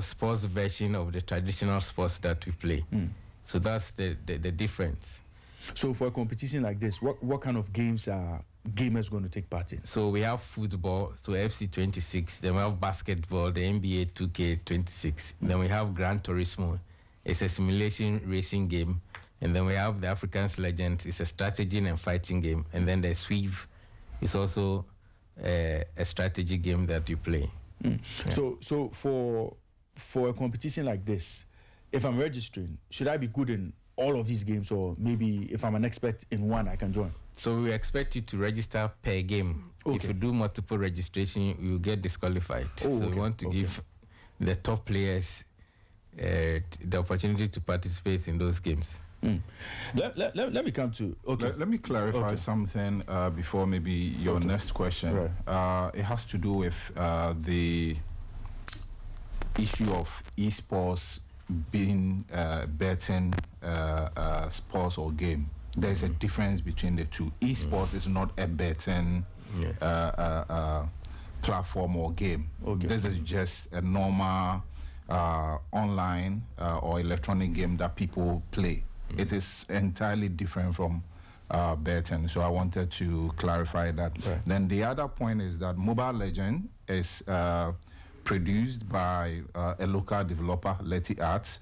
sports version of the traditional sports that we play. So that's the difference. So for a competition like this, what kind of games are gamers going to take part in? So we have football, so FC26. Then we have basketball, the NBA 2K26. Then we have Gran Turismo. It's a simulation racing game. And then we have the African's Legends. It's a strategy and fighting game. And then the Sweeve is also a strategy game that you play. So for a competition like this, if I'm registering, should I be good in all of these games, or maybe if I'm an expert in one, I can join? So we expect you to register per game. Okay. If you do multiple registration, you get disqualified. We want to give the top players the opportunity to participate in those games. Let me come to Let me clarify something before maybe your next question. Right. It has to do with the issue of esports being betting sports or game. There's a difference between the two. Esports is not a betting platform or game. This is just a normal online or electronic game that people play. It is entirely different from betting. So I wanted to clarify that. Right. Then the other point is that Mobile Legend is produced by a local developer, Letty Arts.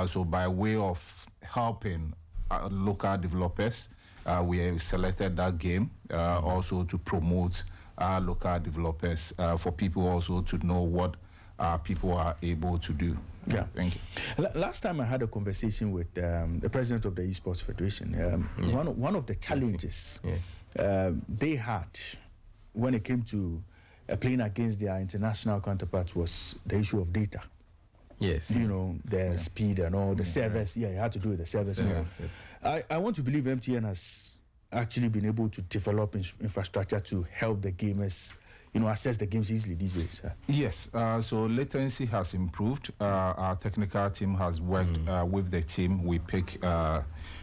So by way of helping local developers, we selected that game also to promote our local developers, for people also to know what people are able to do. Yeah. Thank you. Last time I had a conversation with the president of the Esports Federation. One of the challenges they had when it came to playing against their international counterparts was the issue of data. Yes. The speed and all the servers. Yeah, you had to do with the servers. I want to believe MTN has actually been able to develop infrastructure to help the gamers access the games easily these days. Yes, so latency has improved. Our technical team has worked with the team. We pick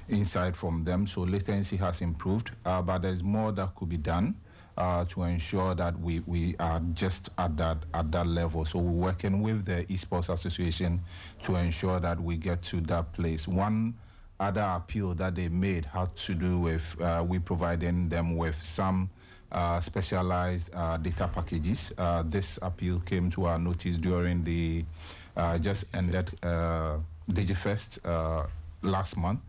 insight from them, so latency has improved, but there's more that could be done to ensure that we are just at that level. So we're working with the Esports Association to ensure that we get to that place. One other appeal that they made had to do with we providing them with some specialized data packages. This appeal came to our notice during the just ended DigiFest last month.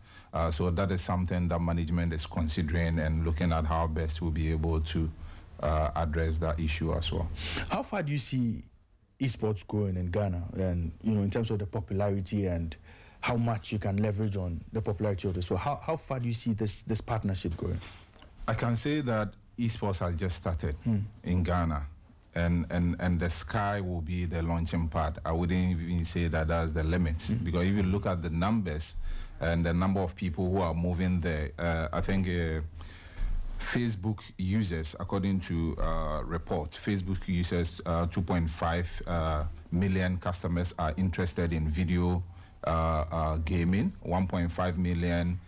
So that is something that management is considering and looking at how best we'll be able to address that issue as well. How far do you see esports going in Ghana, and in terms of the popularity and how much you can leverage on the popularity of this? So how far do you see this partnership going? I can say that esports has just started in Ghana, and the sky will be the launching pad. I wouldn't even say that that's the limits, because if you look at the numbers and the number of people who are moving there, I think Facebook users, according to reports, Facebook users 2.5 million customers are interested in video gaming, 1.5 million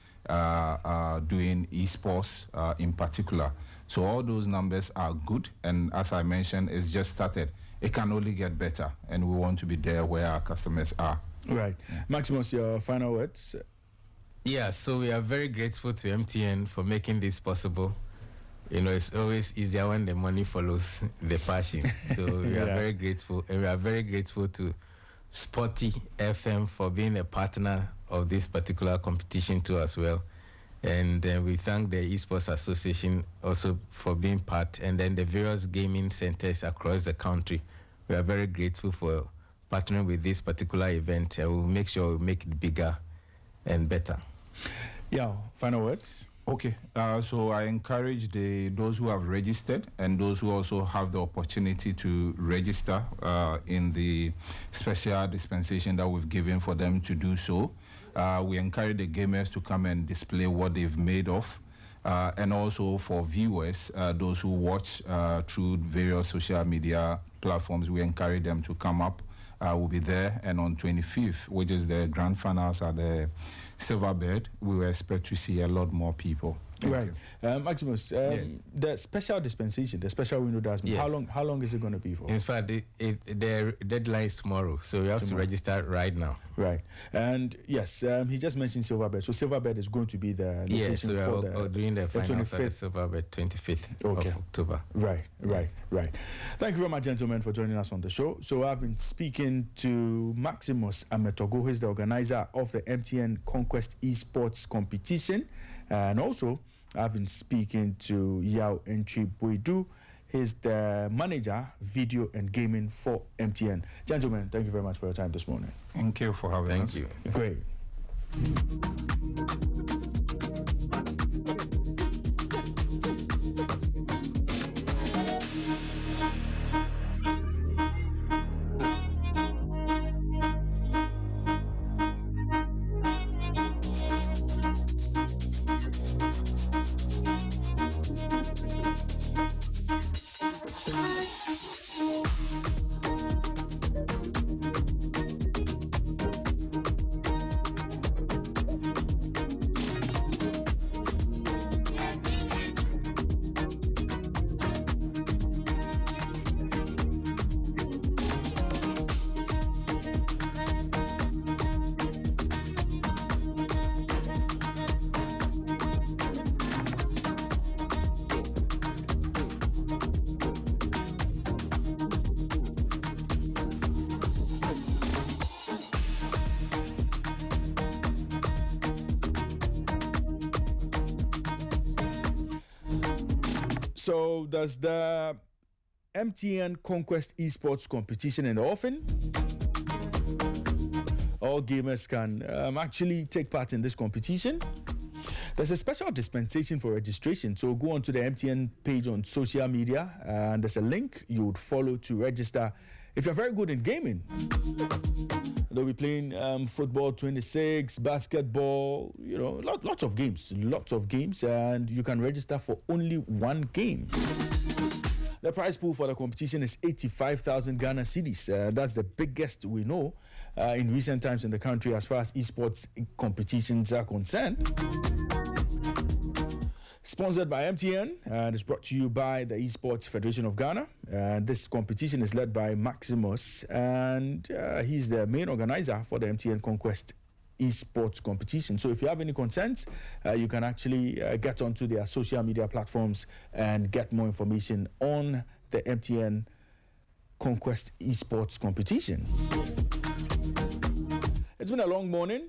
doing esports in particular. So all those numbers are good, and as I mentioned, it's just started. It can only get better, and we want to be there where our customers are. Right. Maximus, your final words? Yeah, so we are very grateful to MTN for making this possible. You know, it's always easier when the money follows the passion. So we are very grateful. And we are very grateful to Sporty FM for being a partner of this particular competition too as well. And we thank the Esports Association also for being part, and then the various gaming centers across the country. We are very grateful for partnering with this particular event, and we'll make sure we make it bigger and better. Yeah, final words. Okay, so I encourage those who have registered and those who also have the opportunity to register in the special dispensation that we've given for them to do so. We encourage the gamers to come and display what they've made of. And also for viewers, those who watch through various social media platforms, we encourage them to come up. We'll be there, and on 25th, which is the grand finals at the Silverbird, we will expect to see a lot more people. Right. Maximus, the special dispensation, the special window does how long is it going to be for? In fact, the deadline is tomorrow, so you have to register right now. Right. And yes, he just mentioned Silverbird. So Silverbird is going to be the location so for we're doing the finals at Silverbird 25th of October. Right. Thank you very much, gentlemen, for joining us on the show. So I've been speaking to Maximus Ametogo, who is the organizer of the MTN Conquest Esports competition. And also, I've been speaking to Yao Entry Boidu. He's the manager, video and gaming for MTN. Gentlemen, thank you very much for your time this morning. Thank you for having us. Thank you. Great. So does the MTN Conquest Esports competition in the offing? All gamers can actually take part in this competition. There's a special dispensation for registration. So go onto the MTN page on social media, and there's a link you would follow to register. If you're very good in gaming, they'll be playing football 26, basketball, lots of games, and you can register for only one game. The prize pool for the competition is 85,000 Ghana cedis. That's the biggest we know in recent times in the country as far as esports competitions are concerned. Sponsored by MTN, and it's brought to you by the Esports Federation of Ghana. This competition is led by Maximus, and he's the main organizer for the MTN Conquest Esports competition. So if you have any concerns, you can actually get onto their social media platforms and get more information on the MTN Conquest Esports competition. It's been a long morning.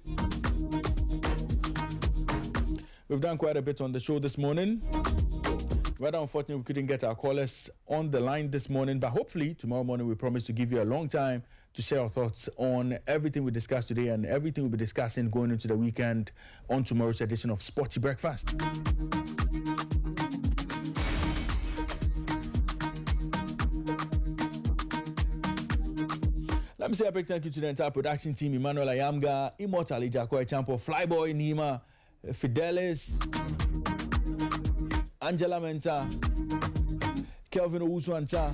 We've done quite a bit on the show this morning. Rather unfortunately, we couldn't get our callers on the line this morning, but hopefully tomorrow morning we promise to give you a long time to share our thoughts on everything we discussed today and everything we'll be discussing going into the weekend on tomorrow's edition of Sporty Breakfast. Let me say a big thank you to the entire production team: Emmanuel Ayamga, Immortal Ijakoi Champo, Flyboy Nima, Fidelis, Angela Menta, Kelvin Owusu-Anta.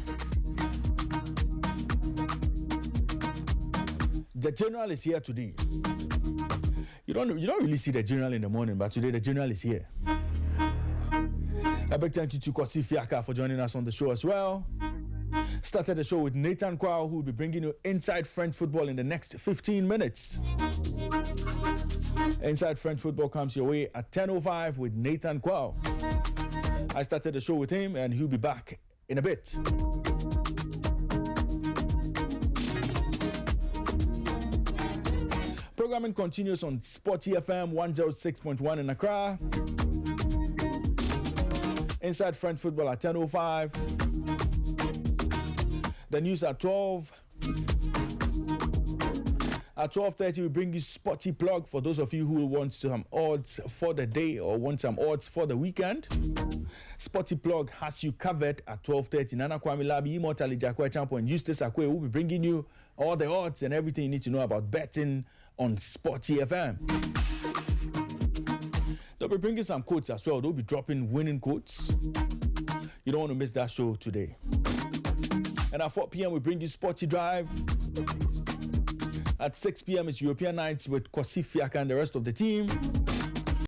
The general is here today. You don't really see the general in the morning, but today the general is here. A big thank you to Kwasi Fiaka for joining us on the show as well. Started the show with Nathan Kwao, who will be bringing you Inside French Football in the next 15 minutes. Inside French Football comes your way at 10:05 with Nathan Kwao. I started the show with him, and he'll be back in a bit. Programming continues on Sporty FM 106.1 in Accra. Inside French Football at 10:05. The news at 12. At 12:30, we bring you Sporty Plug for those of you who want some odds for the day or want some odds for the weekend. Sporty Plug has you covered at 12:30. Nana Kwame Labi, Immortali Jakwe Champo, and Eustace Akwe will be bringing you all the odds and everything you need to know about betting on Sporty FM. They'll be bringing some quotes as well. They'll be dropping winning quotes. You don't want to miss that show today. And at 4 p.m., we bring you Sporty Drive. At 6 p.m., it's European Nights with Kosi Fiaka and the rest of the team.